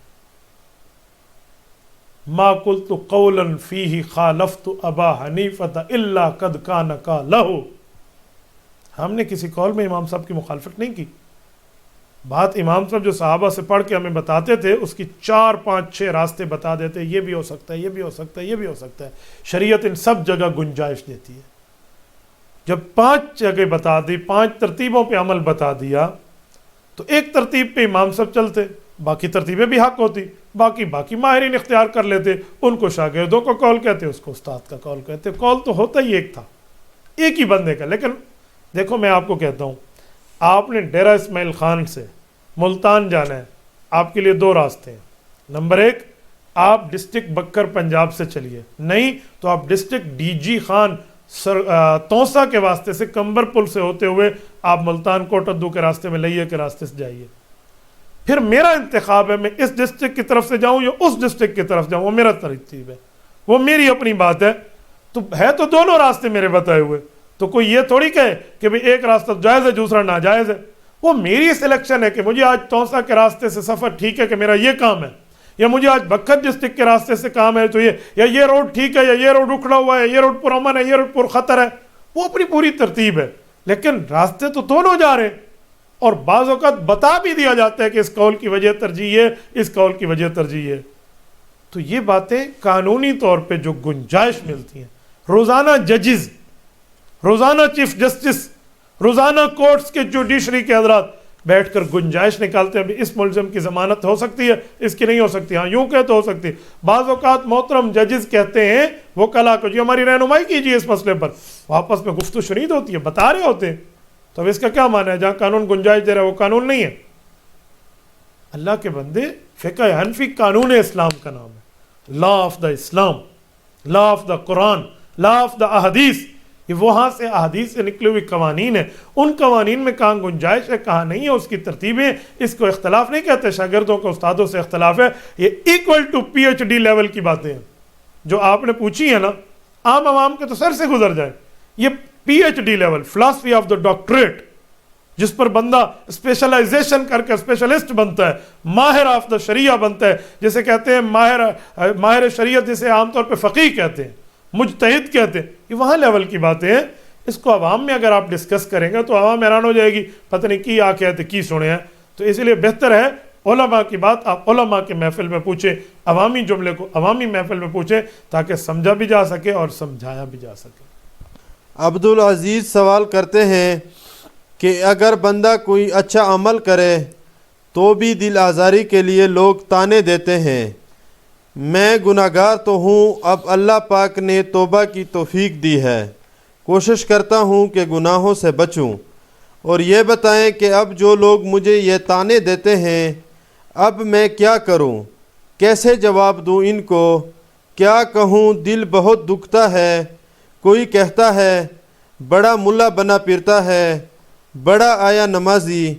ما قلت قولا فیہ خالفت ابا حنیفہ الا قد کان قالہ. ہم نے کسی قول میں امام صاحب کی مخالفت نہیں کی. بات امام صاحب جو صحابہ سے پڑھ کے ہمیں بتاتے تھے اس کی 4 5 6 راستے بتا دیتے، یہ بھی ہو سکتا ہے، یہ بھی ہو سکتا ہے، یہ بھی ہو سکتا ہے. شریعت ان سب جگہ گنجائش دیتی ہے. جب 5 جگہ بتا دی، 5 ترتیبوں پہ عمل بتا دیا تو ایک ترتیب پہ امام صاحب چلتے، باقی ترتیبیں بھی حق ہوتی، باقی ماہرین اختیار کر لیتے. ان کو شاگردوں کا قول کہتے، اس کو استاد کا قول کہتے. قول تو ہوتا ہی ایک تھا، ایک ہی بندے کا. لیکن دیکھو میں آپ کو کہتا ہوں، آپ نے ڈیرہ اسماعیل خان سے ملتان جانا ہے، آپ کے لیے 2 راستے ہیں. نمبر 1، آپ ڈسٹرکٹ بکر پنجاب سے چلیے، نہیں تو آپ ڈسٹرکٹ ڈی جی خان توسا کے واسطے سے کمبر پل سے ہوتے ہوئے آپ ملتان کوٹ ادو کے راستے میں لئیے کے راستے سے جائیے. پھر میرا انتخاب ہے میں اس ڈسٹرکٹ کی طرف سے جاؤں یا اس ڈسٹرکٹ کی طرف جاؤں، وہ میرا ترتیب ہے، وہ میری اپنی بات ہے. تو ہے تو دونوں راستے میرے بتائے ہوئے، تو کوئی یہ تھوڑی کہے کہ بھئی ایک راستہ جائز ہے دوسرا ناجائز ہے. وہ میری سلیکشن ہے کہ مجھے آج توسا کے راستے سے سفر ٹھیک ہے کہ میرا یہ کام ہے، یا مجھے آج بکر ڈسٹرکٹ کے راستے سے کام ہے تو یہ روڈ ٹھیک ہے، یا یہ روڈ اکھڑا ہوا ہے، یہ روڈ پرامن ہے، یہ روڈ پر خطر ہے. وہ اپنی پوری ترتیب ہے، لیکن راستے تو دونوں جا رہے ہیں. اور بعض اوقات بتا بھی دیا جاتا ہے کہ اس قول کی وجہ ترجیح ہے، اس قول کی وجہ ترجیح ہے. تو یہ باتیں قانونی طور پہ جو گنجائش ملتی ہیں، روزانہ ججز، روزانہ چیف جسٹس، روزانہ کورٹس کے جوڈیشری کے حضرات بیٹھ کر گنجائش نکالتے ہیں. اس ملزم کی ضمانت ہو سکتی ہے، اس کی نہیں ہو سکتی. ہاں یوں کہ تو ہو سکتی. بعض اوقات محترم ججز کہتے ہیں وہ کلا کو جی ہماری رہنمائی کیجیے اس مسئلے پر، آپس میں گفت و شنید ہوتی ہے، بتا رہے ہوتے ہیں. تو اب اس کا کیا معنی ہے؟ جہاں قانون گنجائش دے رہا ہے وہ قانون نہیں ہے. اللہ کے بندے، فقہ حنفی قانون اسلام کا نام ہے، law of the Islam, law of the Quran, law of the احادیث. یہ وہاں سے احادیث سے نکلے ہوئے قوانین ہیں. ان قوانین میں کہاں گنجائش ہے کہاں نہیں ہے، اس کی ترتیبیں. اس کو اختلاف نہیں کہتے، شاگردوں کو استادوں سے اختلاف ہے. یہ equal to P H D level کی باتیں ہیں جو آپ نے پوچھی ہیں نا، عام عوام کے تو سر سے گزر جائیں. یہ P H D level, philosophy of the doctorate, جس پر بندہ اسپیشلائزیشن کر کے اسپیشلسٹ بنتا ہے، ماہر آف دا شریعہ بنتا ہے، جسے کہتے ہیں ماہر شریعت، جسے عام طور پہ فقیہ کہتے ہیں، مجتہد کہتے ہیں. یہ وہاں لیول کی باتیں ہیں. اس کو عوام میں اگر آپ ڈسکس کریں گے تو عوام حیران ہو جائے گی، پتہ نہیں کی آ کہتے کی سنے ہیں. تو اس لیے بہتر ہے علماء کی بات آپ علماء کے محفل میں پوچھیں، عوامی جملے کو عوامی محفل میں پوچھیں، تاکہ سمجھا بھی جا سکے اور سمجھایا بھی جا سکے. عبدالعزیز سوال کرتے ہیں کہ اگر بندہ کوئی اچھا عمل کرے تو بھی دل آزاری کے لیے لوگ تانے دیتے ہیں. میں گناہگار تو ہوں، اب اللہ پاک نے توبہ کی توفیق دی ہے، کوشش کرتا ہوں کہ گناہوں سے بچوں، اور یہ بتائیں کہ اب جو لوگ مجھے یہ تانے دیتے ہیں اب میں کیا کروں، کیسے جواب دوں ان کو کیا کہوں دل بہت دکھتا ہے، کوئی کہتا ہے بڑا ملا بنا پھرتا ہے، بڑا آیا نمازی،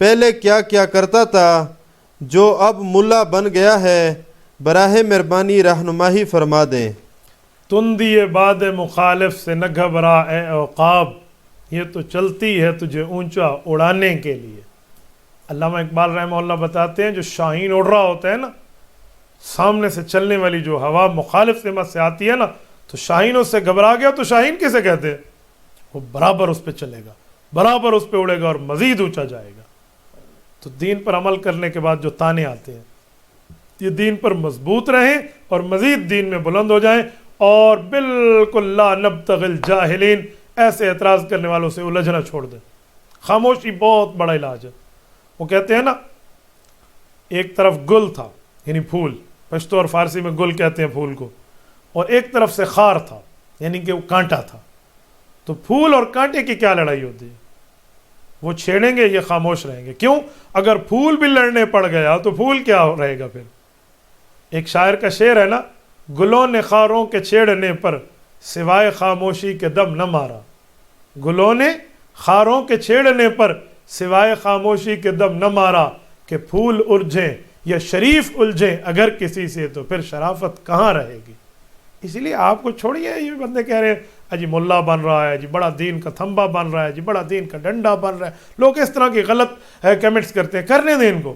پہلے کیا کیا کرتا تھا جو اب ملا بن گیا ہے، براہ مہربانی رہنمائی فرما دیں۔ تندی باد مخالف سے نہ گھبرا اے عقاب، یہ تو چلتی ہے تجھے اونچا اڑانے کے لیے۔ علامہ اقبال رحمہ اللہ بتاتے ہیں جو شاہین اڑ رہا ہوتا ہے نا، سامنے سے چلنے والی جو ہوا مخالف سمت سے آتی ہے نا، تو شاہین اس سے گھبرا گیا تو شاہین کسے کہتے ہیں؟ وہ برابر اس پہ چلے گا، برابر اس پہ اڑے گا اور مزید اونچا جائے گا۔ تو دین پر عمل کرنے کے بعد جو تانے آتے ہیں، یہ دین پر مضبوط رہیں اور مزید دین میں بلند ہو جائیں، اور بالکل لا نبتغی الجاہلین، ایسے اعتراض کرنے والوں سے الجھنا چھوڑ دیں۔ خاموشی بہت بڑا علاج ہے۔ وہ کہتے ہیں نا، ایک طرف گل تھا یعنی پھول، پشتو اور فارسی میں گل کہتے ہیں پھول کو، اور ایک طرف سے خار تھا یعنی کہ وہ کانٹا تھا۔ تو پھول اور کانٹے کی کیا لڑائی ہوتی ہے؟ وہ چھیڑیں گے، یہ خاموش رہیں گے۔ کیوں؟ اگر پھول بھی لڑنے پڑ گیا تو پھول کیا رہے گا پھر؟ ایک شاعر کا شعر ہے نا، گلوں نے خاروں کے چھیڑنے پر سوائے خاموشی کے دم نہ مارا، گلوں نے خاروں کے چھیڑنے پر سوائے خاموشی کے دم نہ مارا، کہ پھول الجھیں یا شریف الجھیں اگر کسی سے تو پھر شرافت کہاں رہے گی۔ اسی لیے آپ کو چھوڑیے، یہ بندے کہہ رہے ہیں جی ملا بن رہا ہے، جی بڑا دین کا تھمبا بن رہا ہے، جی بڑا دین کا ڈنڈا بن رہا ہے، لوگ اس طرح کی غلط کمنٹس کرتے ہیں، کرنے دیں ان کو،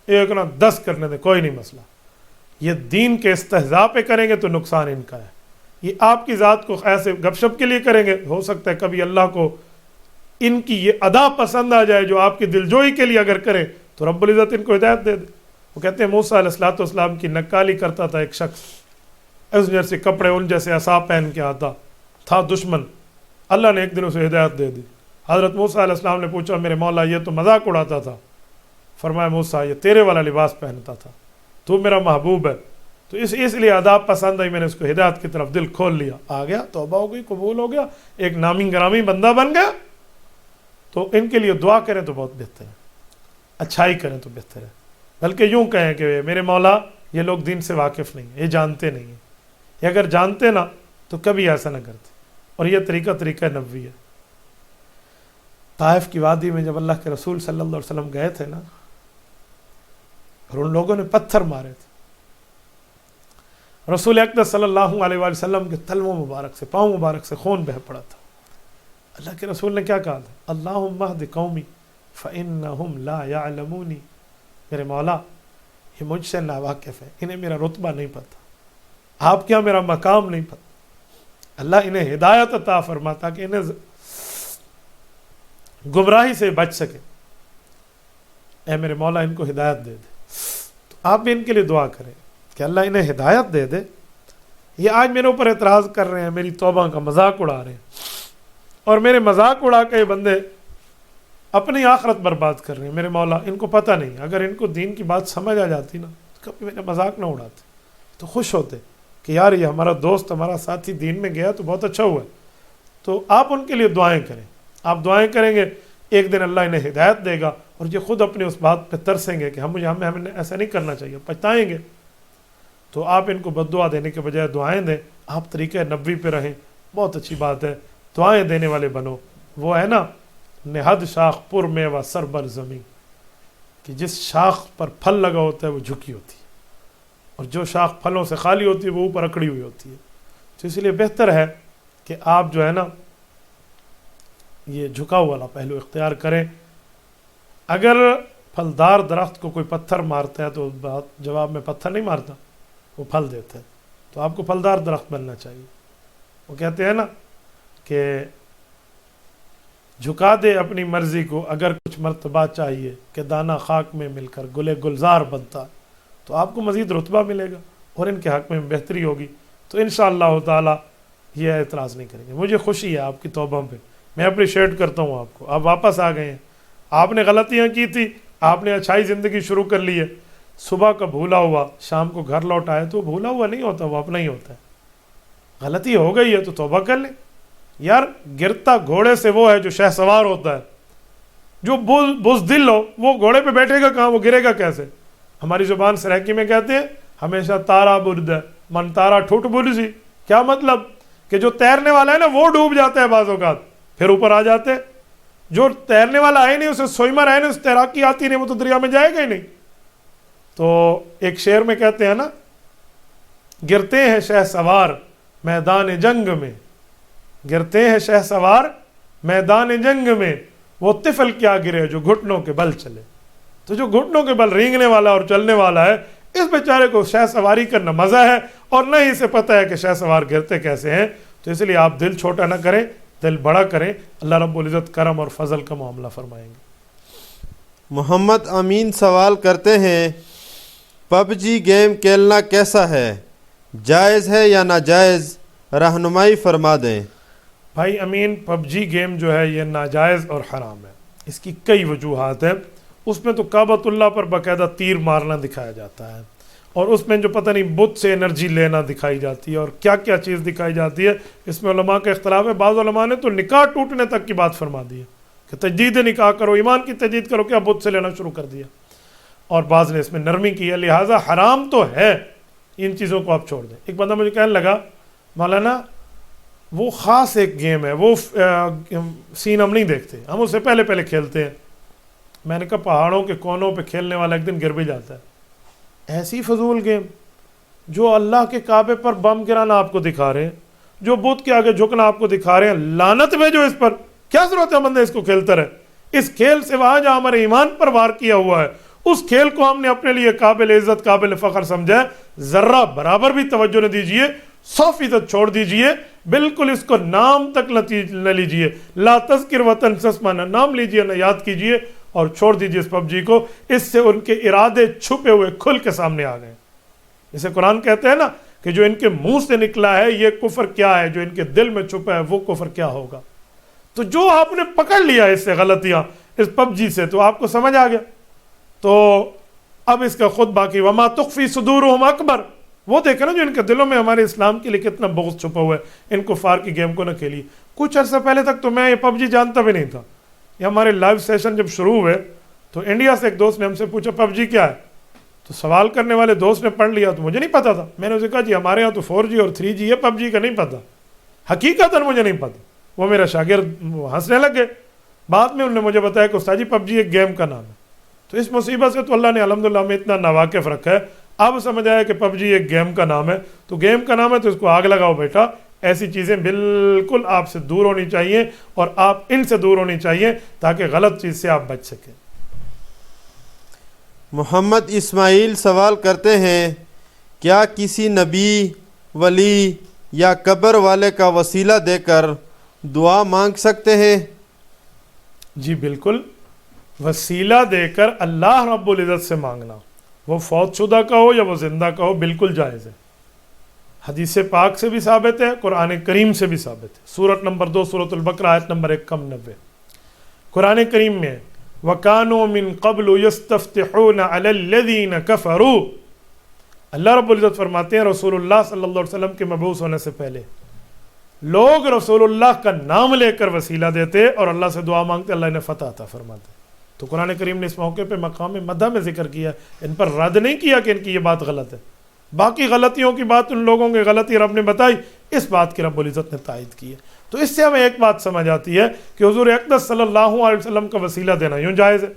ایک نہ 10 کرنے دیں، کوئی نہیں مسئلہ۔ یہ دین کے استہزاء پہ کریں گے تو نقصان ان کا ہے، یہ آپ کی ذات کو ایسے گپ شپ کے لیے کریں گے، ہو سکتا ہے کبھی اللہ کو ان کی یہ ادا پسند آ جائے جو آپ کی دلجوئی کے لیے اگر کریں تو رب العزت ان کو ہدایت دے دے۔ وہ کہتے ہیں موسیٰ علیہ السلام کی نکالی کرتا تھا ایک شخص، اس جیسے کپڑے ان جیسے عصا پہن کے آتا تھا، دشمن، اللہ نے ایک دن اسے ہدایت دے دی۔ حضرت موسیٰ علیہ السلام نے پوچھا میرے مولا یہ تو مذاق اڑاتا تھا، فرمایا موسیٰ یہ تیرے والا لباس پہنتا تھا، تو میرا محبوب ہے، تو اس لیے آداب پسند آئی، میں نے اس کو ہدایت کی طرف دل کھول لیا، آ گیا، توبہ ہو گئی، قبول ہو گیا، ایک نامی گرامی بندہ بن گیا۔ تو ان کے لیے دعا کریں تو بہت بہتر ہے، اچھائی کریں تو بہتر ہے، بلکہ یوں کہیں کہ میرے مولا یہ لوگ دین سے واقف نہیں ہیں، یہ جانتے نہیں ہیں، یہ اگر جانتے نا تو کبھی ایسا نہ کرتے۔ اور یہ طریقہ نبوی ہے۔ طائف کی وادی میں جب اللہ کے رسول صلی اللہ علیہ وسلم گئے تھے نا، اور ان لوگوں نے پتھر مارے تھے، رسول اقدس صلی اللہ علیہ وآلہ وسلم کے تلووں مبارک سے، پاؤں مبارک سے خون بہہ پڑا تھا۔ اللہ کے رسول نے کیا کہا تھا؟ اللہم اہد قومی فإنہم لا یعلمون، میرے مولا یہ مجھ سے ناواقف ہے، انہیں میرا رتبہ نہیں پتہ، آپ کیا میرا مقام نہیں پتہ۔ اللہ انہیں ہدایت عطا فرما تاکہ انہیں گمراہی سے بچ سکے، اے میرے مولا ان کو ہدایت دے دے۔ تو آپ بھی ان کے لیے دعا کریں کہ اللہ انہیں ہدایت دے دے۔ یہ آج میرے اوپر اعتراض کر رہے ہیں، میری توبہ کا مذاق اڑا رہے ہیں، اور میرے مذاق اڑا کے بندے اپنی آخرت برباد کر رہے ہیں۔ میرے مولا ان کو پتہ نہیں، اگر ان کو دین کی بات سمجھ آ جاتی نا تو کبھی میرا مذاق نہ اڑاتے، تو خوش ہوتے کہ یار یہ ہمارا دوست، ہمارا ساتھی دین میں گیا تو بہت اچھا ہوا ہے۔ تو آپ ان کے لیے دعائیں کریں، آپ دعائیں کریں گے، ایک دن اللہ انہیں ہدایت دے گا، اور یہ خود اپنی اس بات پہ ترسیں گے کہ ہمیں ایسا نہیں کرنا چاہیے، پچھتائیں گے۔ تو آپ ان کو بد دعا دینے کے بجائے دعائیں دیں، آپ طریقہ نبوی پہ رہیں، بہت اچھی بات ہے، دعائیں دینے والے بنو۔ وہ ہے نا نہد شاخ پر میوہ سر بر زمین، کہ جس شاخ پر پھل لگا ہوتا ہے وہ جھکی ہوتی ہے، اور جو شاخ پھلوں سے خالی ہوتی ہے وہ اوپر اکڑی ہوئی ہوتی ہے۔ تو اس لیے بہتر ہے کہ آپ جو ہے نا یہ جھکاؤ والا پہلو اختیار کریں۔ اگر پھلدار درخت کو کوئی پتھر مارتا ہے تو جواب میں پتھر نہیں مارتا، وہ پھل دیتا ہے، تو آپ کو پھلدار درخت بننا چاہیے۔ وہ کہتے ہیں نا کہ جھکا دے اپنی مرضی کو اگر کچھ مرتبہ چاہیے، کہ دانہ خاک میں مل کر گلے گلزار بنتا، تو آپ کو مزید رتبہ ملے گا اور ان کے حق میں بہتری ہوگی۔ تو انشاءاللہ تعالی یہ اعتراض نہیں کریں گے۔ مجھے خوشی ہے آپ کی توبہ پہ، میں اپریشیٹ کرتا ہوں آپ کو، آپ واپس آ گئے ہیں، آپ نے غلطیاں کی تھی، آپ نے اچھائی زندگی شروع کر لی ہے، صبح کا بھولا ہوا شام کو گھر لوٹ آئے تو بھولا ہوا نہیں ہوتا، وہ اپنا ہی ہوتا ہے۔ غلطی ہو گئی ہے تو توبہ کر لیں۔ یار گرتا گھوڑے سے وہ ہے جو شہ سوار ہوتا ہے، جو بزدل ہو وہ گھوڑے پہ بیٹھے گا کہاں، وہ گرے گا کیسے؟ ہماری زبان سرائکی میں کہتے ہیں ہمیشہ تارا برد ہے، من تارا ٹھوٹ بولی سی. کیا مطلب؟ کہ جو تیرنے والا ہے نا وہ ڈوب جاتا ہے بعض اوقات، پھر اوپر آ جاتے. جو تیرنے والا ہے نہیں، اسے سوئمر ہے نہیں، اس تیراکی آتی نہیں، وہ تو دریا میں جائے گا ہی نہیں. تو ایک شعر میں کہتے ہیں نا، گرتے ہیں شہ سوار میدان جنگ میں، گرتے ہیں شہ سوار میدان جنگ میں، وہ طفل کیا گرے جو گھٹنوں کے بل چلے. تو جو گھٹنوں کے بل رینگنے والا اور چلنے والا ہے، اس بیچارے کو شہ سواری کرنا مزہ ہے، اور نہ ہی اسے پتہ ہے کہ شہ سوار گرتے کیسے ہیں. تو اس لیے آپ دل چھوٹا نہ کریں، دل بڑا کریں. اللہ رب العزت کرم اور فضل کا معاملہ فرمائیں گے. محمد امین سوال کرتے ہیں پب جی گیم کھیلنا کیسا ہے، جائز ہے یا ناجائز، رہنمائی فرما دیں. بھائی امین، پب جی گیم جو ہے یہ ناجائز اور حرام ہے. اس کی کئی وجوہات ہیں. اس میں تو کعبۃ اللہ پر باقاعدہ تیر مارنا دکھایا جاتا ہے، اور اس میں جو پتہ نہیں بت سے انرجی لینا دکھائی جاتی ہے، اور کیا کیا چیز دکھائی جاتی ہے. اس میں علماء کا اختلاف ہے. بعض علماء نے تو نکاح ٹوٹنے تک کی بات فرما دی ہے کہ تجدید نکاح کرو، ایمان کی تجدید کرو، کیا بت سے لینا شروع کر دیا. اور بعض نے اس میں نرمی کی ہے. لہٰذا حرام تو ہے، ان چیزوں کو آپ چھوڑ دیں. ایک بندہ مجھے کہنے لگا، مولانا وہ خاص ایک گیم ہے، وہ سین ہم نہیں دیکھتے، ہم اس سے پہلے پہلے کھیلتے ہیں. میں نے کہا پہاڑوں کے کونوں پہ کھیلنے والا ایک دن گر بھی جاتا ہے. ایسی فضول گیم جو اللہ کے کعبے پر بم گرانا آپ کو دکھا رہے ہیں، جو بت کے آگے جھکنا آپ کو دکھا رہے ہیں، لعنت بھیجو اس پر. کیا ضرورت ہے بندہ اس کو کھیلتا رہے؟ اس کھیل سے وہاں جہاں ہمارے ایمان پر وار کیا ہوا ہے، اس کھیل کو ہم نے اپنے لیے قابل عزت قابل فخر سمجھا ہے. ذرہ برابر بھی توجہ نہ دیجیے، 100% چھوڑ دیجیے. بالکل اس کو نام تک نہ لیجیے. لا تذکر وطن سسما، نہ نام لیجیے نہ یاد کیجیے، اور چھوڑ دیجیے اس پب جی کو. اس سے ان کے ارادے چھپے ہوئے کھل کے سامنے آ گئے. جسے قرآن کہتے ہیں نا کہ جو ان کے منہ سے نکلا ہے یہ کفر کیا ہے، جو ان کے دل میں چھپا ہے وہ کفر کیا ہوگا. تو جو آپ نے پکڑ لیا اس سے غلطیاں اس پب جی سے، تو آپ کو سمجھ آ گیا. تو اب اس کا خود باقی وما تخفی صدورہم اکبر. وہ دیکھیں نا جو ان کے دلوں میں ہمارے اسلام کے لیے کتنا بغض چھپا ہوا ہے. ان کفار کی گیم کو نہ کھیلیے. کچھ عرصہ پہلے تک تو میں یہ پب جی جانتا بھی نہیں تھا. یہ ہمارے لائیو سیشن جب شروع ہوئے تو انڈیا سے ایک دوست نے ہم سے پوچھا پب جی کیا ہے. تو سوال کرنے والے دوست نے پڑھ لیا، تو مجھے نہیں پتا تھا. میں نے اسے کہا جی ہمارے یہاں تو 4G اور 3G ہے، پب جی کا نہیں پتا. حقیقتاً مجھے نہیں پتا. وہ میرا شاگرد ہنسنے لگ گئے. بعد میں انہوں نے مجھے بتایا کہ استاد جی پب جی ایک گیم کا نام ہے. تو اس مصیبت سے تو اللہ نے الحمدللہ ہمیں اتنا ناواقف رکھا ہے. اب سمجھ آیا کہ پب جی ایک گیم کا نام ہے. تو گیم کا نام ہے تو اس کو آگ لگاؤ بیٹا. ایسی چیزیں بالکل آپ سے دور ہونی چاہیے، اور آپ ان سے دور ہونی چاہیے تاکہ غلط چیز سے آپ بچ سکیں. محمد اسماعیل سوال کرتے ہیں کیا کسی نبی، ولی یا قبر والے کا وسیلہ دے کر دعا مانگ سکتے ہیں؟ جی بالکل، وسیلہ دے کر اللہ رب العزت سے مانگنا، وہ فوت شدہ کا ہو یا وہ زندہ کا ہو، بالکل جائز ہے. حدیث پاک سے بھی ثابت ہے، قرآن کریم سے بھی ثابت ہے. سورۃ نمبر 2 سورۃ البقرہ آیت نمبر 190. قرآن کریم میں وَكَانُوا مِن قَبْلُ يَسْتَفْتِحُونَ عَلَى الَّذِينَ كَفَرُوا. اللہ رب العزت فرماتے ہیں رسول اللہ صلی اللہ علیہ وسلم کے مبعوث ہونے سے پہلے لوگ رسول اللہ کا نام لے کر وسیلہ دیتے اور اللہ سے دعا مانگتے، اللہ انہیں فتح عطا فرماتے. تو قرآن کریم نے اس موقع پہ مقام مدح میں ذکر کیا، ان پر رد نہیں کیا کہ ان کی یہ بات غلط ہے. باقی غلطیوں کی بات ان لوگوں کی غلطی رب نے بتائی، اس بات کی رب العزت نے تائید کی ہے. تو اس سے ہمیں ایک بات سمجھ آتی ہے کہ حضور اقدس صلی اللہ علیہ وسلم کا وسیلہ دینا یوں جائز ہے.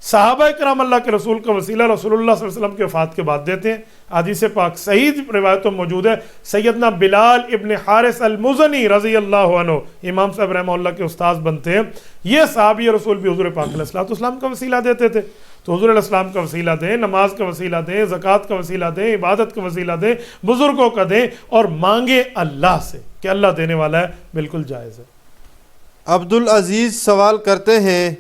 صحابہ کرام اللہ کے رسول کا وسیلہ رسول اللہ صلی اللہ علیہ وسلم کے وفات کے بعد دیتے ہیں. حدیث پاک صحیح روایتوں موجود ہے. سیدنا بلال ابن حارث المزنی رضی اللہ عنہ، امام صاحب رحمہ اللہ کے استاذ بنتے ہیں، یہ صحابی رسول بھی حضور پاک علیہ السلام کا وسیلہ دیتے تھے. تو حضور علیہ السلام کا وسیلہ دیں، نماز کا وسیلہ دیں، زکوٰۃ کا وسیلہ دیں، عبادت کا وسیلہ دیں، بزرگوں کا دیں، اور مانگیں اللہ سے کہ اللہ دینے والا ہے، بالکل جائز ہے. عبدالعزیز سوال کرتے ہیں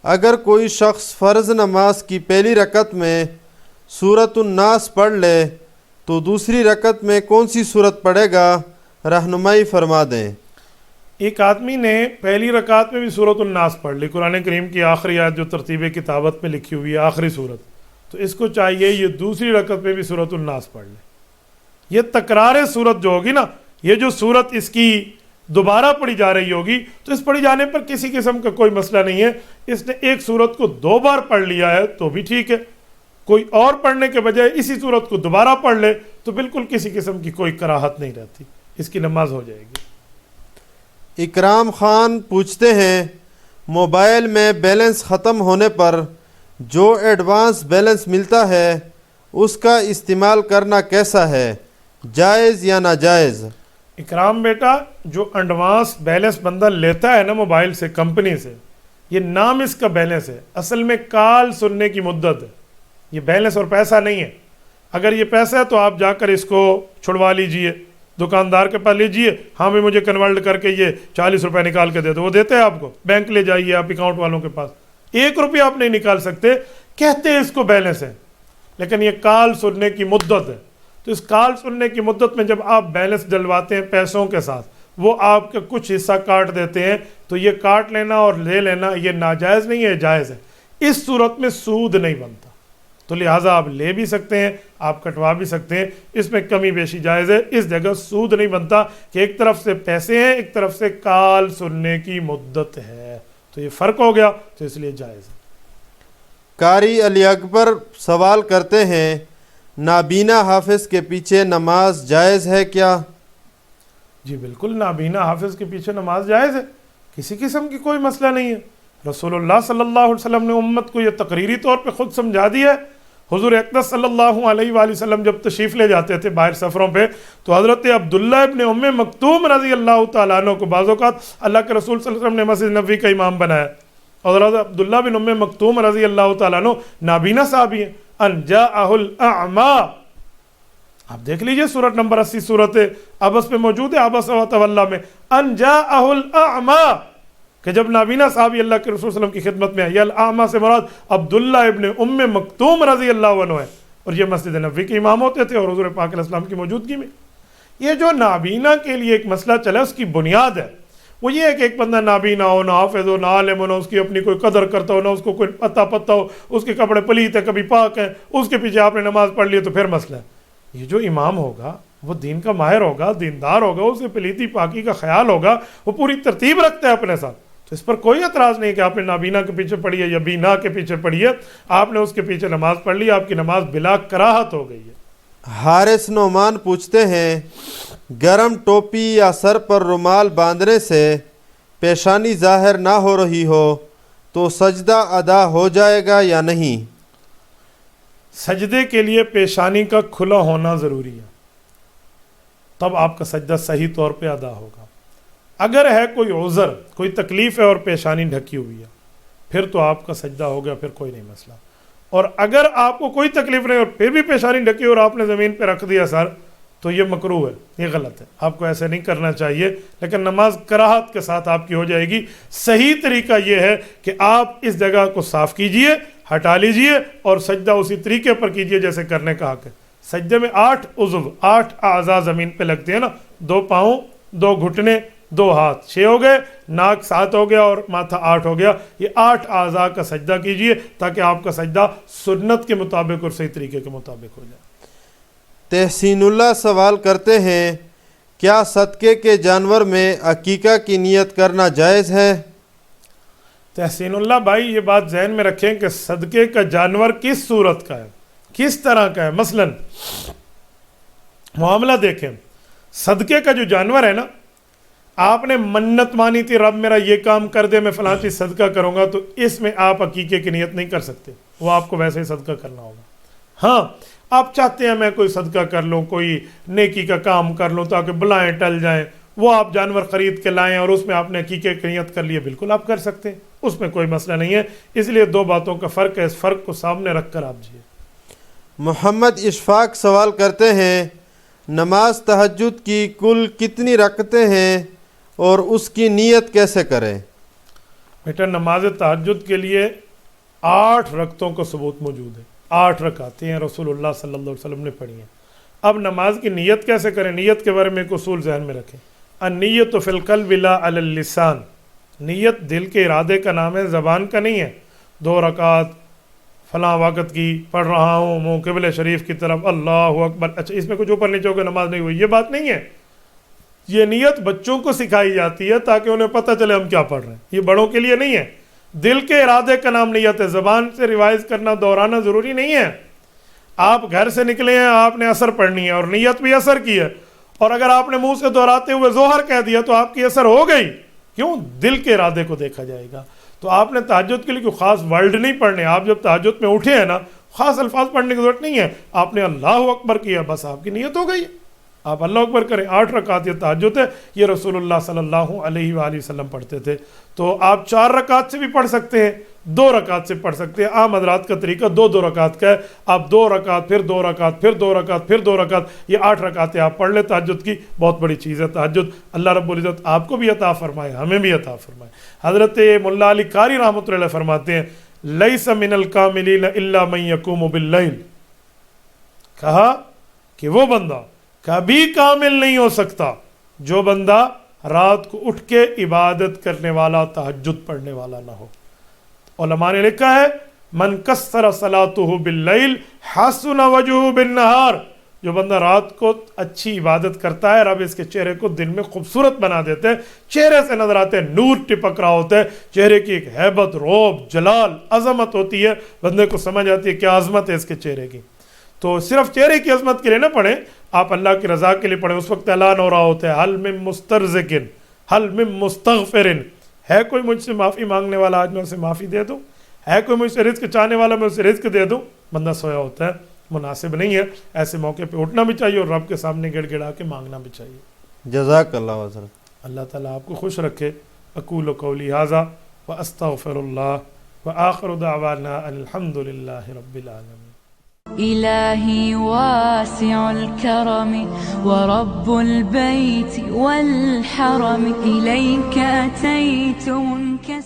اگر کوئی شخص فرض نماز کی پہلی رکعت میں سورۃ الناس پڑھ لے تو دوسری رکعت میں کون سی سورت پڑھے گا، رہنمائی فرما دیں. ایک آدمی نے پہلی رکعت میں بھی سورۃ الناس پڑھ لی، قرآن کریم کی آخری آیت جو ترتیب کتابت میں لکھی ہوئی ہے، آخری سورت، تو اس کو چاہیے یہ دوسری رکعت میں بھی سورۃ الناس پڑھ لے. یہ تکرار سورت جو ہوگی نا، یہ جو سورت اس کی دوبارہ پڑھی جا رہی ہوگی، تو اس پڑھی جانے پر کسی قسم کا کوئی مسئلہ نہیں ہے. اس نے ایک سورت کو 2 بار پڑھ لیا ہے تو بھی ٹھیک ہے، کوئی اور پڑھنے کے بجائے اسی صورت کو دوبارہ پڑھ لے تو بالکل کسی قسم کی کوئی کراہت نہیں رہتی، اس کی نماز ہو جائے گی۔ اکرام خان پوچھتے ہیں موبائل میں بیلنس ختم ہونے پر جو ایڈوانس بیلنس ملتا ہے اس کا استعمال کرنا کیسا ہے، جائز یا ناجائز؟ اکرام بیٹا، جو ایڈوانس بیلنس بندہ لیتا ہے نا موبائل سے، کمپنی سے، یہ نام اس کا بیلنس ہے، اصل میں کال سننے کی مدت ہے، یہ بیلنس اور پیسہ نہیں ہے۔ اگر یہ پیسہ ہے تو آپ جا کر اس کو چھڑوا لیجئے، دکاندار کے پاس لیجئے، ہاں بھی مجھے کنورٹ کر کے یہ 40 روپے نکال کے دے دو، وہ دیتے ہیں آپ کو۔ بینک لے جائیے آپ اکاؤنٹ والوں کے پاس، 1 روپیہ آپ نہیں نکال سکتے، کہتے ہیں اس کو بیلنس ہے، لیکن یہ کال سننے کی مدت ہے۔ تو اس کال سننے کی مدت میں جب آپ بیلنس ڈلواتے ہیں پیسوں کے ساتھ، وہ آپ کا کچھ حصہ کاٹ دیتے ہیں، تو یہ کاٹ لینا اور لے لینا یہ ناجائز نہیں ہے، جائز ہے۔ اس صورت میں سود نہیں بنتا، تو لہٰذا آپ لے بھی سکتے ہیں، آپ کٹوا بھی سکتے ہیں، اس میں کمی بیشی جائز ہے۔ اس جگہ سود نہیں بنتا کہ ایک طرف سے پیسے ہیں، ایک طرف سے کال سننے کی مدت ہے، تو یہ فرق ہو گیا، تو اس لیے جائز ہے۔ قاری علی اکبر سوال کرتے ہیں نابینا حافظ کے پیچھے نماز جائز ہے کیا؟ جی بالکل، نابینا حافظ کے پیچھے نماز جائز ہے، کسی قسم کی کوئی مسئلہ نہیں ہے۔ رسول اللہ صلی اللہ علیہ وسلم نے امت کو یہ تقریری طور پہ خود سمجھا دیا ہے۔ حضور اقدس صلی اللہ علیہ وآلہ وسلم جب تشریف لے جاتے تھے باہر سفروں پہ، تو حضرت عبداللہ ابن ام مکتوم رضی اللہ تعالیٰ عنہ کو بعض اوقات اللہ کے رسول صلی اللہ علیہ وسلم نے مسجد نبوی کا امام بنایا، اور حضرت عبداللہ بن ام مکتوم رضی اللہ تعالیٰ عنہ نابینا صحابی ہیں۔ ان جاءہ الاعمى، آپ دیکھ لیجئے سورت نمبر 80 سورت عبس پہ موجود ہے، عبس و تولی میں، ان جاءہ الاعمى، کہ جب نابینا صحابی اللہ کے رسول صلی اللہ علیہ وسلم کی خدمت میں آئے، یہ الاعمى سے مراد عبداللہ ابن ام مکتوم رضی اللہ عنہ ہے، اور یہ مسجد نبوی کے امام ہوتے تھے اور حضور پاک علیہ السلام کی موجودگی میں۔ یہ جو نابینا کے لیے ایک مسئلہ چلا، اس کی بنیاد ہے وہ یہ ہے کہ ایک بندہ نابینا ہو، نہ حافظ ہو، نہ عالم ہو، نہ اس کی اپنی کوئی قدر کرتا ہو، نہ اس کو کوئی پتہ ہو، اس کے کپڑے پلیت ہیں کبھی پاک ہیں، اس کے پیچھے آپ نے نماز پڑھ لی تو پھر مسئلہ ہے۔ یہ جو امام ہوگا وہ دین کا ماہر ہوگا، دیندار ہوگا، اسے پلیتی پاکی کا خیال ہوگا، وہ پوری ترتیب رکھتا ہے اپنے ساتھ، تو اس پر کوئی اعتراض نہیں کہ آپ نے نابینا کے پیچھے پڑھی ہے یا بینا کے پیچھے پڑھی ہے، آپ نے اس کے پیچھے نماز پڑھ لی، آپ کی نماز بلا کراہت ہو گئی ہے۔ حارث نعمان پوچھتے ہیں گرم ٹوپی یا سر پر رومال باندھنے سے پیشانی ظاہر نہ ہو رہی ہو تو سجدہ ادا ہو جائے گا یا نہیں؟ سجدے کے لیے پیشانی کا کھلا ہونا ضروری ہے، تب آپ کا سجدہ صحیح طور پہ ادا ہوگا۔ اگر ہے کوئی عذر، کوئی تکلیف ہے اور پیشانی ڈھکی ہوئی ہے، پھر تو آپ کا سجدہ ہو گیا، پھر کوئی نہیں مسئلہ۔ اور اگر آپ کو کوئی تکلیف نہیں اور پھر بھی پیشانی ڈھکی اور آپ نے زمین پہ رکھ دیا سر، تو یہ مکروہ ہے، یہ غلط ہے، آپ کو ایسے نہیں کرنا چاہیے، لیکن نماز کراہت کے ساتھ آپ کی ہو جائے گی۔ صحیح طریقہ یہ ہے کہ آپ اس جگہ کو صاف کیجئے، ہٹا لیجئے اور سجدہ اسی طریقے پر کیجئے جیسے کرنے کا حق ہے۔ سجدے میں 8 عضو، 8 اعضاء زمین پہ لگتے ہیں نا، 2 پاؤں، 2 گھٹنے، 2 ہاتھ، 6 ہو گئے، ناک 7 ہو گیا اور ماتھا 8 ہو گیا۔ یہ 8 اعضاء کا سجدہ کیجئے تاکہ آپ کا سجدہ سنت کے مطابق اور صحیح طریقے کے مطابق ہو جائے۔ تحسین اللہ سوال کرتے ہیں کیا صدقے کے جانور میں عقیقہ کی نیت کرنا جائز ہے؟ تحسین اللہ بھائی، یہ بات ذہن میں رکھیں کہ صدقے کا جانور کس صورت کا ہے، کس طرح کا ہے۔ مثلا معاملہ دیکھیں، صدقے کا جو جانور ہے نا، آپ نے منت مانی تھی رب میرا یہ کام کر دے، میں فلاں چیز صدقہ کروں گا، تو اس میں آپ عقیقے کی نیت نہیں کر سکتے، وہ آپ کو ویسے ہی صدقہ کرنا ہوگا۔ ہاں آپ چاہتے ہیں میں کوئی صدقہ کر لوں، کوئی نیکی کا کام کر لوں تاکہ بلائیں ٹل جائیں، وہ آپ جانور خرید کے لائیں اور اس میں آپ نے عقیقے کی نیت کر لی ہے، بالکل آپ کر سکتے ہیں، اس میں کوئی مسئلہ نہیں ہے۔ اس لیے 2 باتوں کا فرق ہے، اس فرق کو سامنے رکھ کر آپ جیے۔ محمد اشفاق سوال کرتے ہیں نماز تہجد کی کل کتنی رکعتیں ہیں اور اس کی نیت کیسے کریں؟ بیٹا نماز تہجد کے لیے 8 رکعتوں کا ثبوت موجود ہے، 8 رکعتیں ہیں رسول اللہ صلی اللہ علیہ وسلم نے پڑھی ہیں۔ اب نماز کی نیت کیسے کریں؟ نیت کے بارے میں ایک اصول ذہن میں رکھیں، النیت فی القلب لا علی اللسان، نیت دل کے ارادے کا نام ہے، زبان کا نہیں ہے۔ 2 رکعت فلاں وقت کی پڑھ رہا ہوں، منہ قبلہ شریف کی طرف، اللہ اکبر، اچھا اس میں کچھ اوپر نیچے ہو کے نماز نہیں ہوئی، یہ بات نہیں ہے۔ یہ نیت بچوں کو سکھائی جاتی ہے تاکہ انہیں پتہ چلے ہم کیا پڑھ رہے ہیں، یہ بڑوں کے لیے نہیں ہے۔ دل کے ارادے کا نام نیت ہے، زبان سے ریوائز کرنا، دہرانا ضروری نہیں ہے۔ آپ گھر سے نکلے ہیں, آپ نے عصر پڑھنی ہے اور نیت بھی عصر کی ہے, اور اگر آپ نے منہ سے دہراتے ہوئے ظہر کہہ دیا تو آپ کی عصر ہو گئی. کیوں؟ دل کے ارادے کو دیکھا جائے گا. تو آپ نے تہجد کے لیے کوئی خاص ورڈ نہیں پڑھنے. آپ جب تہجد میں اٹھے ہیں نا, خاص الفاظ پڑھنے کی ضرورت نہیں ہے, آپ نے اللہ اکبر کیا, بس آپ کی نیت ہو گئی. آپ اللہ اکبر کریں. 8 رکعت یہ تہجد ہے, یہ رسول اللہ صلی اللہ علیہ وآلہ وسلم پڑھتے تھے. تو آپ 4 رکعت سے بھی پڑھ سکتے ہیں, 2 رکعت سے پڑھ سکتے ہیں. عام حضرات کا طریقہ 2 رکعت کا ہے. آپ 2 رکعت, پھر 2 رکعت, پھر 2 رکعت, پھر 2 رکعت, یہ 8 رکعتیں آپ پڑھ لیں تہجد کی. بہت بڑی چیز ہے تہجد. اللہ رب العزت آپ کو بھی عطا فرمائے, ہمیں بھی عطا فرمائے. حضرت ملا علی قاری رحمۃ اللہ علیہ فرماتے ہیں, لیس من الکاملین الا من یقوم باللیل, کہا کہ وہ بندہ کبھی کامل نہیں ہو سکتا جو بندہ رات کو اٹھ کے عبادت کرنے والا, تہجد پڑھنے والا نہ ہو. علماء نے لکھا ہے, من کثر صلاتہ باللیل حسن وجہہ بالنہار, جو بندہ رات کو اچھی عبادت کرتا ہے, رب اس کے چہرے کو دن میں خوبصورت بنا دیتے ہیں. چہرے سے نظر آتے ہیں, نور ٹپک رہا ہوتا ہے, چہرے کی ایک ہیبت, روب, جلال, عظمت ہوتی ہے. بندے کو سمجھ آتی ہے کیا عظمت ہے اس کے چہرے کی. تو صرف چہرے کی عظمت کے لیے نہ پڑھیں, آپ اللہ کی رضا کے لیے پڑھیں. اس وقت اعلان ہو رہا ہوتا ہے, حل من مسترزقن حل من مستغفرن, ہے کوئی مجھ سے معافی مانگنے والا, آج میں اسے معافی دے دوں. ہے کوئی مجھ سے رزق چاہنے والا, میں اسے رزق دے دوں. بندہ سویا ہوتا ہے, مناسب نہیں ہے. ایسے موقع پہ اٹھنا بھی چاہیے اور رب کے سامنے گڑ گڑا کے مانگنا بھی چاہیے. جزاک اللہ حضرت. اللہ تعالیٰ آپ کو خوش رکھے. اقول قولی ھذا واستغفر اللہ وآخر دعوانا ان الحمد للہ رب العالمین. إلهي واسع الكرم ورب البيت والحرم إليك أتيت منكسرا